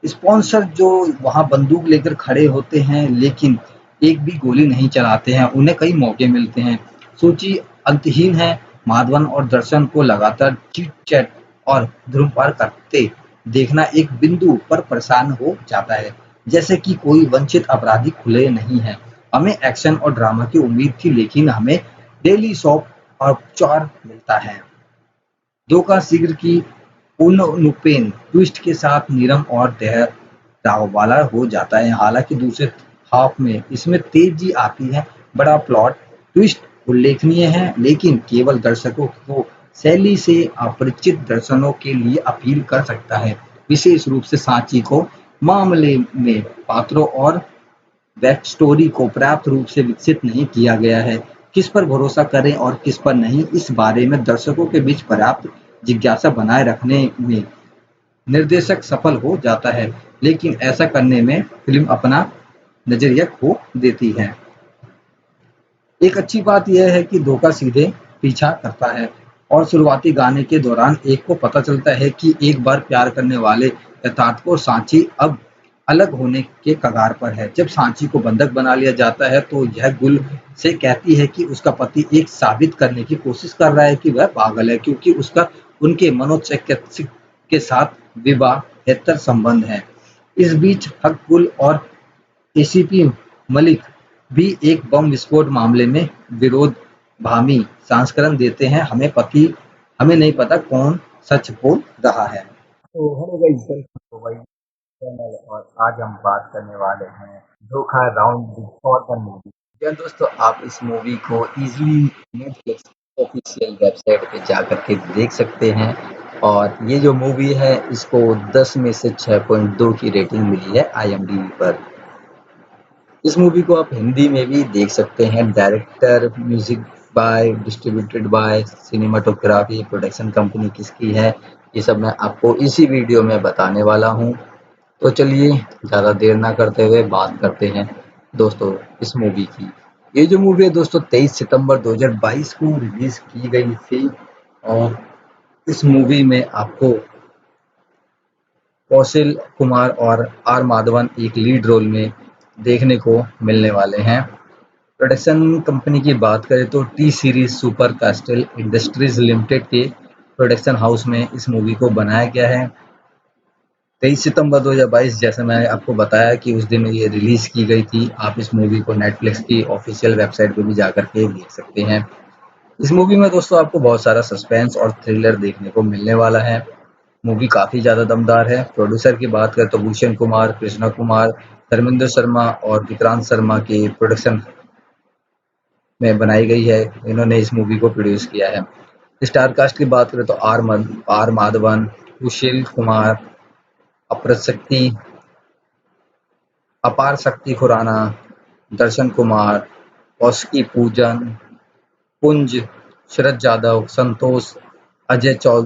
स्पॉन्सर जो वहां बंदूक लेकर खड़े होते हैं, लेकिन एक भी गोली नहीं चलाते हैं। उन्हें कई मौके मिलते हैं। सूची अंतहीन है। माधवन और दर्शन को लगातार चीट चैट और धूम्रपान करते देखना एक बिंदु पर परेशान हो जाता है, जैसे कि कोई वंचित अपराधी खुले नहीं है। हमें एक्शन और ड्रामा की उम्मीद थी, लेकिन हमें डेली सॉप और चौर मिलता है। धोखा शीघ्र की पूर्णनुपेन ट्विस्ट के साथ नीरम और ठहराव वाला हो जाता है। हालांकि दूसरे हाफ में इसमें तेजी आती है। बड़ा प्लॉट ट्विस्ट उल्लेखनीय है, लेकिन केवल दर्शकों को शैली से अपरिचित दर्शकों के लिए अपील कर सकता है। विशेष रूप से सांची को मामले में पात्रों और बैक स्टोरी को पर्याप्त रूप से विकसित नहीं किया गया है। किस पर भरोसा करें और किस पर नहीं, इस बारे में दर्शकों के बीच पर्याप्त जिज्ञासा बनाए रखने में निर्देशक सफल हो जाता है, लेकिन ऐसा करने में फिल्म अपना नजरिया खो देती है। एक अच्छी बात यह है कि धोखा सीधे पीछा करता है और शुरुआती गाने के दौरान एक को पता चलता है कि एक बार प्यार करने वाले यथार्थ को सांची अब अलग होने के कगार पर है। जब सांची को बंधक बना लिया जाता है तो यह गुल से कहती है कि उसका पति एक साबित करने की कोशिश कर रहा है कि वह पागल है, क्योंकि उसका उनके मनोचिकित्सक के साथ विवाहेतर संबंध है। इस बीच हक गुल और एसीपी मलिक भी एक बम विस्फोट मामले में विरोधाभासी संस्करण देते हैं। हमें नहीं पता कौन सच बोल रहा है। तो hello guys, welcome to my channel और आज हम बात करने वाले हैं Dhokha round for the movie. या दोस्तों, आप इस मूवी को इजीली नेटफ्लिक्स ऑफिशियल वेबसाइट पे जाकर के देख सकते हैं और ये जो मूवी है इसको 10 में से 6.2 की रेटिंग मिली है IMDb पर। इस मूवी को आप हिंदी में भी देख सकते हैं। Director, music by, distributed by, cinematography, production company किसकी है, ये सब मैं आपको इसी वीडियो में बताने वाला हूँ। तो चलिए ज़्यादा देर ना करते हुए बात करते हैं दोस्तों इस मूवी की। ये जो मूवी है दोस्तों 23 सितंबर 2022 को रिलीज की गई थी और इस मूवी में आपको कौशल कुमार और आर माधवन एक लीड रोल में देखने को मिलने वाले हैं। प्रोडक्शन कंपनी की बात करें तो T series super castle industries limited के प्रोडक्शन हाउस में इस मूवी को बनाया गया है। 23 सितंबर 2022 जैसे मैंने आपको बताया कि उस दिन ये रिलीज की गई थी। आप इस मूवी को नेटफ्लिक्स की ऑफिशियल वेबसाइट पे भी जाकर के देख सकते हैं। इस मूवी में दोस्तों आपको बहुत सारा सस्पेंस और थ्रिलर देखने को मिलने वाला है। मूवी काफ़ी ज़्यादा दमदार है। प्रोड्यूसर की बात करें तो भूषण कुमार, कृष्णा कुमार, धर्मेंद्र शर्मा और विक्रांत शर्मा के प्रोडक्शन में बनाई गई है। इन्होंने इस मूवी को प्रोड्यूस किया है। स्टार कास्ट की बात करें तो आर माधवन, सुशील कुमार, अप्रशक्ति अपार शक्ति खुराना, दर्शन कुमार, कौशिकी पूजन, कुंज, शरद जादव, संतोष, अजय चौ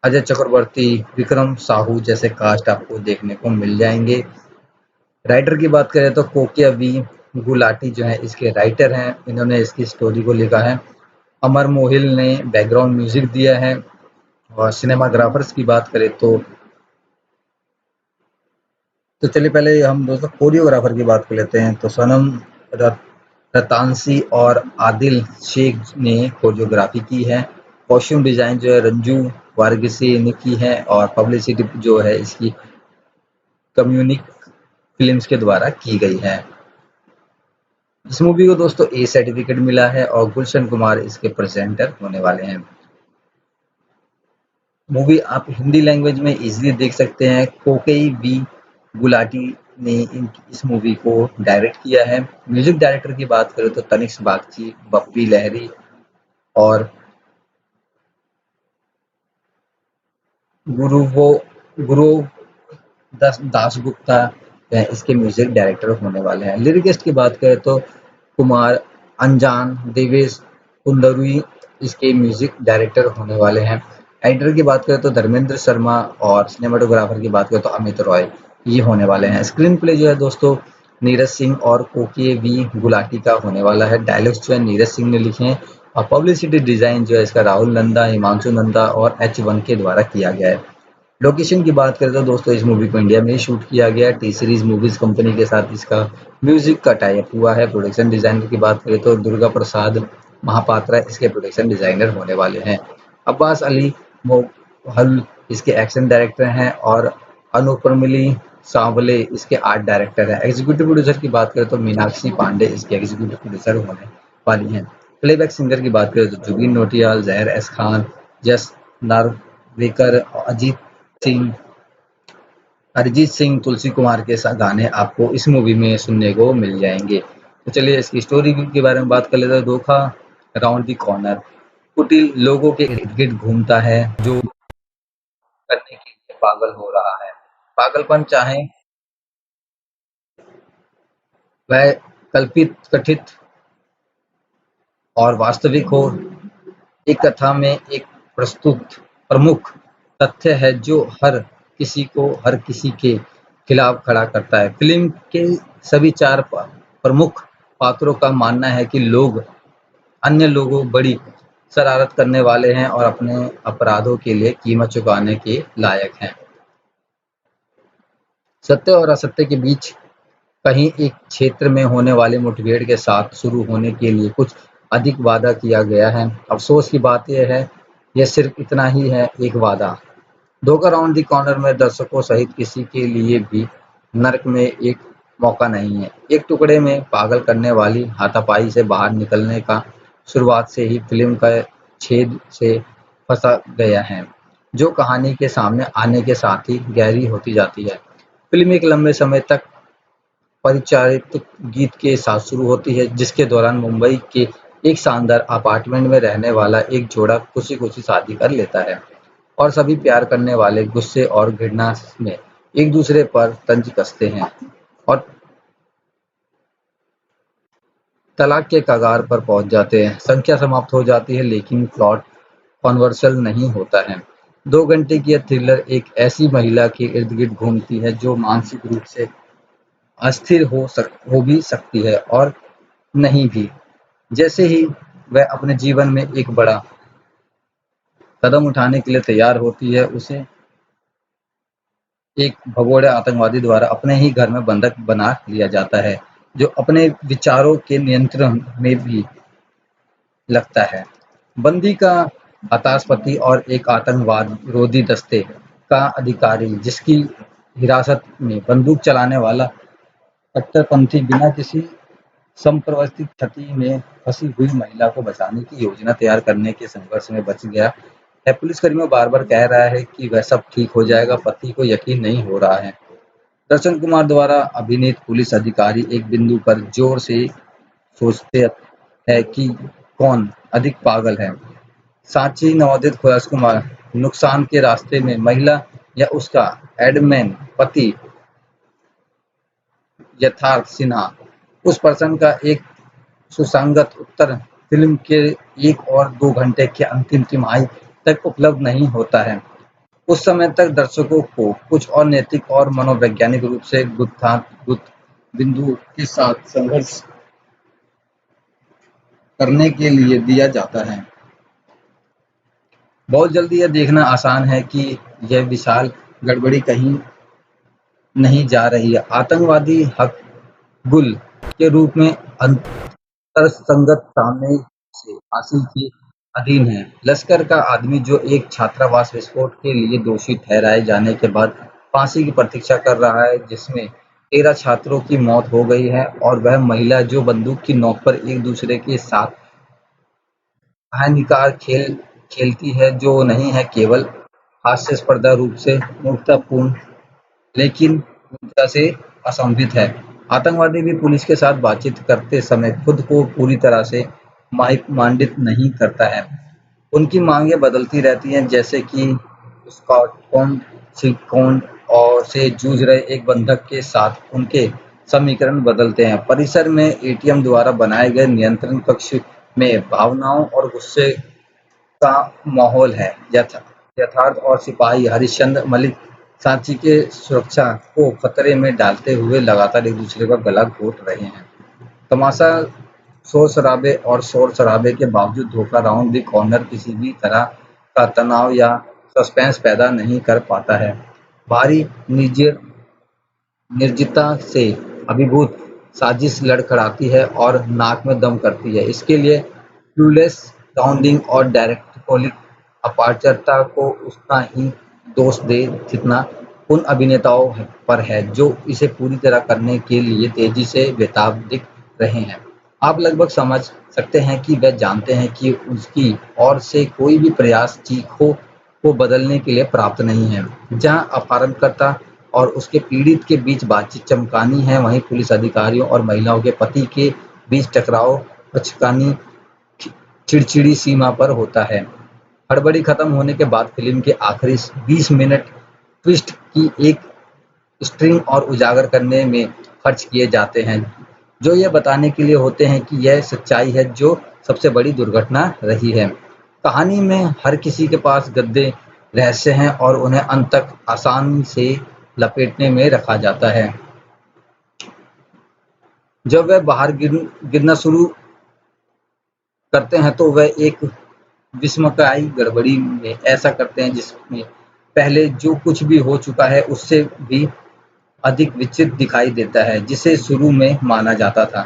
अजय चक्रवर्ती, विक्रम साहू जैसे कास्ट आपको देखने को मिल जाएंगे। राइटर की बात करें तो कोकिया वी गुलाटी जो है इसके राइटर हैं। इन्होंने इसकी स्टोरी को लिखा है। अमर मोहिल ने बैकग्राउंड म्यूजिक दिया है और सिनेमाग्राफर्स की बात करें तो चलिए पहले हम दोस्तों कोरियोग्राफर की बात कर लेते हैं। तो सनम रतांसी और आदिल शेख ने कोरियोग्राफी की है। कॉस्ट्यूम डिजाइन जो है रंजू वारगिसी ने की है और पब्लिसिटी जो है इसकी कम्युनिक फिल्म्स के द्वारा की गई है। इस मूवी को दोस्तों ए सर्टिफिकेट मिला है और गुलशन कुमार इसके प्रेजेंटर होने वाले हैं। मूवी आप हिंदी लैंग्वेज में इजीली देख सकते हैं। कोकेई वी गुलाटी ने इस मूवी को डायरेक्ट किया है। म्यूजिक डायरेक्टर की बात करें तो तनिष्क बागची, बप्पी लहरी और गुरुवो गुरु दासगुप्ता इसके म्यूजिक डायरेक्टर होने वाले हैं। लिरिकिस्ट की बात करें तो कुमार अनजान, देवेश कुंदरुई इसके म्यूजिक डायरेक्टर होने वाले हैं। एडिटर की बात करें तो धर्मेंद्र शर्मा और सिनेमाटोग्राफर की बात करें तो अमित रॉय ये होने वाले हैं। स्क्रीन प्ले जो है दोस्तों नीरज सिंह और कोके वी गुलाटी का होने वाला है। डायलॉग्स जो है नीरज सिंह ने लिखे हैं और पब्लिसिटी डिजाइन जो है इसका राहुल नंदा, हिमांशु नंदा और H1 के द्वारा किया गया है। लोकेशन की बात करें तो दोस्तों इस मूवी को इंडिया में ही शूट किया गया है। टी सीरीज मूवीज कंपनी के साथ इसका म्यूजिक का टाई अप हुआ है। प्रोडक्शन डिजाइनर की बात करें तो दुर्गा प्रसाद महापात्रा इसके प्रोडक्शन डिजाइनर होने वाले हैं। अब्बास अली मोहल इसके एक्शन डायरेक्टर हैं और अनुपमिली सांवले इसके आर्ट डायरेक्टर हैं। एग्जीक्यूटिव प्रोड्यूसर की बात करें तो मीनाक्षी पांडे इसके एग्जीक्यूटिव प्रोड्यूसर होने वाली हैं। प्लेबैक सिंगर की बात करें तो जुबिन नौटियाल, जहर एस खान, जस नार्वेकर, सिंह अरिजीत सिंह, तुलसी कुमार के गाने आपको इस मूवी में सुनने को मिल जाएंगे। तो चलिए इसकी स्टोरी के बारे में बात कर लेते हैं। धोखा राउंड द कॉर्नर कुटिल लोगों के इर्द गिर्द घूमता है जो करने के लिए पागल हो रहा है। पागलपन चाहे वह कल्पित, कथित और वास्तविक हो, एक कथा में एक प्रस्तुत प्रमुख तथ्य है जो हर किसी के खिलाफ खड़ा करता है। फिल्म के सभी चार प्रमुख पात्रों का मानना है कि लोग अन्य लोगों बड़ी शरारत करने वाले हैं और अपने अपराधों के लिए कीमत चुकाने के लायक हैं। सत्य और असत्य के बीच कहीं एक क्षेत्र में होने वाली मुठभेड़ के साथ शुरू होने के लिए कुछ अधिक वादा किया गया है। अफसोस की बात यह है, यह सिर्फ इतना ही है, एक वादा। धोखा राउंड द कॉर्नर में दर्शकों सहित किसी के लिए भी नर्क में एक मौका नहीं है। एक टुकड़े में पागल करने वाली हाथापाई से बाहर निकलने का शुरुआत से ही फिल्म का छेद से फंसा गया है, जो कहानी के सामने आने के साथ ही गहरी होती जाती है। फिल्म एक लंबे समय तक परिचालित गीत के साथ शुरू होती है, जिसके दौरान मुंबई के एक शानदार अपार्टमेंट में रहने वाला एक जोड़ा खुशी-खुशी शादी कर लेता है और सभी प्यार करने वाले गुस्से और घृणा में एक दूसरे पर तंज कसते हैं और तलाक के कगार पर पहुंच जाते हैं। संख्या समाप्त हो जाती है लेकिन प्लॉट कॉन्वर्सल नहीं होता है। 2 घंटे की यह थ्रिलर एक ऐसी महिला के इर्द गिर्द घूमती है जो मानसिक रूप से अस्थिर हो भी सकती है और नहीं भी। जैसे ही वह अपने जीवन में एक बड़ा कदम उठाने के लिए तैयार होती है, उसे एक भगोड़े आतंकवादी द्वारा अपने ही घर में बंधक बना लिया जाता है, जो अपने विचारों के नियंत्रण में भी लगता है। बंदी का हताश पति और एक आतंकवाद विरोधी दस्ते का अधिकारी, जिसकी हिरासत में बंदूक चलाने वाला कट्टरपंथी बिना किसी संप्रवस्थित क्षति में फंसी हुई महिला को बचाने की योजना तैयार करने के संघर्ष में बच गया है। पुलिसकर्मियों बार-बार कह रहा है कि वह सब ठीक हो जाएगा, पति को यकीन नहीं हो रहा है। दर्शन कुमार द्वारा अभिनीत पुलिस अधिकारी एक बिंदु पर जोर से सोचते हैं कि कौन अधिक पागल है, सांची नवोदित खुलास कुमार नुकसान के रास्ते में महिला या उसका एडमैन पति यथार्थ सिन्हा। उस प्रश्न का एक सुसंगत उत्तर फिल्म के 1 और 2 घंटे के अंतिम तिमाही तक उपलब्ध नहीं होता है। उस समय तक दर्शकों को कुछ और नैतिक और मनोवैज्ञानिक रूप से गुत्थागुत्थ बिंदु के साथ संघर्ष करने के लिए दिया जाता है। बहुत जल्दी यह देखना आसान है कि यह विशाल गड़बड़ी कहीं नहीं जा रही है। आतंकवादी हकगुल के रूप में तर्कसंगत सामने से हासिल के अधीन है। लश्कर का आदमी जो एक छात्रावास विस्फोट के लिए दोषी ठहराए जाने के बाद फांसी की प्रतीक्षा कर रहा है, जिसमें 13 छात्रों की मौत हो गई है, और वह महिला जो बंदूक की नोक पर एक दूसरे के साथ हानिकारक खेल खेलती है, जो नहीं है केवल हास्यास्पद रूप से मूर्खतापूर्ण लेकिन पूर्णतः से असंभित है। आतंकवादी भी पुलिस के साथ बातचीत करते समय खुद को पूरी तरह से माइक-मांडित नहीं करता है। उनकी मांगें बदलती रहती हैं, जैसे कि स्कॉटलैंड सिक्योंड और से जूझ रहे एक बंधक के साथ उनके समीकरण बदलते हैं। परिसर में एटीएम द्वारा बनाए गए नियंत्रण कक्ष में भावनाओं और गुस्से का माहौल है। यथार्थ और सिपाही हरिश्चंद्र मलिक सांची के सुरक्षा को खतरे में डालते हुए लगातार एक दूसरे का गला घोट रहे हैं। तमाशा शोर-शराबे और शोर-शराबे के बावजूद धोखा राउंड द कॉर्नर किसी भी तरह का तनाव या सस्पेंस पैदा नहीं कर पाता है। भारी निर्जनता से अभिभूत साजिश लड़खड़ाती है और नाक में दम करती है। इसके लिए क्लूलेस, साउंडिंग और डायरेक्टोरियल अपारदर्शिता को उतना ही दोष दे जितना उन अभिनेताओं पर है जो इसे पूरी तरह करने के लिए तेजी से बेताब दिख रहे हैं। आप लगभग समझ सकते हैं कि वे जानते हैं कि उसकी ओर से कोई भी प्रयास चीखों को बदलने के लिए प्राप्त नहीं है। जहाँ अपहरणकर्ता और उसके पीड़ित के बीच बातचीत चमकानी है, वहीं पुलिस अधिकारियों और महिलाओं के पति के बीच टकराव बचकानी चिड़चिड़ी सीमा पर होता है। हड़बड़ी खत्म होने के बाद फिल्म के आखिरी 20 मिनट ट्विस्ट की एक स्ट्रिंग और उजागर करने में खर्च किए जाते हैं, जो यह बताने के लिए होते हैं कि यह सच्चाई है जो सबसे बड़ी दुर्घटना रही है। कहानी में हर किसी के पास गद्दे रहस्य हैं और उन्हें अंत तक आसानी से लपेटने में रखा जाता है। जब वह बाहर गिरना शुरू करते हैं तो वह एक विस्मयकारी गड़बड़ी में ऐसा करते हैं जिसमें पहले जो कुछ भी हो चुका है उससे भी अधिक विचित्र दिखाई देता है जिसे शुरू में माना जाता था।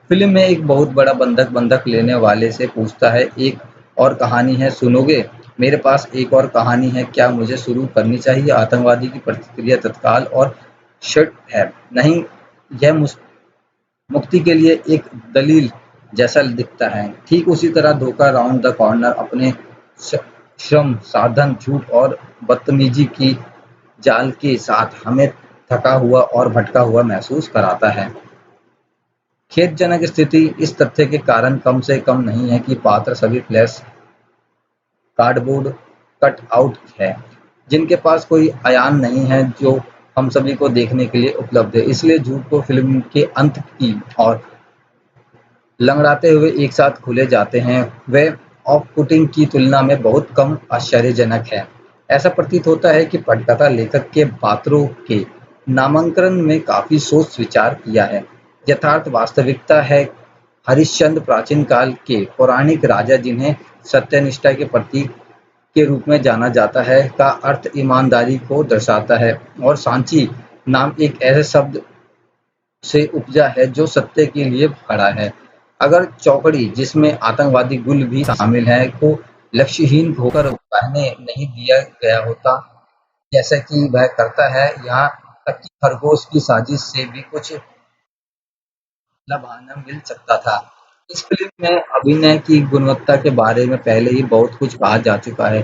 फिल्म में एक बहुत बड़ा बंधक लेने वाले से पूछता है, एक और कहानी है सुनोगे? मेरे पास एक और कहानी है, क्या मुझे शुरू करनी चाहिए? आतंकवादी की प्रतिक्रिया तत्काल और शर्ट है, नहीं, यह मुक्ति के लिए एक दलील जैसा दिखता है। ठीक उसी तरह धोखा राउंड द कॉर्नर अपने श्रम साधन झूठ और बदतमीजी की जाल के साथ हमें थका हुआ और भटका हुआ महसूस कराता है। खेदजनक स्थिति इस तथ्य के कारण कम से कम नहीं है कि पात्र सभी फ्लैश कार्डबोर्ड कट आउट है जिनके पास कोई अयान नहीं है जो हम सभी को देखने के लिए उपलब्ध है। इसलिए झूठ को फिल्म के अंत की और लंगड़ाते हुए एक साथ खुले जाते हैं, वे ऑफ पुटिंग की तुलना में बहुत कम आश्चर्यजनक है। ऐसा प्रतीत होता है कि पटकथा लेखक के पात्रों के नामांकन में काफी सोच विचार किया है। यथार्थ वास्तविकता है हरिश्चंद्र प्राचीन काल के पौराणिक राजा जिन्हें सत्यनिष्ठा के प्रतीक के रूप में जाना जाता है का अर्थ ईमानदारी को दर्शाता है और सांची नाम एक ऐसे शब्द से उपजा है जो सत्य के लिए खड़ा है। अगर चौकड़ी जिसमें आतंकवादी गुल भी शामिल है को लक्ष्यहीन होकर बहने नहीं दिया गया होता जैसा कि वह करता है, यहाँ तक कि खरगोश की साजिश से भी कुछ लभाना मिल सकता था। इस फिल्म में अभिनय की गुणवत्ता के बारे में पहले ही बहुत कुछ कहा जा चुका है।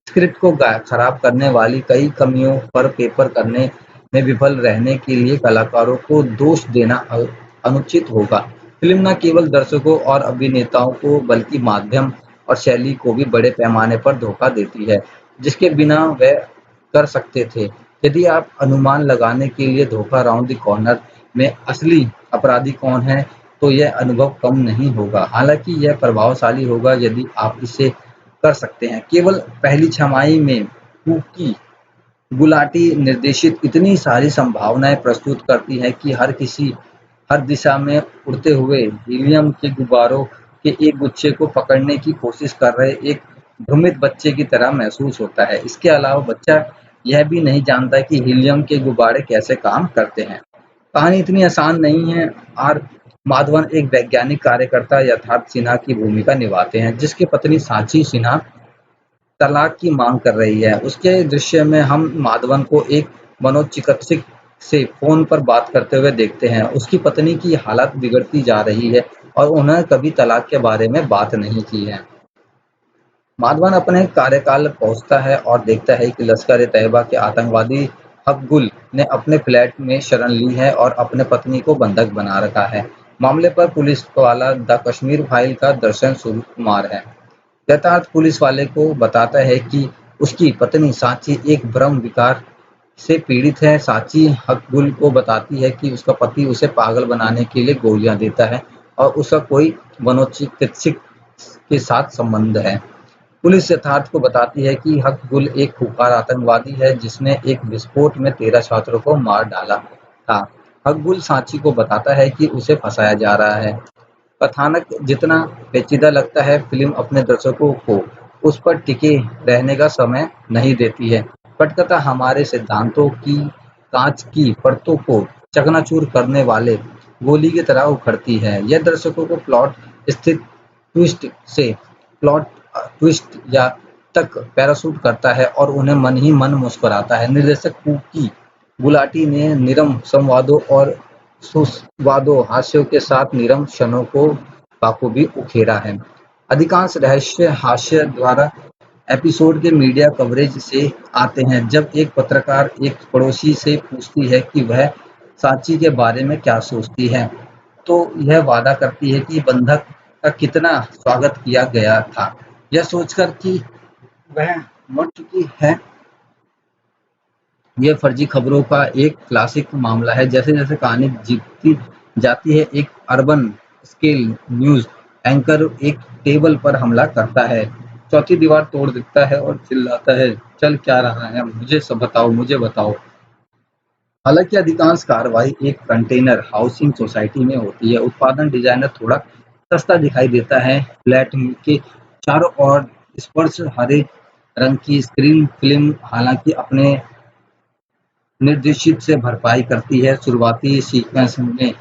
स्क्रिप्ट को खराब करने वाली कई कमियों पर पेपर करने में विफल रहने के लिए कलाकारों को दोष देना अनुचित होगा। फिल्म न केवल दर्शकों और अभिनेताओं को बल्कि माध्यम और शैली को भी बड़े पैमाने पर धोखा देती है, जिसके बिना वे कर सकते थे। यदि आप अनुमान लगाने के लिए धोखा राउंड द कॉर्नर में असली अपराधी कौन है, तो यह अनुभव कम नहीं होगा। हालांकि यह प्रभावशाली होगा यदि आप इसे कर सकते हैं। केवल पहली छमाही में कुकी गुलाटी निर्देशित इतनी सारी संभावनाएं प्रस्तुत करती है कि हर दिशा में उड़ते हुए हीलियम के गुब्बारों के एक गुच्छे को पकड़ने की कोशिश कर रहे एक भ्रमित बच्चे की तरह महसूस होता है। इसके अलावा बच्चा यह भी नहीं जानता कि हीलियम के गुब्बारे कैसे काम करते हैं। कहानी इतनी आसान नहीं है। आर माधवन एक वैज्ञानिक कार्यकर्ता यथार्थ सिन्हा की भूमिका निभाते हैं जिसकी पत्नी सांची सिन्हा तलाक की मांग कर रही है। उसके दृश्य में हम माधवन को एक मनोचिकित्सक से फोन पर बात करते हुए देखते हैं। उसकी पत्नी की हालत बिगड़ती जा रही है और उन्होंने कभी तलाक के बारे में बात नहीं की है। माधवन अपने कार्यकाल पहुंचता है और देखता है कि लश्कर ए तैयबा के आतंकवादी हक-गुल ने अपने फ्लैट में शरण ली है और अपने पत्नी को बंधक बना रखा है। मामले पर पुलिस वाला द कश्मीर फाइल का दर्शन कुमार है। यथार्थ पुलिस वाले को बताता है कि उसकी पत्नी सांची एक भ्रम विकार से पीड़ित है। सांची हक-गुल को बताती है कि उसका पति उसे पागल बनाने के लिए गोलियां देता है और उसका कोई मनोचिकित्सक के साथ संबंध है। पुलिस यथार्थ को बताती है कि हक-गुल एक खूंखार आतंकवादी है जिसने एक विस्फोट में 13 छात्रों को मार डाला था। हक-गुल सांची को बताता है कि उसे फंसाया जा रहा है। कथानक जितना पेचीदा लगता है, फिल्म अपने दर्शकों को उस पर टिके रहने का समय नहीं देती है। पटकथा हमारे सिद्धांतों की कांच की परतों को चकनाचूर करने वाले गोली की तरह उखड़ती है। यह दर्शकों को प्लॉट ट्विस्ट या तक पैराशूट करता है और उन्हें मन ही मन मुस्कुराता है। निर्देशक कुकी गुलाटी ने निरम संवादों और सुस्वादु हास्यों के साथ निरम क्षणों को बखूबी उकेरा है। अधिकांश रहस्य हास्य द्वारा एपिसोड के मीडिया कवरेज से आते हैं, जब एक पत्रकार एक पड़ोसी से पूछती है कि वह सांची के बारे में क्या सोचती है, तो यह वादा करती है कि बंधक का कितना स्वागत किया गया था, यह सोचकर कि वह मर चुकी है। ये फर्जी खबरों का एक क्लासिक मामला है। जैसे-जैसे कहानी जीतती जाती है, एक अर्बन स्केल न्यूज़ एंकर एक टेबल पर हमला करता है, चौथी दीवार तोड़ देता है और चिल्लाता है, "चल क्या रहा है? मुझे सब बताओ, मुझे बताओ।" हालांकि अधिकांश कार्रवाई एक कंटेनर हाउसिंग सोसाइटी में होती है। उत्पादन डिजाइनर थोड़ा सस्ता दिखाई देता है। फ्लैट के चारों ओर स्पर्श हरे रंग की स्क्रीन फिल्म हालांकि अपने निर्देशित से भरपाई करती है। शुरुआती सीक्वेंस में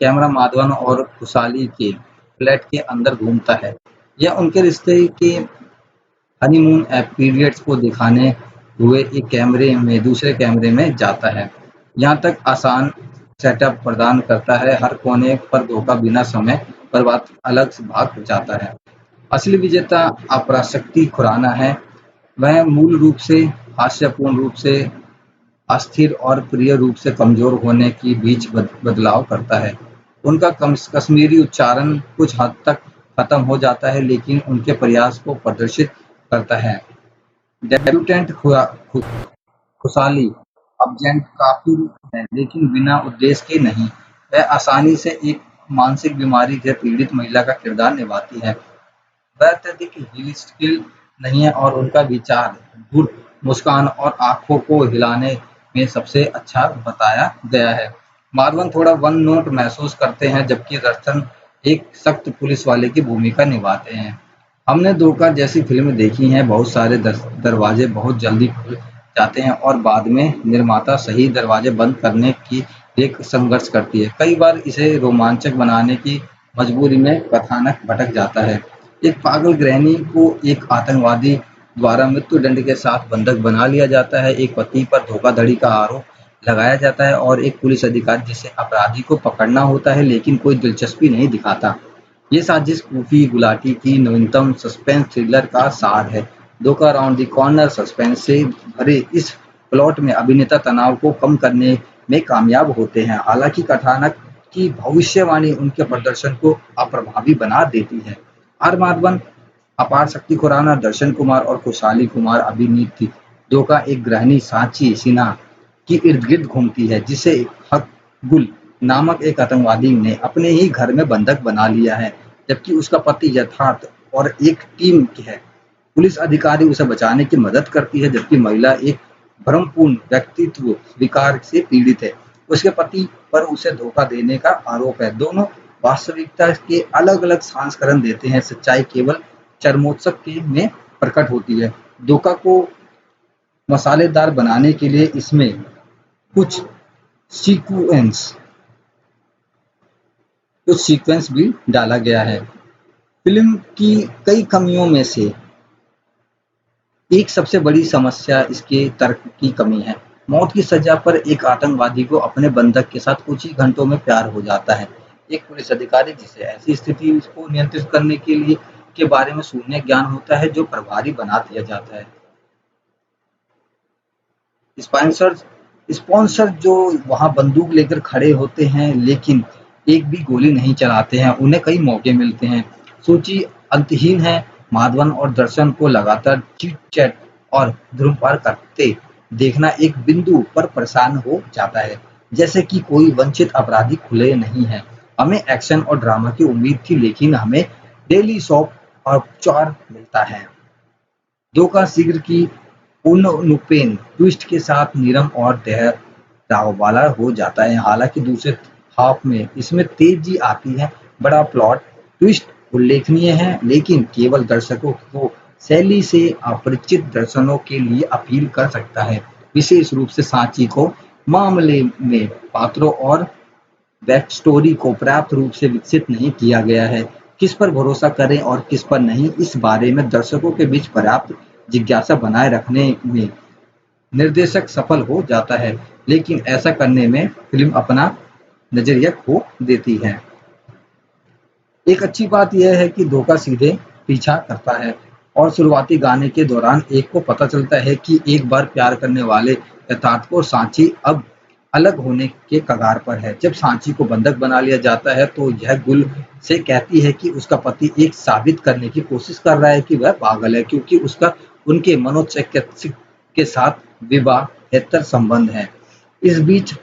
कैमरा माधवन और खुशहाली के फ्लैट के अंदर घूमता है। यह उनके रिश्ते के हनीमून पीरियड्स को दिखाने हुए एक कैमरे में दूसरे कैमरे में जाता है। यहाँ तक आसान सेटअप प्रदान करता है, हर कोने पर धोखा बिना समय बर्बाद अलग से भाग जाता है। असली विजेता अपराशक्ति खुराना है। वह मूल रूप से हास्यपूर्ण रूप से अस्थिर और प्रिय रूप से कमजोर होने के बीच बदलाव करता है। उनका कश्मीरी उच्चारण कुछ हद तक खत्म हो जाता है, लेकिन उनके प्रयास को प्रदर्शित करता है। डेब्यूटेंट खुशहाली अबजेंट काफी है, लेकिन बिना उद्देश्य के नहीं। वह आसानी से एक मानसिक बीमारी से पीड़ित महिला का किरदार निभाती है। वह अत्यधिक हिलस्टिल नहीं है और उनका विचार धूर्त मुस्कान और आंखों को हिलाने में सबसे अच्छा बताया गया है। माधवन थोड़ा वन नोट महसूस करते हैं, जबकि दर्शन एक सख्त पुलिस वाले की भूमिका निभाते हैं। हमने धोखा जैसी फिल्में देखी हैं, बहुत सारे दरवाजे बहुत जल्दी खुल जाते हैं और बाद में निर्माता सही दरवाजे बंद करने की एक संघर्ष करती है। कई बार इसे रोमांचक बनाने की मजबूरी में कथानक भटक जाता है। एक पागल गृहिणी को एक आतंकवादी द्वारा मृत्युदंड के साथ बंधक बना लिया जाता है, एक पति पर धोखाधड़ी का आरोप लगाया जाता है और एक पुलिस अधिकारी जिसे अपराधी को पकड़ना होता है लेकिन कोई दिलचस्पी नहीं दिखाता। ये साजिश कुकी गुलाटी की नवीनतम सस्पेंस थ्रिलर का सार है। धोखा राउंड द कॉर्नर सस्पेंस से भरे इस प्लॉट में अभिनेता तनाव को कम करने में कामयाब होते हैं, हालांकि कथानक की भविष्यवाणी उनके प्रदर्शन को अप्रभावी बना देती है। आर माधवन, अपार शक्ति खुराना, दर्शन कुमार और खुशहाली कुमार अभिनीत धोखा एक गृहिणी सांची सिन्हा की इर्द-गिर्द घूमती है, जिसे हक-गुल नामक एक आतंकवादी ने अपने ही घर में बंधक बना लिया है, जबकि उसका पति यथार्थ और एक टीम है। पुलिस अधिकारी उसे बचाने की मदद करती है, जबकि महिला एक भ्रमपूर्ण व्यक्तित्व विकार से पीड़ित है। उसके पति पर उसे धोखा देने का आरोप है। दोनों वास्तविकता के अलग-अलग संस्करण देते हैं। सच्चाई केवल चरमोत्कर्ष में प्रकट होती है। धोखा को मसालेदार बनाने के लिए इसमें कुछ सीक्वेंस भी डाला गया है। फिल्म की कई कमियों में से एक सबसे बड़ी समस्या इसके तर्क की कमी है। मौत की सजा पर एक आतंकवादी को अपने बंधक के साथ कुछ ही घंटों में प्यार हो जाता है। एक पुलिस अधिकारी जिसे ऐसी स्थिति को नियंत्रित करने के बारे में शून्य ज्ञान होता है, जो प्रभारी बना दिया जाता है। स्पॉन्सर जो वहां बंदूक लेकर खड़े होते हैं लेकिन एक भी गोली नहीं चलाते हैं, उन्हें कई मौके मिलते हैं। सूची अंतहीन है। माधवन और दर्शन को लगातार चीट चैट और धूम्रपान करते देखना एक बिंदु पर परेशान हो जाता है, जैसे कि कोई वंचित अपराधी खुले नहीं है। हमें एक्शन और ड्रामा की उम्मीद थी, लेकिन हमें डेली सॉप और औपचार मिलता है। धोखा शीघ्र की उन्नुपेन ट्विस्ट के साथ नीरम और ठहराव वाला हो जाता है। हालांकि दूसरे हाफ में इसमें तेजी आती है। बड़ा प्लॉट ट्विस्ट उल्लेखनीय है, लेकिन केवल दर्शकों को शैली से अपरिचित दर्शकों के लिए अपील कर सकता है। विशेष रूप से सांची को मामले में पात्रों और बैक स्टोरी को पर्याप्त रूप से विकसित नहीं किया गया है। किस पर भरोसा करें और किस पर नहीं, इस बारे में दर्शकों के बीच पर्याप्त जिज्ञासा बनाए रखने में निर्देशक सफल हो जाता है, लेकिन ऐसा करने में फिल्म अपना नजरिया खो देती है। एक अच्छी बात यह है कि धोखा सीधे पीछा करता है और शुरुआती गाने के दौरान एक को पता चलता है कि एक बार प्यार करने वाले यथार्थ और सांची अब अलग होने के कगार पर है। जब सांची को बंधक बना लिया जाता है तो यह गुल से कहती है कि उसका पति एक साबित करने की कोशिश कर रहा है कि वह पागल है, क्योंकि उसका उनके मनोचिकित्सक के साथ विवाहेतर संबंध है। इस बीच